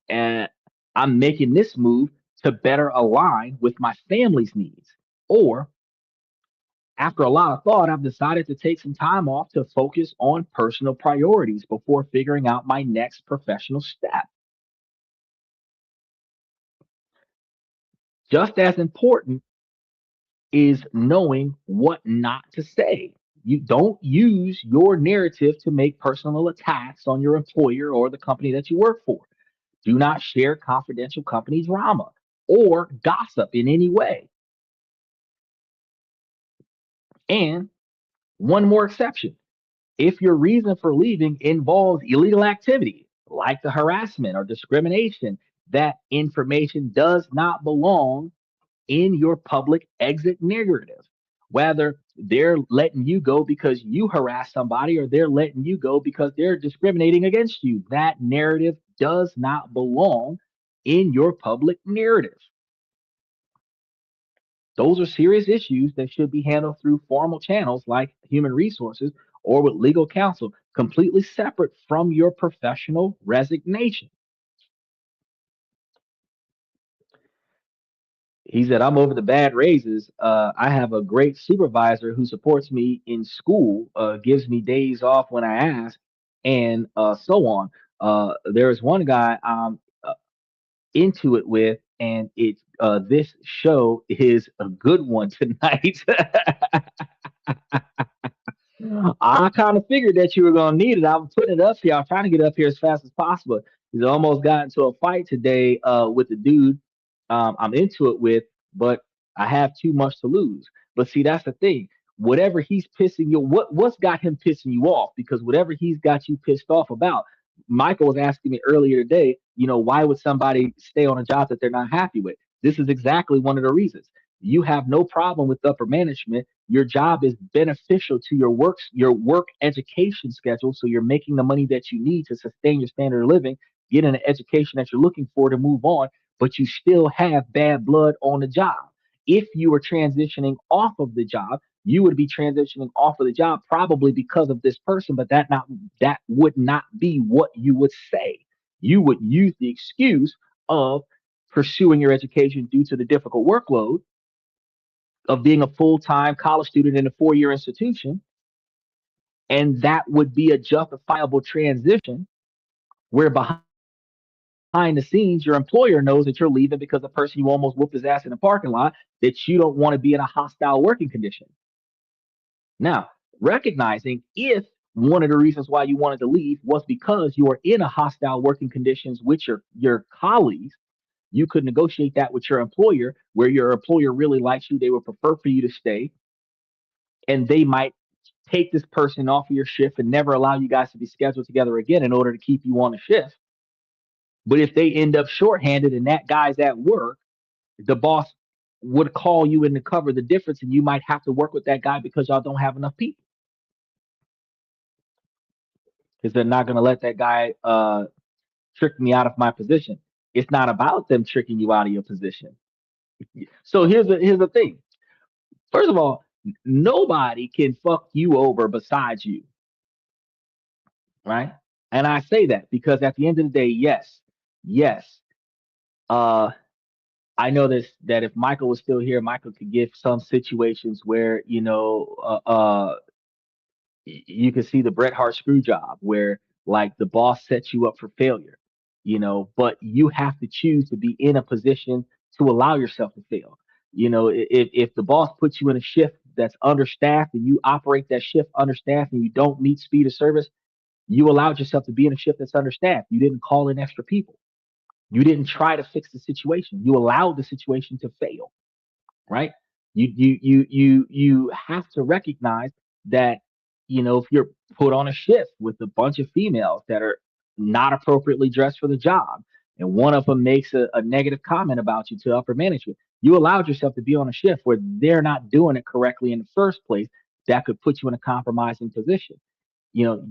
B: and I'm making this move to better align with my family's needs. Or after a lot of thought, I've decided to take some time off to focus on personal priorities before figuring out my next professional step. Just as important is knowing what not to say. You don't use your narrative to make personal attacks on your employer or the company that you work for. Do not share confidential company drama or gossip in any way. And one more exception: if your reason for leaving involves illegal activity like the harassment or discrimination, that information does not belong in your public exit narrative. whether they're letting you go because you harass somebody or they're letting you go because they're discriminating against you. That narrative does not belong in your public narrative. Those are serious issues that should be handled through formal channels like human resources or with legal counsel, completely separate from your professional resignation. He said, I'm over the bad raises. I have a great supervisor who supports me in school, gives me days off when I ask, and so on. There is one guy I'm into it with, and this show is a good one tonight. I kind of figured that you were going to need it. I'm putting it up here. I'm trying to get up here as fast as possible. He's almost got into a fight today with the dude I'm into it with, but I have too much to lose. But see, that's the thing. Whatever he's pissing you, what's got him pissing you off? Because whatever he's got you pissed off about, Michael was asking me earlier today, why would somebody stay on a job that they're not happy with? This is exactly one of the reasons. You have no problem with upper management. Your job is beneficial to your work education schedule, so you're making the money that you need to sustain your standard of living, get an education that you're looking for to move on, but you still have bad blood on the job. If you were transitioning off of the job, you would be transitioning off of the job probably because of this person, but that would not be what you would say. You would use the excuse of pursuing your education due to the difficult workload of being a full-time college student in a four-year institution, and that would be a justifiable transition where behind the scenes your employer knows that you're leaving because the person you almost whooped his ass in the parking lot, that you don't want to be in a hostile working condition. Now, recognizing if one of the reasons why you wanted to leave was because you were in a hostile working conditions with your colleagues, you could negotiate that with your employer, where your employer really likes you, they would prefer for you to stay, and they might take this person off of your shift and never allow you guys to be scheduled together again in order to keep you on the shift. But if they end up shorthanded and that guy's at work, the boss would call you in to cover the difference, and you might have to work with that guy because y'all don't have enough people. Because they're not going to let that guy trick me out of my position. It's not about them tricking you out of your position. So here's the thing. First of all, nobody can fuck you over besides you, right? And I say that because at the end of the day, yes, uh, I know this that if Michael was still here, Michael could give some situations where you can see the Bret Hart screw job where like the boss sets you up for failure, but you have to choose to be in a position to allow yourself to fail. If the boss puts you in a shift that's understaffed and you operate that shift understaffed and you don't meet speed of service, you allowed yourself to be in a shift that's understaffed. You didn't call in extra people. You didn't try to fix the situation. You allowed the situation to fail, right? You have to recognize that, if you're put on a shift with a bunch of females that are not appropriately dressed for the job, and one of them makes a negative comment about you to upper management, you allowed yourself to be on a shift where they're not doing it correctly in the first place. That could put you in a compromising position. You know,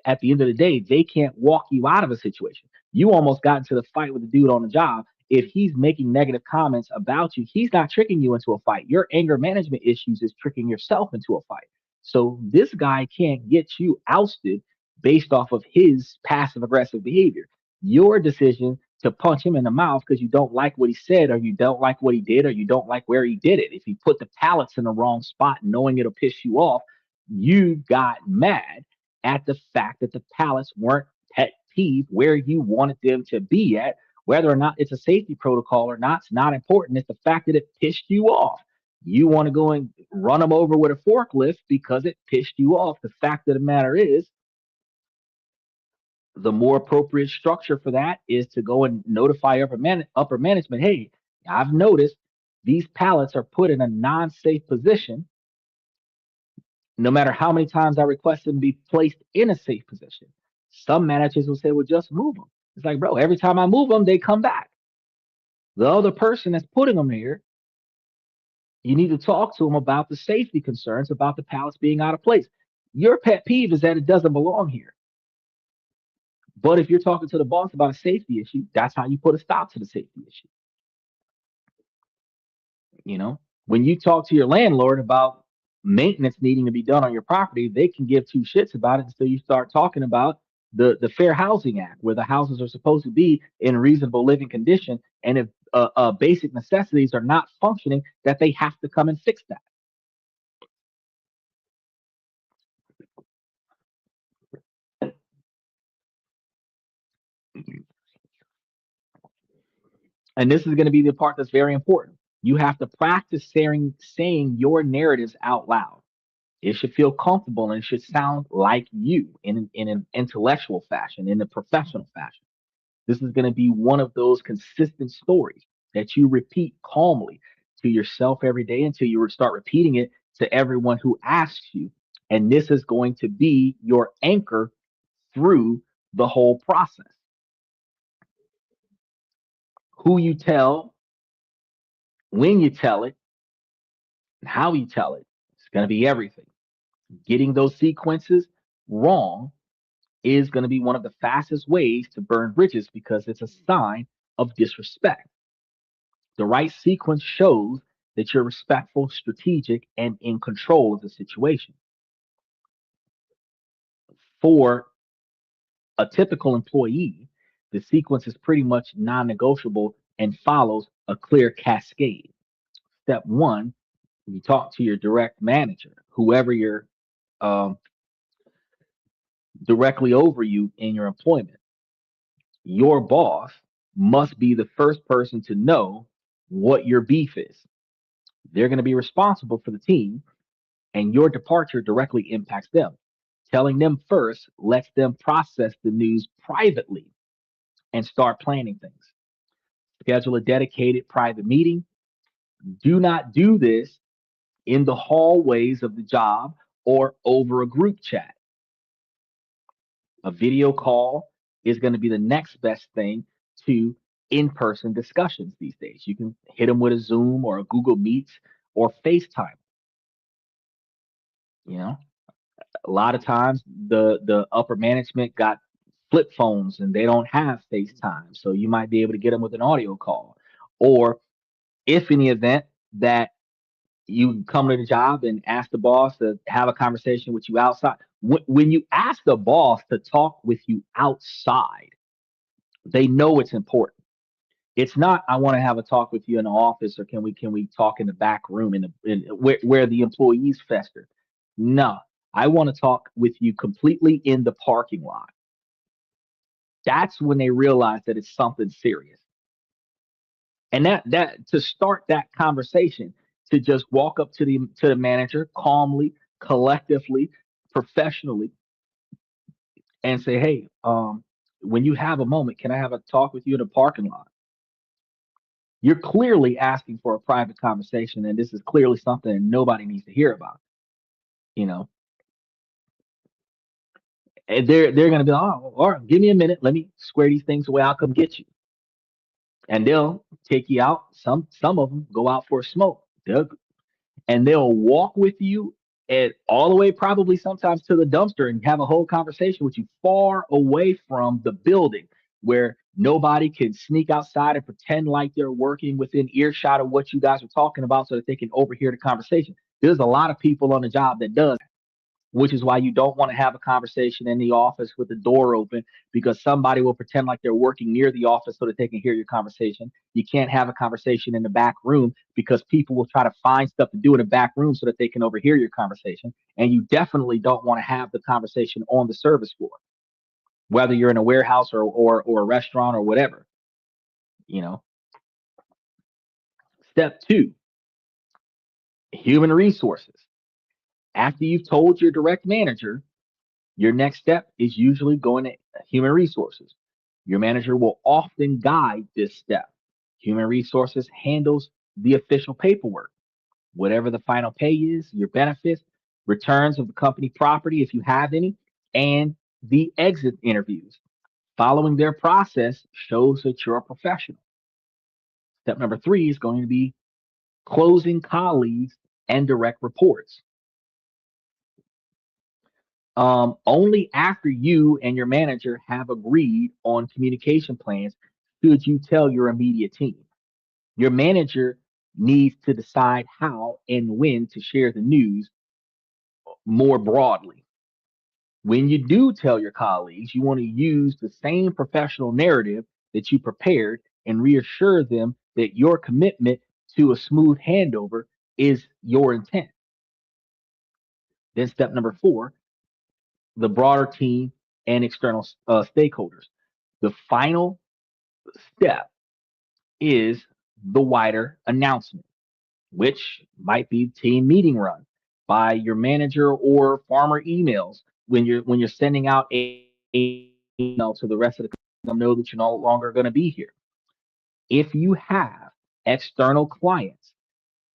B: at the end of the day, they can't walk you out of a situation. You almost got into the fight with the dude on the job. If he's making negative comments about you, he's not tricking you into a fight. Your anger management issues is tricking yourself into a fight. So this guy can't get you ousted based off of his passive aggressive behavior. Your decision to punch him in the mouth because you don't like what he said, or you don't like what he did, or you don't like where he did it. If he put the pallets in the wrong spot knowing it'll piss you off, you got mad at the fact that the pallets weren't pet peeve where you wanted them to be at. Whether or not it's a safety protocol or not, it's not important. It's the fact that it pissed you off. You want to go and run them over with a forklift because it pissed you off. The fact of the matter is, the more appropriate structure for that is to go and notify upper management. Hey, I've noticed these pallets are put in a non-safe position no matter how many times I request them to be placed in a safe position. Some managers will say, well, just move them. It's like, bro, every time I move them, they come back. The other person that's putting them here, You need to talk to them about the safety concerns about the pallets being out of place. Your pet peeve is that it doesn't belong here. But if you're talking to the boss about a safety issue, that's how you put a stop to the safety issue. You know, when you talk to your landlord about maintenance needing to be done on your property, they can give two shits about it until you start talking about the Fair Housing Act, where the houses are supposed to be in reasonable living condition, and if basic necessities are not functioning, that they have to come and fix that. And this is going to be the part that's very important. You have to practice saying your narratives out loud. It should feel comfortable and it should sound like you in an intellectual fashion, in a professional fashion. This is going to be one of those consistent stories that you repeat calmly to yourself every day until you start repeating it to everyone who asks you. And this is going to be your anchor through the whole process. Who you tell, when you tell it, and how you tell it, it's going to be everything. Getting those sequences wrong is going to be one of the fastest ways to burn bridges because it's a sign of disrespect. The right sequence shows that you're respectful, strategic, and in control of the situation. For a typical employee, the sequence is pretty much non negotiable and follows a clear cascade. Step one, you talk to your direct manager, whoever you're um, directly over you in your employment. Your boss must be the first person to know what your beef is. They're going to be responsible for the team, and your departure directly impacts them. Telling them first lets them process the news privately and start planning things. Schedule a dedicated private meeting. Do not do this in the hallways of the job or over a group chat. A video call is going to be the next best thing to in person discussions these days. You can hit them with a Zoom or a Google Meets or FaceTime. You know, a lot of times the upper management got flip phones and they don't have FaceTime. So you might be able to get them with an audio call. Or if in the event that you come to the job and ask the boss to have a conversation with you outside, when you ask the boss to talk with you outside, they know it's important. It's not I want to have a talk with you in the office or can we talk in the back room in where the employees fester. No, I want to talk with you completely in the parking lot. That's when they realize that it's something serious. And that to start that conversation, to just walk up to the manager calmly, collectively, professionally, and say, "Hey, when you have a moment, can I have a talk with you in the parking lot?" You're clearly asking for a private conversation, and this is clearly something that nobody needs to hear about. You know, and they're gonna be like, "Oh, all right, give me a minute, let me square these things away. I'll come get you." And they'll take you out. Some of them go out for a smoke. They'll walk with you and all the way probably sometimes to the dumpster and have a whole conversation with you far away from the building where nobody can sneak outside and pretend like they're working within earshot of what you guys are talking about so that they can overhear the conversation. There's a lot of people on the job that does, which is why you don't want to have a conversation in the office with the door open because somebody will pretend like they're working near the office so that they can hear your conversation. You can't have a conversation in the back room because people will try to find stuff to do in the back room so that they can overhear your conversation. And you definitely don't want to have the conversation on the service floor, whether you're in a warehouse or a restaurant or whatever. You know, step two, human resources. After you've told your direct manager, your next step is usually going to human resources. Your manager will often guide this step. Human resources handles the official paperwork, whatever the final pay is, your benefits, returns of the company property if you have any, and the exit interviews. Following their process shows that you're a professional. Step number three is going to be closing colleagues and direct reports. Only after you and your manager have agreed on communication plans should you tell your immediate team. Your manager needs to decide how and when to share the news more broadly. When you do tell your colleagues, you want to use the same professional narrative that you prepared and reassure them that your commitment to a smooth handover is your intent. Then, step number four, the broader team and external stakeholders. The final step is the wider announcement, which might be team meeting run by your manager or farmer emails when you're sending out a email to the rest of the company, let them know that you're no longer going to be here. If you have external clients,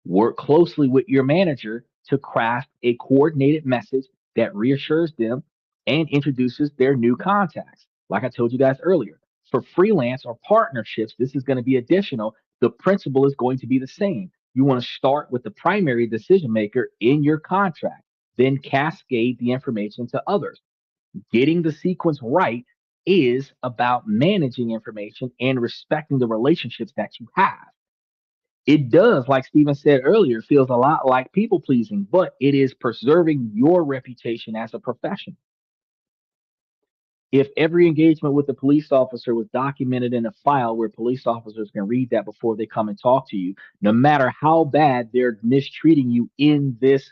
B: work closely with your manager to craft a coordinated message that reassures them and introduces their new contacts. Like I told you guys earlier, for freelance or partnerships, this is going to be additional. The principle is going to be the same. You want to start with the primary decision maker in your contract, then cascade the information to others. Getting the sequence right is about managing information and respecting the relationships that you have. It does, like Steven said earlier, feels a lot like people pleasing, but it is preserving your reputation as a professional. If every engagement with a police officer was documented in a file where police officers can read that before they come and talk to you, no matter how bad they're mistreating you in this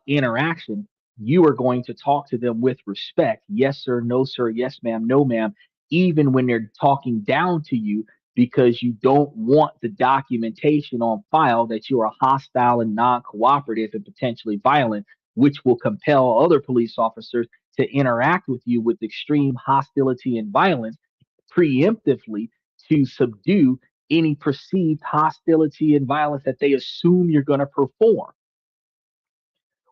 B: interaction, you are going to talk to them with respect. Yes, sir. No, sir. Yes, ma'am. No, ma'am. Even when they're talking down to you, because you don't want the documentation on file that you are hostile and non cooperative and potentially violent, which will compel other police officers to interact with you with extreme hostility and violence preemptively to subdue any perceived hostility and violence that they assume you're going to perform.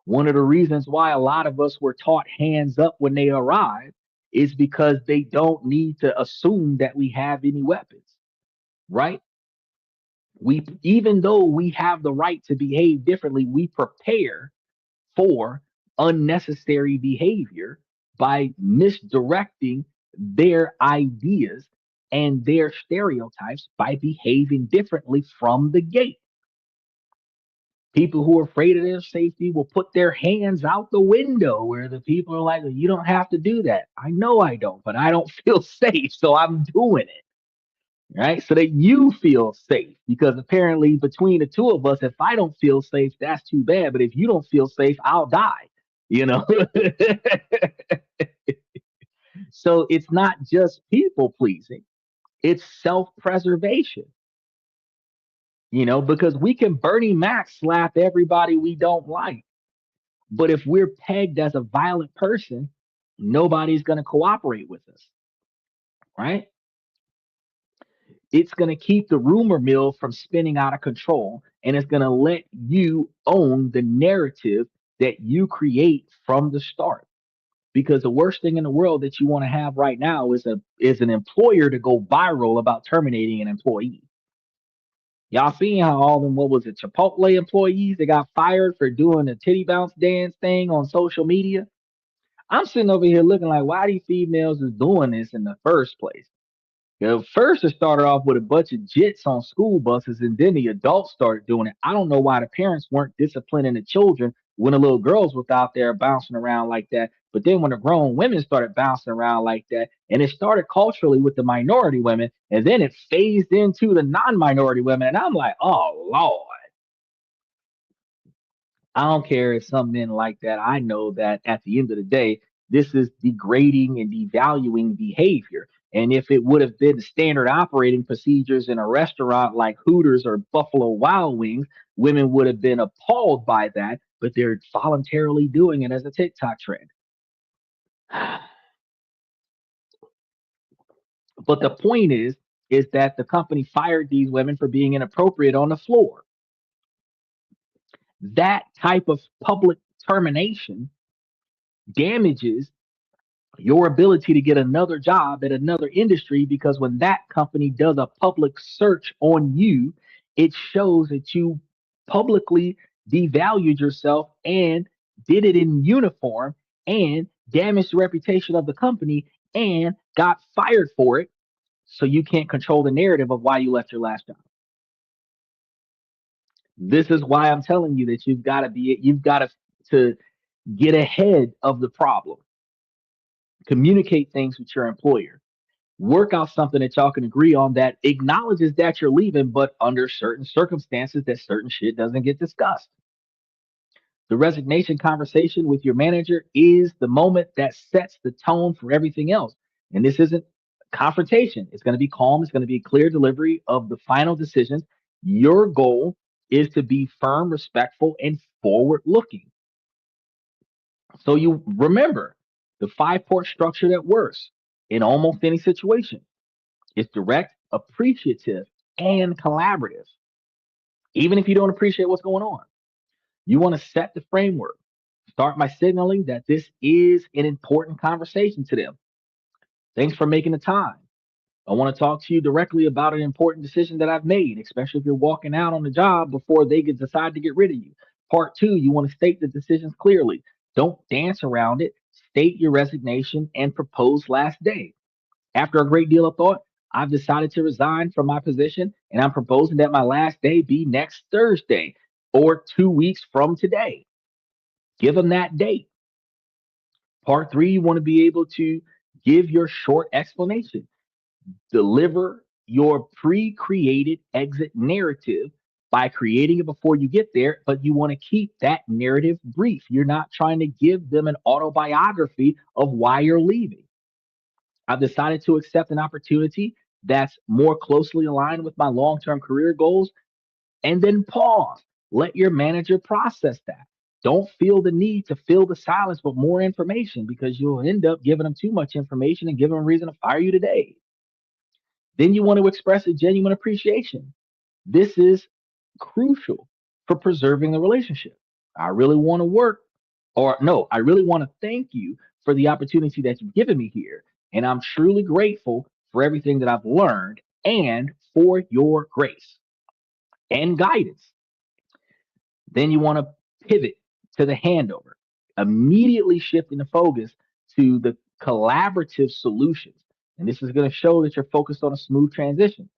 B: One of the reasons why a lot of us were taught hands up when they arrive is because they don't need to assume that we have any weapons, right? We, even though we have the right to behave differently, we prepare for unnecessary behavior by misdirecting their ideas and their stereotypes by behaving differently from the gate. People who are afraid of their safety will put their hands out the window where the people are like, you don't have to do that. I know I don't, but I don't feel safe, so I'm doing it. Right. So that you feel safe. Because apparently, between the two of us, if I don't feel safe, that's too bad. But if you don't feel safe, I'll die. You know? So it's not just people pleasing, it's self preservation. Because we can Bernie Mac slap everybody we don't like. But if we're pegged as a violent person, nobody's going to cooperate with us, right? It's going to keep the rumor mill from spinning out of control, and it's going to let you own the narrative that you create from the start. Because the worst thing in the world that you want to have right now is an employer to go viral about terminating an employee. Y'all seen how all them, what was it, Chipotle employees, they got fired for doing the titty bounce dance thing on social media? I'm sitting over here looking like, why these females is doing this in the first place? First, it started off with a bunch of jits on school buses, and then the adults started doing it. I don't know why the parents weren't disciplining the children when the little girls was out there bouncing around like that. But then when the grown women started bouncing around like that, and it started culturally with the minority women, and then it phased into the non-minority women, and I'm like, oh Lord. I don't care if some men like that. I know that at the end of the day, this is degrading and devaluing behavior. And if it would have been standard operating procedures in a restaurant like Hooters or Buffalo Wild Wings, women would have been appalled by that, but they're voluntarily doing it as a TikTok trend. But the point is that the company fired these women for being inappropriate on the floor. That type of public termination damages your ability to get another job at another industry, because when that company does a public search on you, It shows that you publicly devalued yourself and did it in uniform and damaged the reputation of the company and got fired for it. So you can't control the narrative of why you left your last job. This is why I'm telling you that you've got to get ahead of the problem, communicate things with your employer, work out something that y'all can agree on that acknowledges that you're leaving, but under certain circumstances that certain shit doesn't get discussed. The resignation conversation with your manager is the moment that sets the tone for everything else. And this isn't confrontation. It's going to be calm. It's going to be clear delivery of the final decisions. Your goal is to be firm, respectful, and forward looking. So you remember the 5 part structure that works in almost any situation. It's direct, appreciative, and collaborative. Even if you don't appreciate what's going on, you want to set the framework. Start by signaling that this is an important conversation to them. Thanks for making the time. I want to talk to you directly about an important decision that I've made, especially if you're walking out on the job before they decide to get rid of you. Part two, you want to state the decisions clearly. Don't dance around it. State your resignation and propose last day. After a great deal of thought, I've decided to resign from my position and I'm proposing that my last day be next Thursday or 2 weeks from today. Give them that date. Part three, you want to be able to give your short explanation. Deliver your pre created exit narrative by creating it before you get there, but you want to keep that narrative brief. You're not trying to give them an autobiography of why you're leaving. I've decided to accept an opportunity that's more closely aligned with my long term career goals, and then pause. Let your manager process that. Don't feel the need to fill the silence with more information because you'll end up giving them too much information and giving them a reason to fire you today. Then you want to express a genuine appreciation. This is crucial for preserving the relationship. I really want to work, or no, I really want to thank you for the opportunity that you've given me here. And I'm truly grateful for everything that I've learned and for your grace and guidance. Then you want to pivot to the handover, immediately shifting the focus to the collaborative solutions. And this is going to show that you're focused on a smooth transition.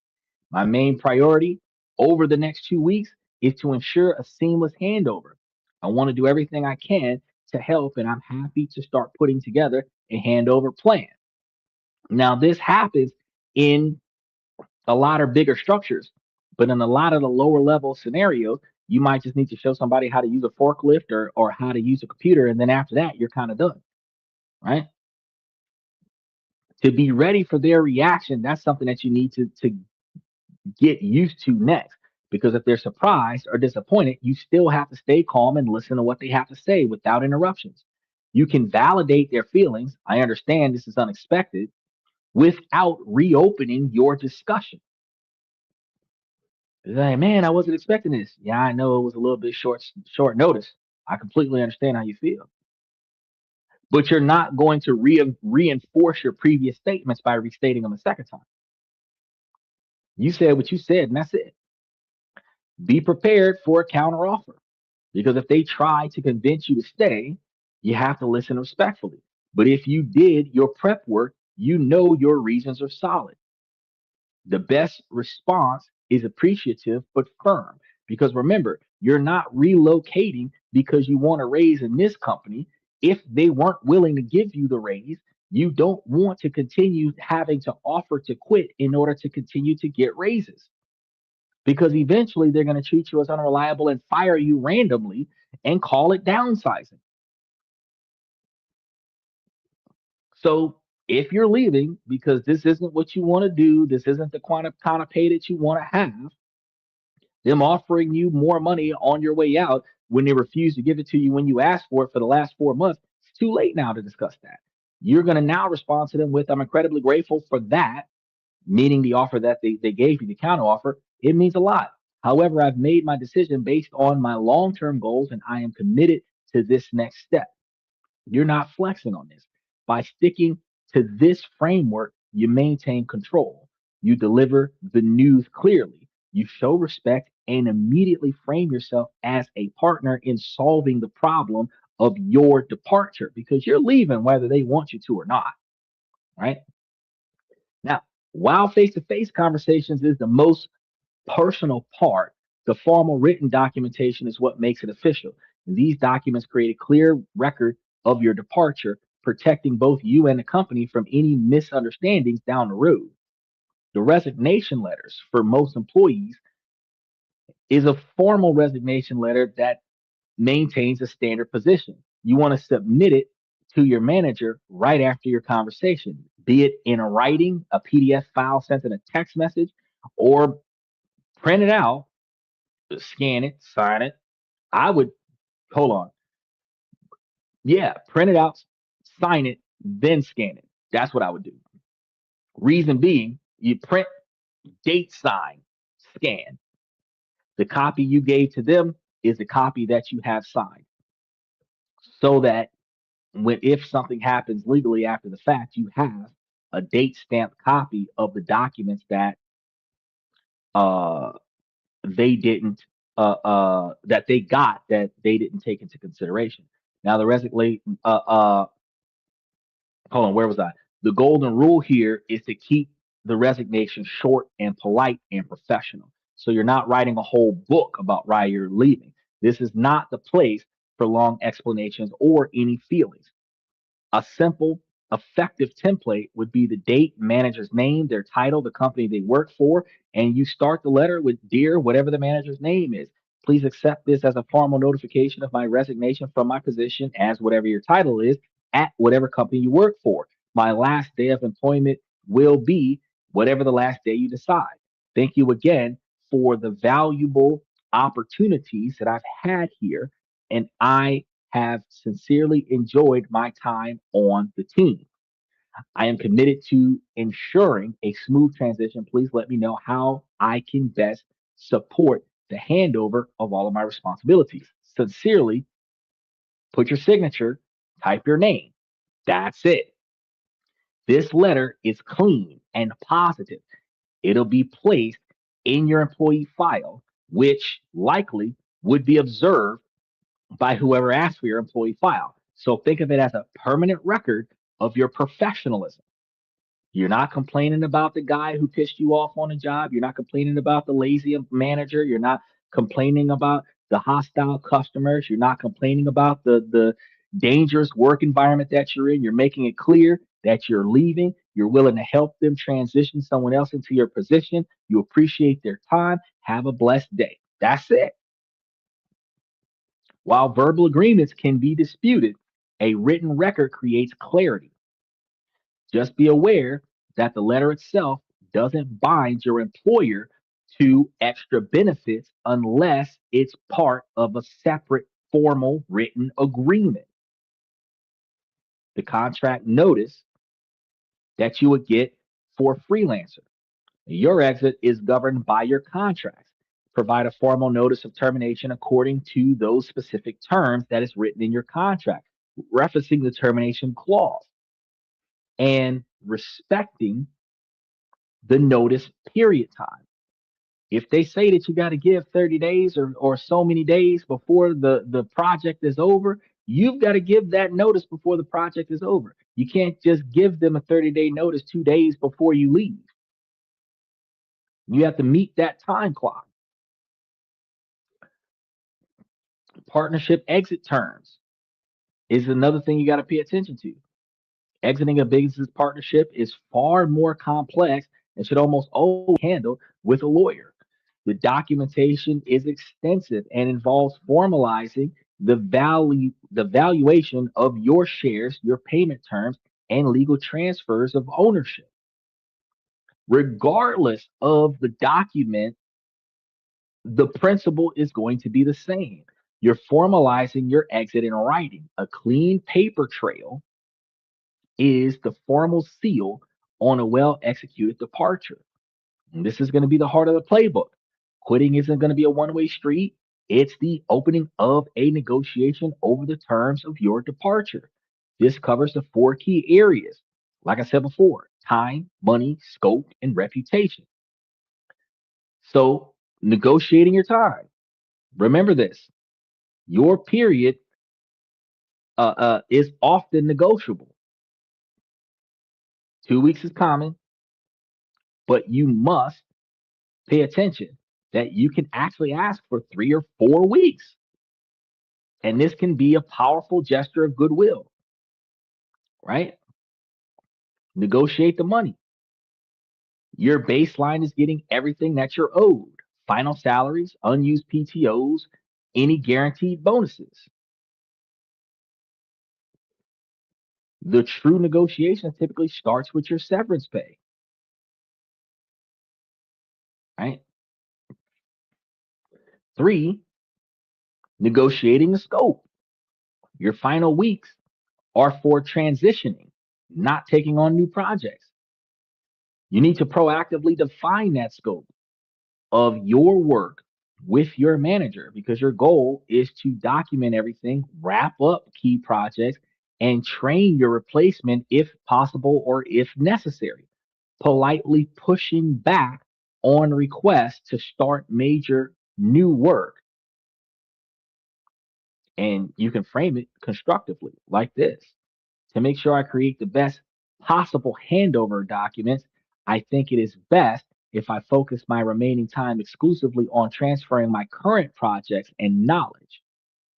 B: My main priority over the next 2 weeks is to ensure a seamless handover. I want to do everything I can to help, and I'm happy to start putting together a handover plan. Now, this happens in a lot of bigger structures, but in a lot of the lower level scenarios, you might just need to show somebody how to use a forklift or how to use a computer. And then after that, you're kind of done, right? To be ready for their reaction, that's something that you need to get used to next. Because if they're surprised or disappointed, you still have to stay calm and listen to what they have to say without interruptions. You can validate their feelings. I understand this is unexpected without reopening your discussion. It's like, man, I wasn't expecting this. Yeah, I know it was a little bit short notice. I completely understand how you feel. But you're not going to reinforce your previous statements by restating them a second time. You said what you said, and that's it. Be prepared for a counteroffer. Because if they try to convince you to stay, you have to listen respectfully. But if you did your prep work, you know your reasons are solid. The best response is appreciative but firm. Because remember, you're not relocating because you want a raise in this company. If they weren't willing to give you the raise, you don't want to continue having to offer to quit in order to continue to get raises. Because eventually they're going to treat you as unreliable and fire you randomly and call it downsizing. So if you're leaving because this isn't what you want to do, this isn't the kind of pay that you want to have, them offering you more money on your way out when they refuse to give it to you when you asked for it for the last 4 months, it's too late now to discuss that. You're going to now respond to them with, I'm incredibly grateful for that, meaning the offer that they gave you, the counter offer. It means a lot. However, I've made my decision based on my long term goals and I am committed to this next step. You're not flexing on this. By sticking to this framework, you maintain control. You deliver the news clearly. You show respect and immediately frame yourself as a partner in solving the problem of your departure because you're leaving whether they want you to or not, right? Now, while face to face conversations is the most personal part, the formal written documentation is what makes it official. And these documents create a clear record of your departure, protecting both you and the company from any misunderstandings down the road. The resignation letters for most employees is a formal resignation letter that maintains a standard position. You want to submit it to your manager right after your conversation, be it in a writing, a PDF file sent in a text message, or print it out, scan it, sign it. I would hold on. Yeah, print it out, sign it, then scan it. That's what I would do. Reason being, you print, date, sign, scan. The copy you gave to them is the copy that you have signed so that when if something happens legally after the fact, you have a date stamped copy of the documents that uh they didn't that they got that they didn't take into consideration. Now the resignation hold on, where was I? The golden rule here is to keep the resignation short and polite and professional. So you're not writing a whole book about why you're leaving. This is not the place for long explanations or any feelings. A simple, effective template would be the date, manager's name, their title, the company they work for, and you start the letter with dear, whatever the manager's name is. Please accept this as a formal notification of my resignation from my position as whatever your title is at whatever company you work for. My last day of employment will be whatever the last day you decide. Thank you again for the valuable opportunities that I've had here, and I have sincerely enjoyed my time on the team. I am committed to ensuring a smooth transition. Please let me know how I can best support the handover of all of my responsibilities. Sincerely, put your signature, type your name. That's it. This letter is clean and positive. It'll be placed in your employee file, which likely would be observed by whoever asked for your employee file. So think of it as a permanent record of your professionalism. You're not complaining about the guy who pissed you off on a job. You're not complaining about the lazy manager. You're not complaining about the hostile customers. You're not complaining about the dangerous work environment that you're in. You're making it clear that you're leaving. You're willing to help them transition someone else into your position. You appreciate their time. Have a blessed day. That's it. While verbal agreements can be disputed, a written record creates clarity. Just be aware that the letter itself doesn't bind your employer to extra benefits unless it's part of a separate formal written agreement. The contract notice that you would get for a freelancer. Your exit is governed by your contracts. Provide a formal notice of termination according to those specific terms that is written in your contract, referencing the termination clause and respecting the notice period time. If they say that you got to give 30 days or so many days before the project is over, you've got to give that notice before the project is over. You can't just give them a 30-day notice 2 days before you leave. You have to meet that time clock. Partnership exit terms is another thing you got to pay attention to. Exiting a business partnership is far more complex and should almost always be handled with a lawyer. The documentation is extensive and involves formalizing the valuation of your shares, your payment terms, and legal transfers of ownership. Regardless of the document, the principle is going to be the same. You're formalizing your exit in writing. A clean paper trail is the formal seal on a well executed departure. And this is going to be the heart of the playbook. Quitting isn't going to be a one-way street. It's the opening of a negotiation over the terms of your departure. This covers the four key areas. Like I said before, time, money, scope, and reputation. So Negotiating your time. Remember this: your period is often negotiable. 2 weeks is common, but you must pay attention that you can actually ask for 3 or 4 weeks. And this can be a powerful gesture of goodwill, right? Negotiate the money. Your baseline is getting everything that you're owed: final salaries, unused PTOs, any guaranteed bonuses. The true negotiation typically starts with your severance pay, right? Three, negotiating the scope. Your final weeks are for transitioning, not taking on new projects. You need to proactively define that scope of your work with your manager, because your goal is to document everything, wrap up key projects, and train your replacement if possible or if necessary. Politely pushing back on requests to start major new work. And you can frame it constructively like this: to make sure I create the best possible handover documents, I think it is best if I focus my remaining time exclusively on transferring my current projects and knowledge,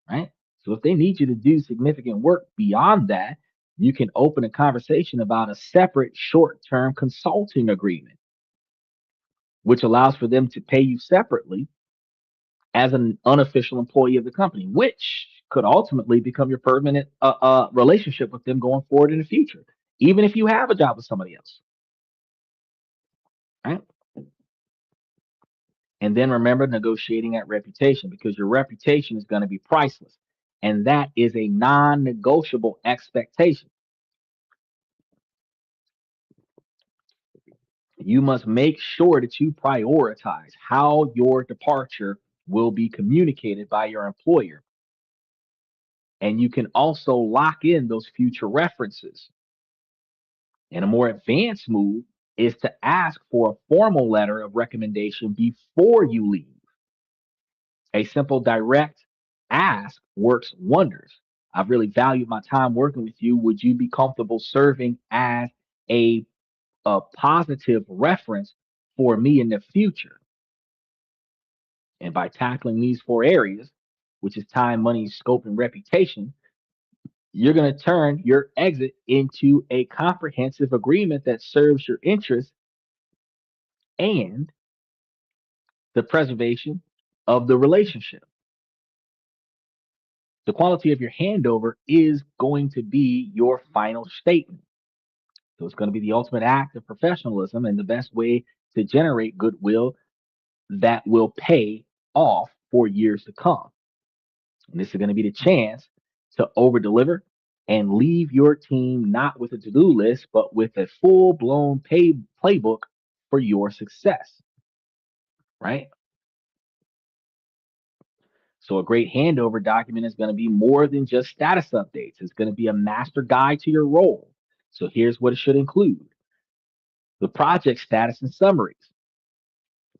B: right? So if they need you to do significant work beyond that, you can open a conversation about a separate short-term consulting agreement, which allows for them to pay you separately as an unofficial employee of the company, which could ultimately become your permanent relationship with them going forward in the future, even if you have a job with somebody else, right? And then remember, negotiating that reputation, because your reputation is going to be priceless. And that is a non negotiable expectation. You must make sure that you prioritize how your departure will be communicated by your employer. And you can also lock in those future references. And a more advanced move is to ask for a formal letter of recommendation before you leave. A simple direct ask works wonders. I've really valued my time working with you. Would you be comfortable serving as a, a positive reference for me in the future? And by tackling these four areas, which is time, money, scope, and reputation, you're going to turn your exit into a comprehensive agreement that serves your interests and the preservation of the relationship. The quality of your handover is going to be your final statement. So it's going to be the ultimate act of professionalism and the best way to generate goodwill that will pay off for years to come. And this is going to be the chance to over deliver and leave your team not with a to do list, but with a full blown playbook for your success, right? So a great handover document is going to be more than just status updates. It's going to be a master guide to your role. So here's what it should include: the project status and summaries.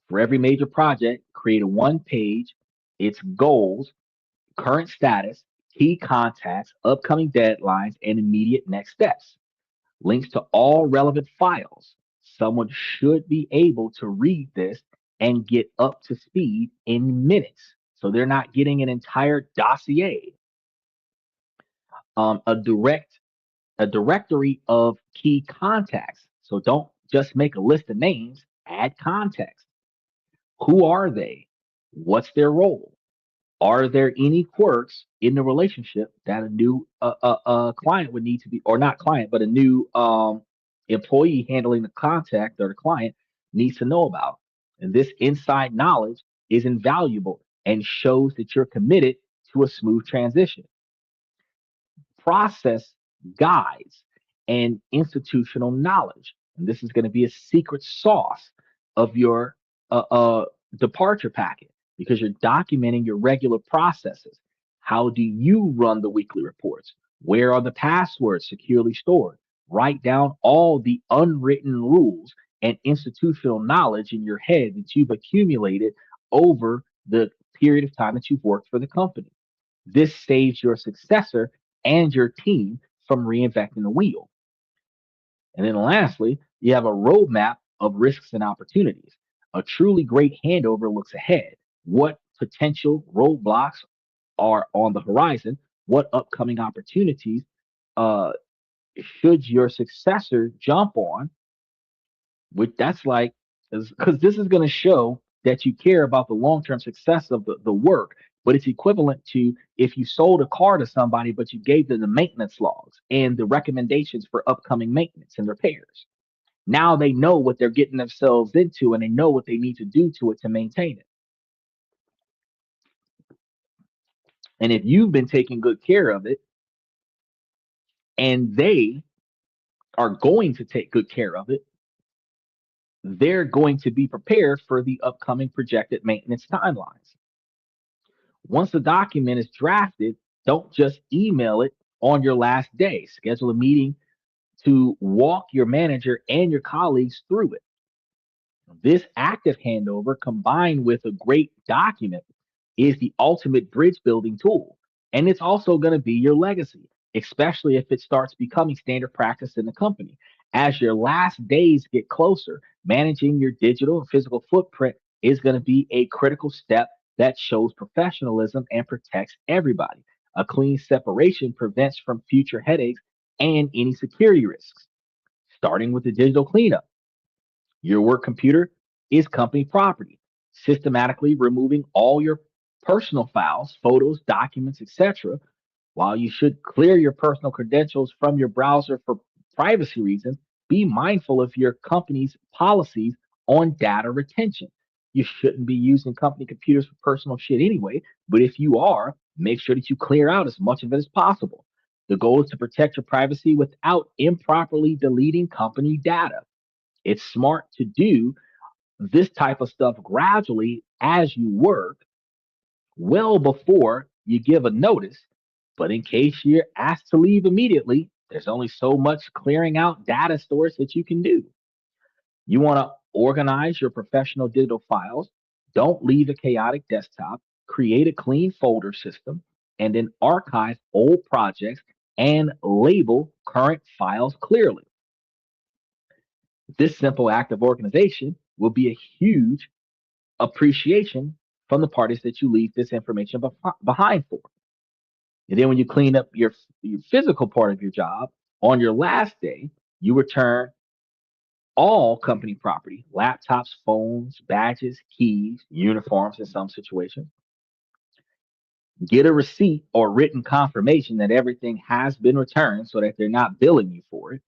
B: For every major project, create a one page, its goals, current status, key contacts, upcoming deadlines, and immediate next steps. Links to all relevant files. Someone should be able to read this and get up to speed in minutes. So they're not getting an entire dossier. Um, a direct a directory of key contacts. So don't just make a list of names, add context. Who are they? What's their role? Are there any quirks in the relationship that a new client would need to be, or not client, but a new employee handling the contact or the client needs to know about? And this inside knowledge is invaluable and shows that you're committed to a smooth transition. Process guides and institutional knowledge. And this is going to be a secret sauce of your departure packet, because you're documenting your regular processes. How do you run the weekly reports? Where are the passwords securely stored? Write down all the unwritten rules and institutional knowledge in your head that you've accumulated over the period of time that you've worked for the company. This saves your successor and your team from reinventing the wheel. And then lastly, you have a roadmap of risks and opportunities. A truly great handover looks ahead. What potential roadblocks are on the horizon? What upcoming opportunities uh, should your successor jump on? Which that's like, because this is going to show that you care about the long-term success of the work, but it's equivalent to if you sold a car to somebody but you gave them the maintenance logs and the recommendations for upcoming maintenance and repairs. Now they know what they're getting themselves into and they know what they need to do to it to maintain it. And if you've been taking good care of it and they are going to take good care of it, they're going to be prepared for the upcoming projected maintenance timelines. Once the document is drafted, don't just email it on your last day. Schedule a meeting to walk your manager and your colleagues through it. This active handover combined with a great document is the ultimate bridge building tool. And it's also going to be your legacy, especially if it starts becoming standard practice in the company. As your last days get closer, managing your digital and physical footprint is going to be a critical step that shows professionalism and protects everybody. A clean separation prevents from future headaches and any security risks, starting with the digital cleanup. Your work computer is company property. Systematically removing all your personal files, photos, documents, etc. While you should clear your personal credentials from your browser for privacy reasons, be mindful of your company's policies on data retention. You shouldn't be using company computers for personal shit anyway, but if you are, make sure that you clear out as much of it as possible. The goal is to protect your privacy without improperly deleting company data. It's smart to do this type of stuff gradually as you work, well before you give a notice. But in case you're asked to leave immediately, there's only so much clearing out data storage that you can do. You want to organize your professional digital files. Don't leave a chaotic desktop. Create a clean folder system and then archive old projects and label current files clearly. This simple act of organization will be a huge appreciation from the parties that you leave this information behind for. And then when you clean up your physical part of your job, on your last day, you return all company property, laptops, phones, badges, keys, uniforms in some situations. Get a receipt or written confirmation that everything has been returned so that they're not billing you for it.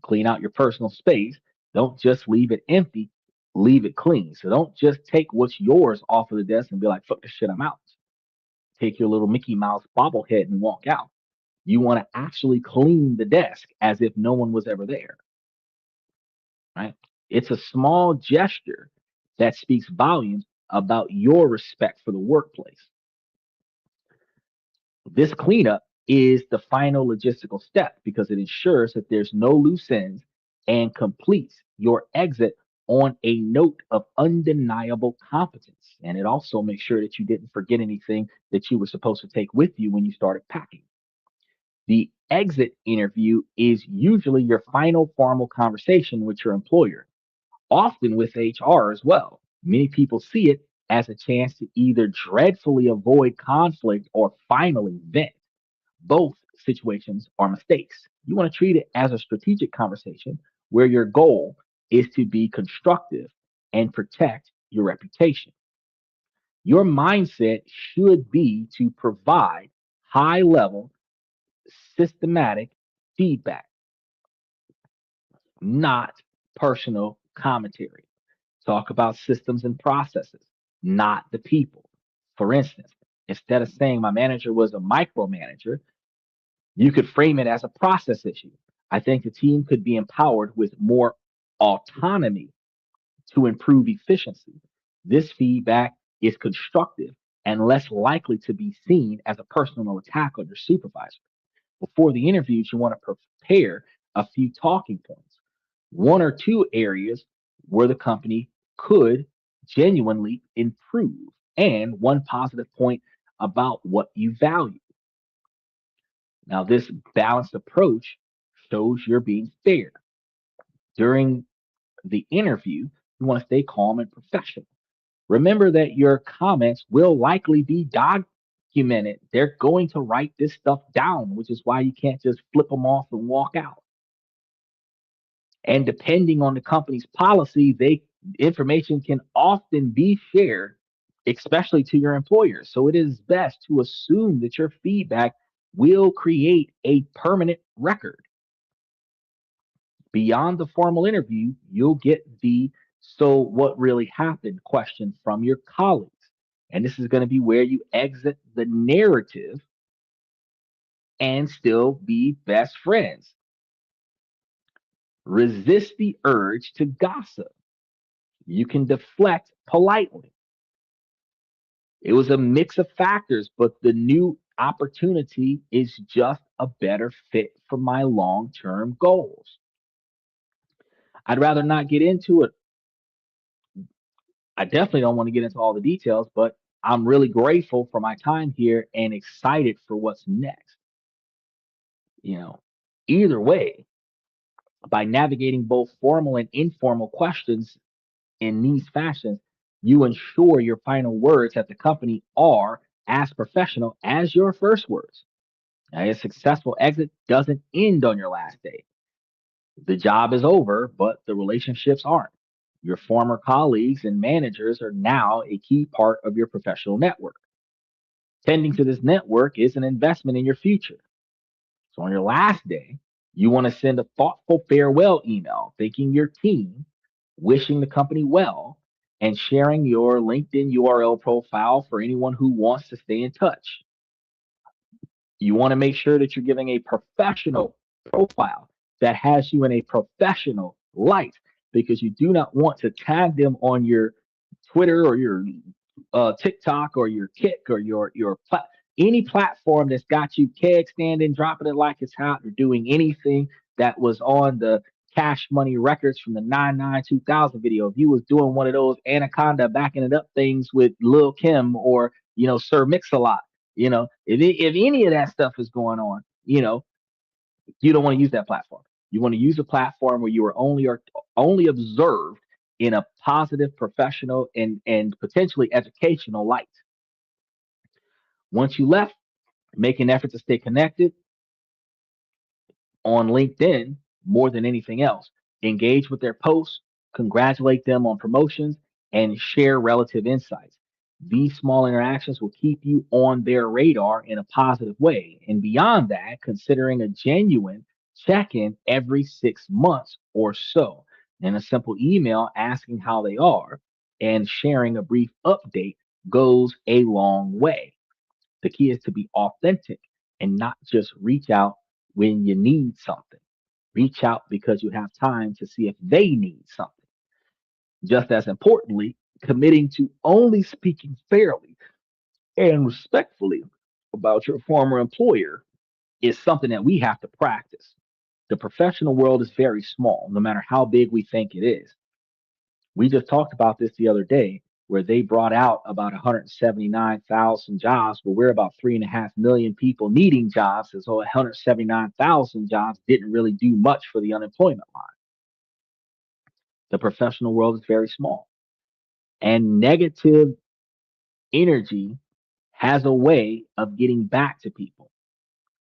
B: Clean out your personal space. Don't just leave it empty, leave it clean. So don't just take what's yours off of the desk and be like, fuck this shit, I'm out. Take your little Mickey Mouse bobblehead and walk out. You want to actually clean the desk as if no one was ever there, right? It's a small gesture that speaks volumes about your respect for the workplace. This cleanup is the final logistical step because it ensures that there's no loose ends and completes your exit on a note of undeniable competence. And it also makes sure that you didn't forget anything that you were supposed to take with you when you started packing. The exit interview is usually your final formal conversation with your employer, often with HR as well. Many people see it as a chance to either dreadfully avoid conflict or finally vent. Both situations are mistakes. You want to treat it as a strategic conversation where your goal is to be constructive and protect your reputation. Your mindset should be to provide high level, systematic feedback, not personal commentary. Talk about systems and processes, not the people. For instance, instead of saying my manager was a micromanager, you could frame it as a process issue. I think the team could be empowered with more autonomy to improve efficiency. This feedback is constructive and less likely to be seen as a personal attack on your supervisor. Before the interviews, you want to prepare a few talking points, one or two areas where the company could genuinely improve, and one positive point about what you value. Now, this balanced approach shows you're being fair. During the interview, you want to stay calm and professional. Remember that your comments will likely be documented. They're going to write this stuff down, which is why you can't just flip them off and walk out. And depending on the company's policy, they information can often be shared, especially to your employer. So it is best to assume that your feedback will create a permanent record. Beyond the formal interview, you'll get the "so what really happened" question from your colleagues. And this is going to be where you exit the narrative and still be best friends. Resist the urge to gossip. You can deflect politely. It was a mix of factors, but the new opportunity is just a better fit for my long term goals. I'd rather not get into it. I definitely don't want to get into all the details, but I'm really grateful for my time here and excited for what's next. You know, either way, by navigating both formal and informal questions in these fashions, you ensure your final words at the company are as professional as your first words. Now, a successful exit doesn't end on your last day. The job is over, but the relationships aren't. Your former colleagues and managers are now a key part of your professional network. Tending to this network is an investment in your future. So on your last day, you want to send a thoughtful farewell email, thanking your team, wishing the company well, and sharing your LinkedIn URL profile for anyone who wants to stay in touch. You want to make sure that you're giving a professional profile that has you in a professional light, because you do not want to tag them on your Twitter or your TikTok or your Kick or any platform that's got you keg standing, dropping it like it's hot, or doing anything that was on the Cash Money Records from the 99 2000 video. If you was doing one of those Anaconda backing it up things with Lil Kim or Sir Mix-a-Lot, if any of that stuff is going on, you don't want to use that platform. You want to use a platform where you are only observed in a positive, professional, and potentially educational light. Once you left, make an effort to stay connected on LinkedIn more than anything else. Engage with their posts, congratulate them on promotions, and share relative insights. These small interactions will keep you on their radar in a positive way. And beyond that, considering a genuine check in every 6 months or so, and a simple email asking how they are and sharing a brief update goes a long way. The key is to be authentic and not just reach out when you need something. Reach out because you have time to see if they need something. Just as importantly, committing to only speaking fairly and respectfully about your former employer is something that we have to practice. The professional world is very small, no matter how big we think it is. We just talked about this the other day, where they brought out about 179,000 jobs, but we're about 3.5 million people needing jobs. And so 179,000 jobs didn't really do much for the unemployment line. The professional world is very small. And negative energy has a way of getting back to people.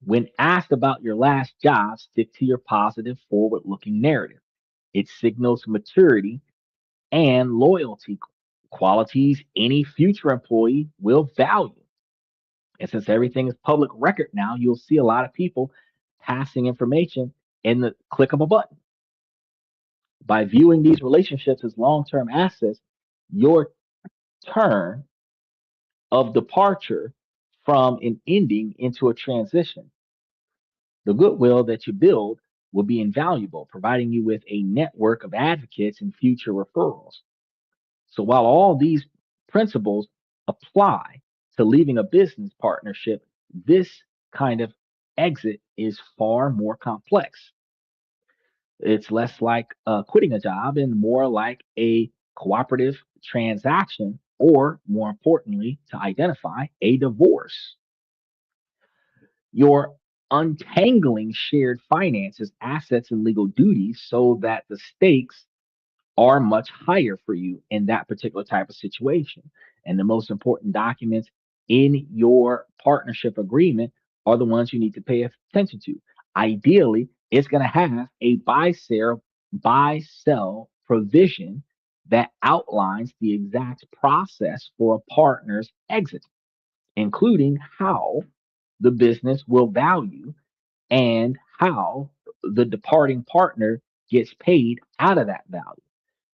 B: When asked about your last job, stick to your positive, forward looking narrative. It signals maturity and loyalty, qualities any future employee will value. And since everything is public record now, you'll see a lot of people passing information in the click of a button. By viewing these relationships as long term assets, your turn of departure from an ending into a transition, the goodwill that you build will be invaluable, providing you with a network of advocates and future referrals. So while all these principles apply to leaving a business partnership, this kind of exit is far more complex. It's less like quitting a job and more like a cooperative transaction, or more importantly, to identify a divorce. You're untangling shared finances, assets, and legal duties so that the stakes are much higher for you in that particular type of situation. And the most important documents in your partnership agreement are the ones you need to pay attention to. Ideally, it's going to have a buy sell provision that outlines the exact process for a partner's exit, including how the business will value and how the departing partner gets paid out of that value.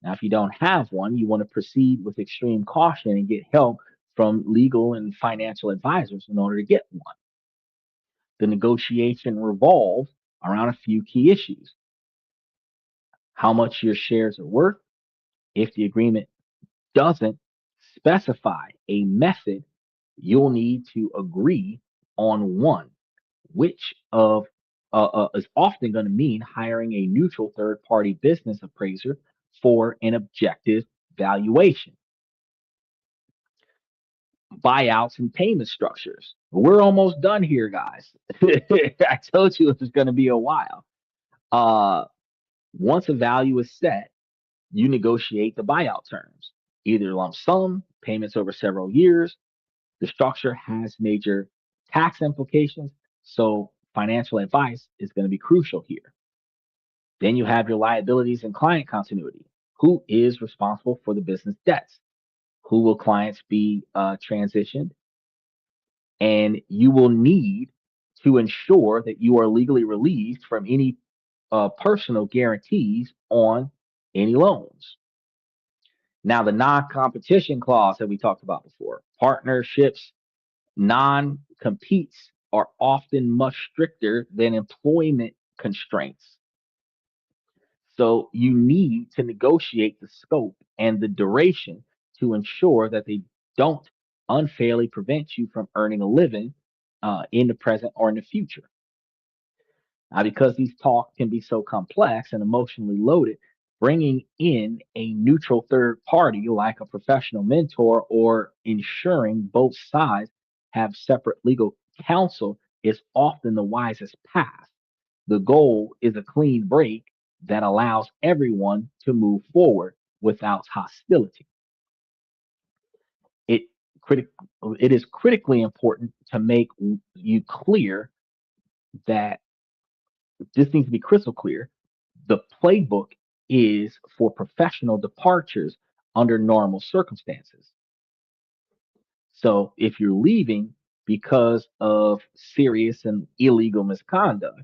B: Now, if you don't have one, you want to proceed with extreme caution and get help from legal and financial advisors in order to get one. The negotiation revolves around a few key issues: how much your shares are worth. If the agreement doesn't specify a method, you'll need to agree on one, which is often going to mean hiring a neutral third party business appraiser for an objective valuation. Buyouts and payment structures. We're almost done here, guys. I told you it was going to be a while. Uh, Once a value is set, you negotiate the buyout terms, either lump sum, payments over several years. The structure has major tax implications, so financial advice is going to be crucial here. Then you have your liabilities and client continuity. Who is responsible for the business debts? Who will clients be transitioned? And you will need to ensure that you are legally released from any personal guarantees on any loans. Now, the non competition clause that we talked about before, partnerships, non competes are often much stricter than employment constraints. So you need to negotiate the scope and the duration to ensure that they don't unfairly prevent you from earning a living in the present or in the future. Now, because these talks can be so complex and emotionally loaded, bringing in a neutral third party like a professional mentor or ensuring both sides have separate legal counsel is often the wisest path. The goal is a clean break that allows everyone to move forward without hostility. It, critic, it is critically important to make you clear that this needs to be crystal clear. The playbook is for professional departures under normal circumstances. So if you're leaving because of serious and illegal misconduct,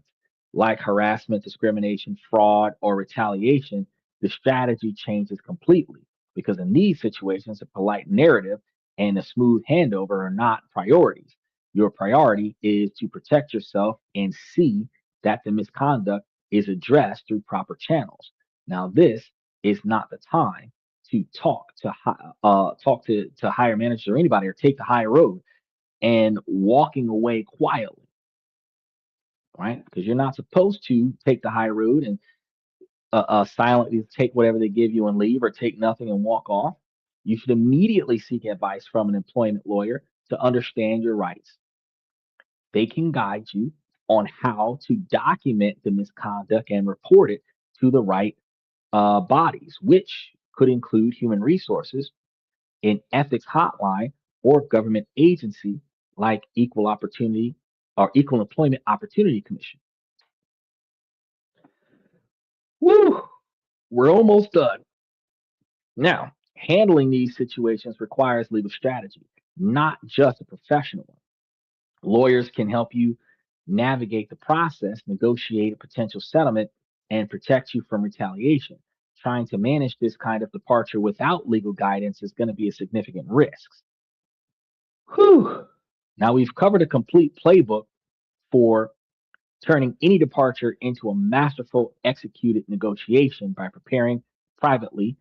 B: like harassment, discrimination, fraud, or retaliation, the strategy changes completely. Because in these situations, a polite narrative and a smooth handover are not priorities. Your priority is to protect yourself and see that the misconduct is addressed through proper channels. Now, this is not the time to talk to higher managers or anybody, or take the high road and walking away quietly, right? Because you're not supposed to take the high road and silently take whatever they give you and leave, or take nothing and walk off. You should immediately seek advice from an employment lawyer to understand your rights. They can guide you on how to document the misconduct and report it to the right bodies, which could include human resources, an ethics hotline, or government agency like Equal Opportunity or Equal Employment Opportunity Commission. Woo! We're almost done. Now, handling these situations requires legal strategy, not just a professional one. Lawyers can help you navigate the process, negotiate a potential settlement, and protect you from retaliation. Trying to manage this kind of departure without legal guidance is going to be a significant risk. Whew. Now we've covered a complete playbook for turning any departure into a masterful executed negotiation by preparing privately,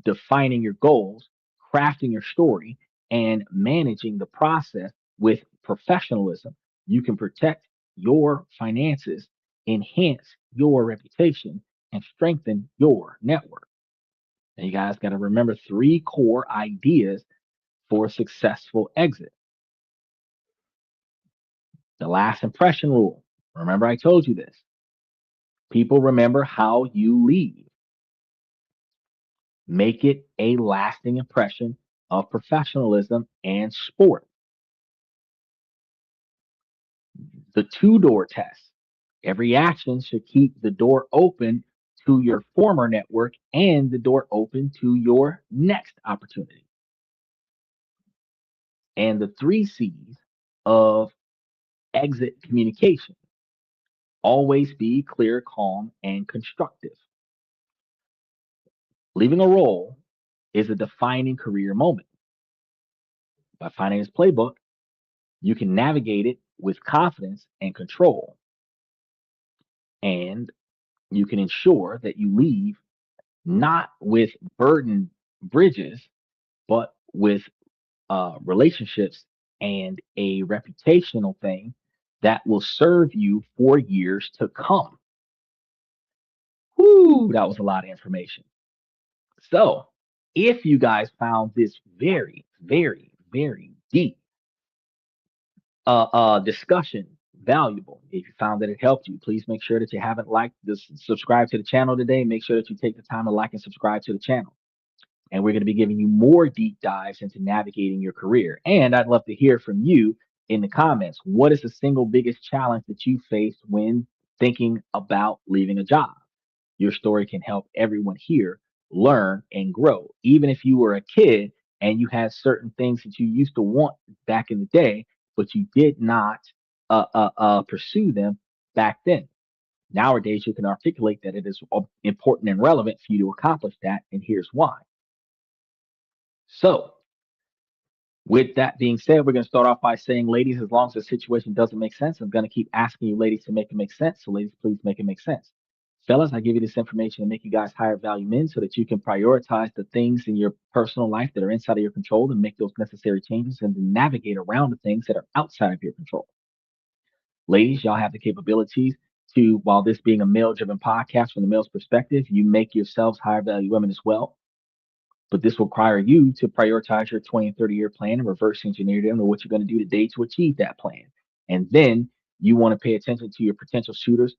B: defining your goals, crafting your story, and managing the process with professionalism. You can protect your finances, enhance your reputation, and strengthen your network. And you guys got to remember 3 core ideas for a successful exit. The last impression rule. Remember, I told you this. People remember how you leave. Make it a lasting impression of professionalism and sport. The 2-door test. Every action should keep the door open to your former network and the door open to your next opportunity. And the 3 C's of exit communication. Always be clear, calm, and constructive. Leaving a role is a defining career moment. By finding this playbook, you can navigate it with confidence and control. And you can ensure that you leave not with burdened bridges, but with relationships and a reputational thing that will serve you for years to come. Whoo, that was a lot of information. So, if you guys found this very, very, very deep discussion valuable, if you found that it helped you, please make sure that you haven't liked this, subscribe to the channel today. Make sure that you take the time to like and subscribe to the channel. And we're going to be giving you more deep dives into navigating your career. And I'd love to hear from you in the comments. What is the single biggest challenge that you faced when thinking about leaving a job? Your story can help everyone here learn and grow. Even if you were a kid and you had certain things that you used to want back in the day, but you did not pursue them back then. Nowadays, you can articulate that it is important and relevant for you to accomplish that, and here's why. So, with that being said, we're going to start off by saying, ladies, as long as the situation doesn't make sense, I'm going to keep asking you ladies to make it make sense. So, ladies, please make it make sense. Fellas, I give you this information to make you guys higher value men so that you can prioritize the things in your personal life that are inside of your control and make those necessary changes and then navigate around the things that are outside of your control. Ladies, y'all have the capabilities to, while this being a male-driven podcast from the male's perspective, you make yourselves higher value women as well. But this will require you to prioritize your 20 and 30-year plan and reverse engineer them to what you're going to do today to achieve that plan. And then you want to pay attention to your potential suitors'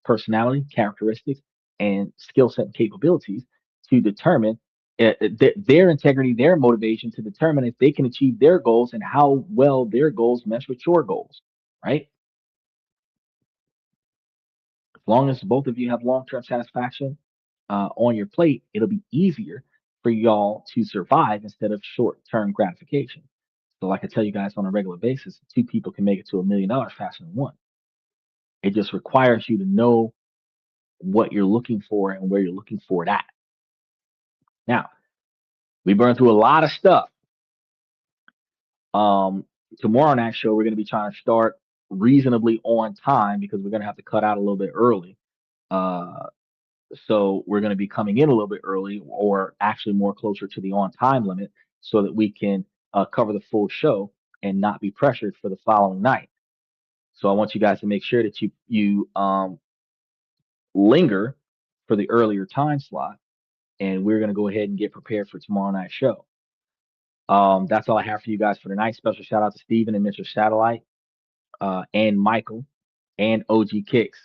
B: personality, characteristics, and skill set and capabilities to determine their integrity, their motivation, to determine if they can achieve their goals and how well their goals mesh with your goals, right? As long as both of you have long-term satisfaction on your plate, it'll be easier for y'all to survive instead of short-term gratification. So like I tell you guys on a regular basis, 2 people can make it to $1 million faster than 1. It just requires you to know what you're looking for and where you're looking for it at. Now, we burned through a lot of stuff. Tomorrow night's show, we're going to be trying to start reasonably on time because we're going to have to cut out a little bit early. So we're going to be coming in a little bit early, or actually more closer to the on-time limit, so that we can cover the full show and not be pressured for the following night. So I want you guys to make sure that you linger for the earlier time slot, and we're going to go ahead and get prepared for tomorrow night's show. That's all I have for you guys for tonight. Special shout out to Steven and Mr. Satellite, and Michael, and OG Kicks.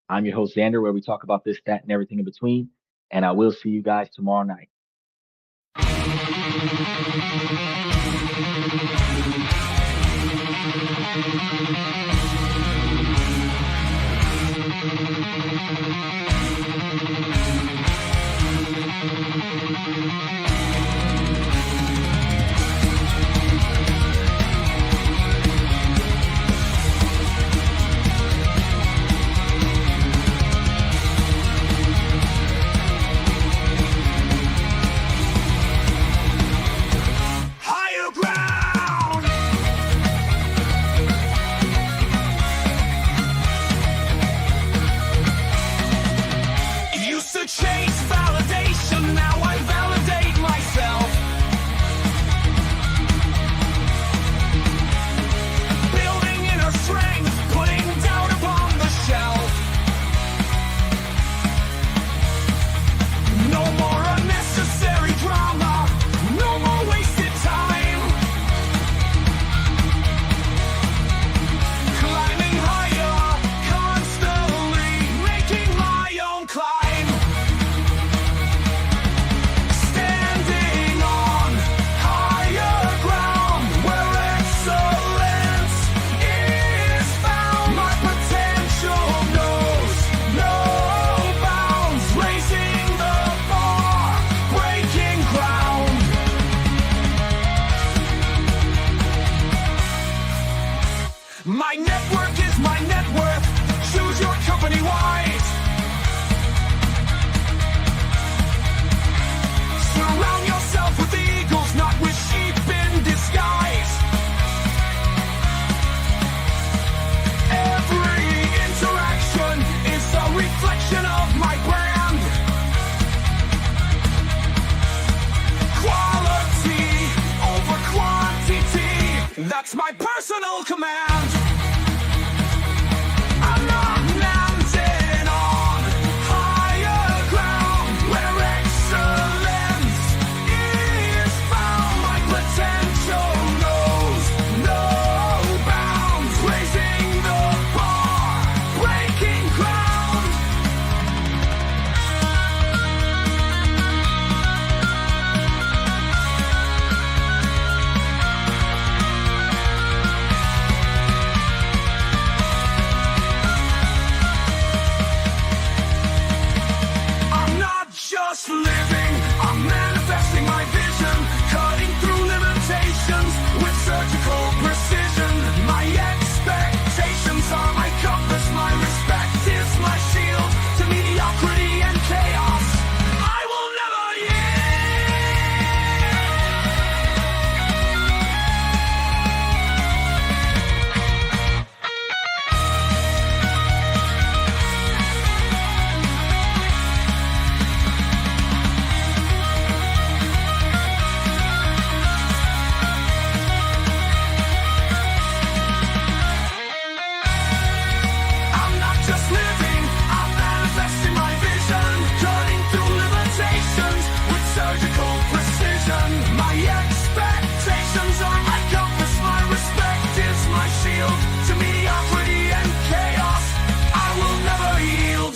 B: I'm your host, Xander, where we talk about this, that, and everything in between. And I will see you guys tomorrow night.
A: Higher ground! My network is my net worth. Choose your company wise. Surround yourself with eagles, not with sheep in disguise. Every interaction is a reflection of my brand. Quality over quantity, that's my personal command. I'm not landing on higher ground where excellence is found. My potential knows no bounds, raising the bar, breaking ground. I'm not just living, I'm manifesting my vision, cutting through limitations with surgical precision. My expectations are my compass, my respect is my shield to mediocrity and chaos. I will never I'm not just living, I'm manifesting my vision, cutting through limitations with surgical precision. My expectations are my compass, my respect is my shield to mediocrity and chaos. I will never yield.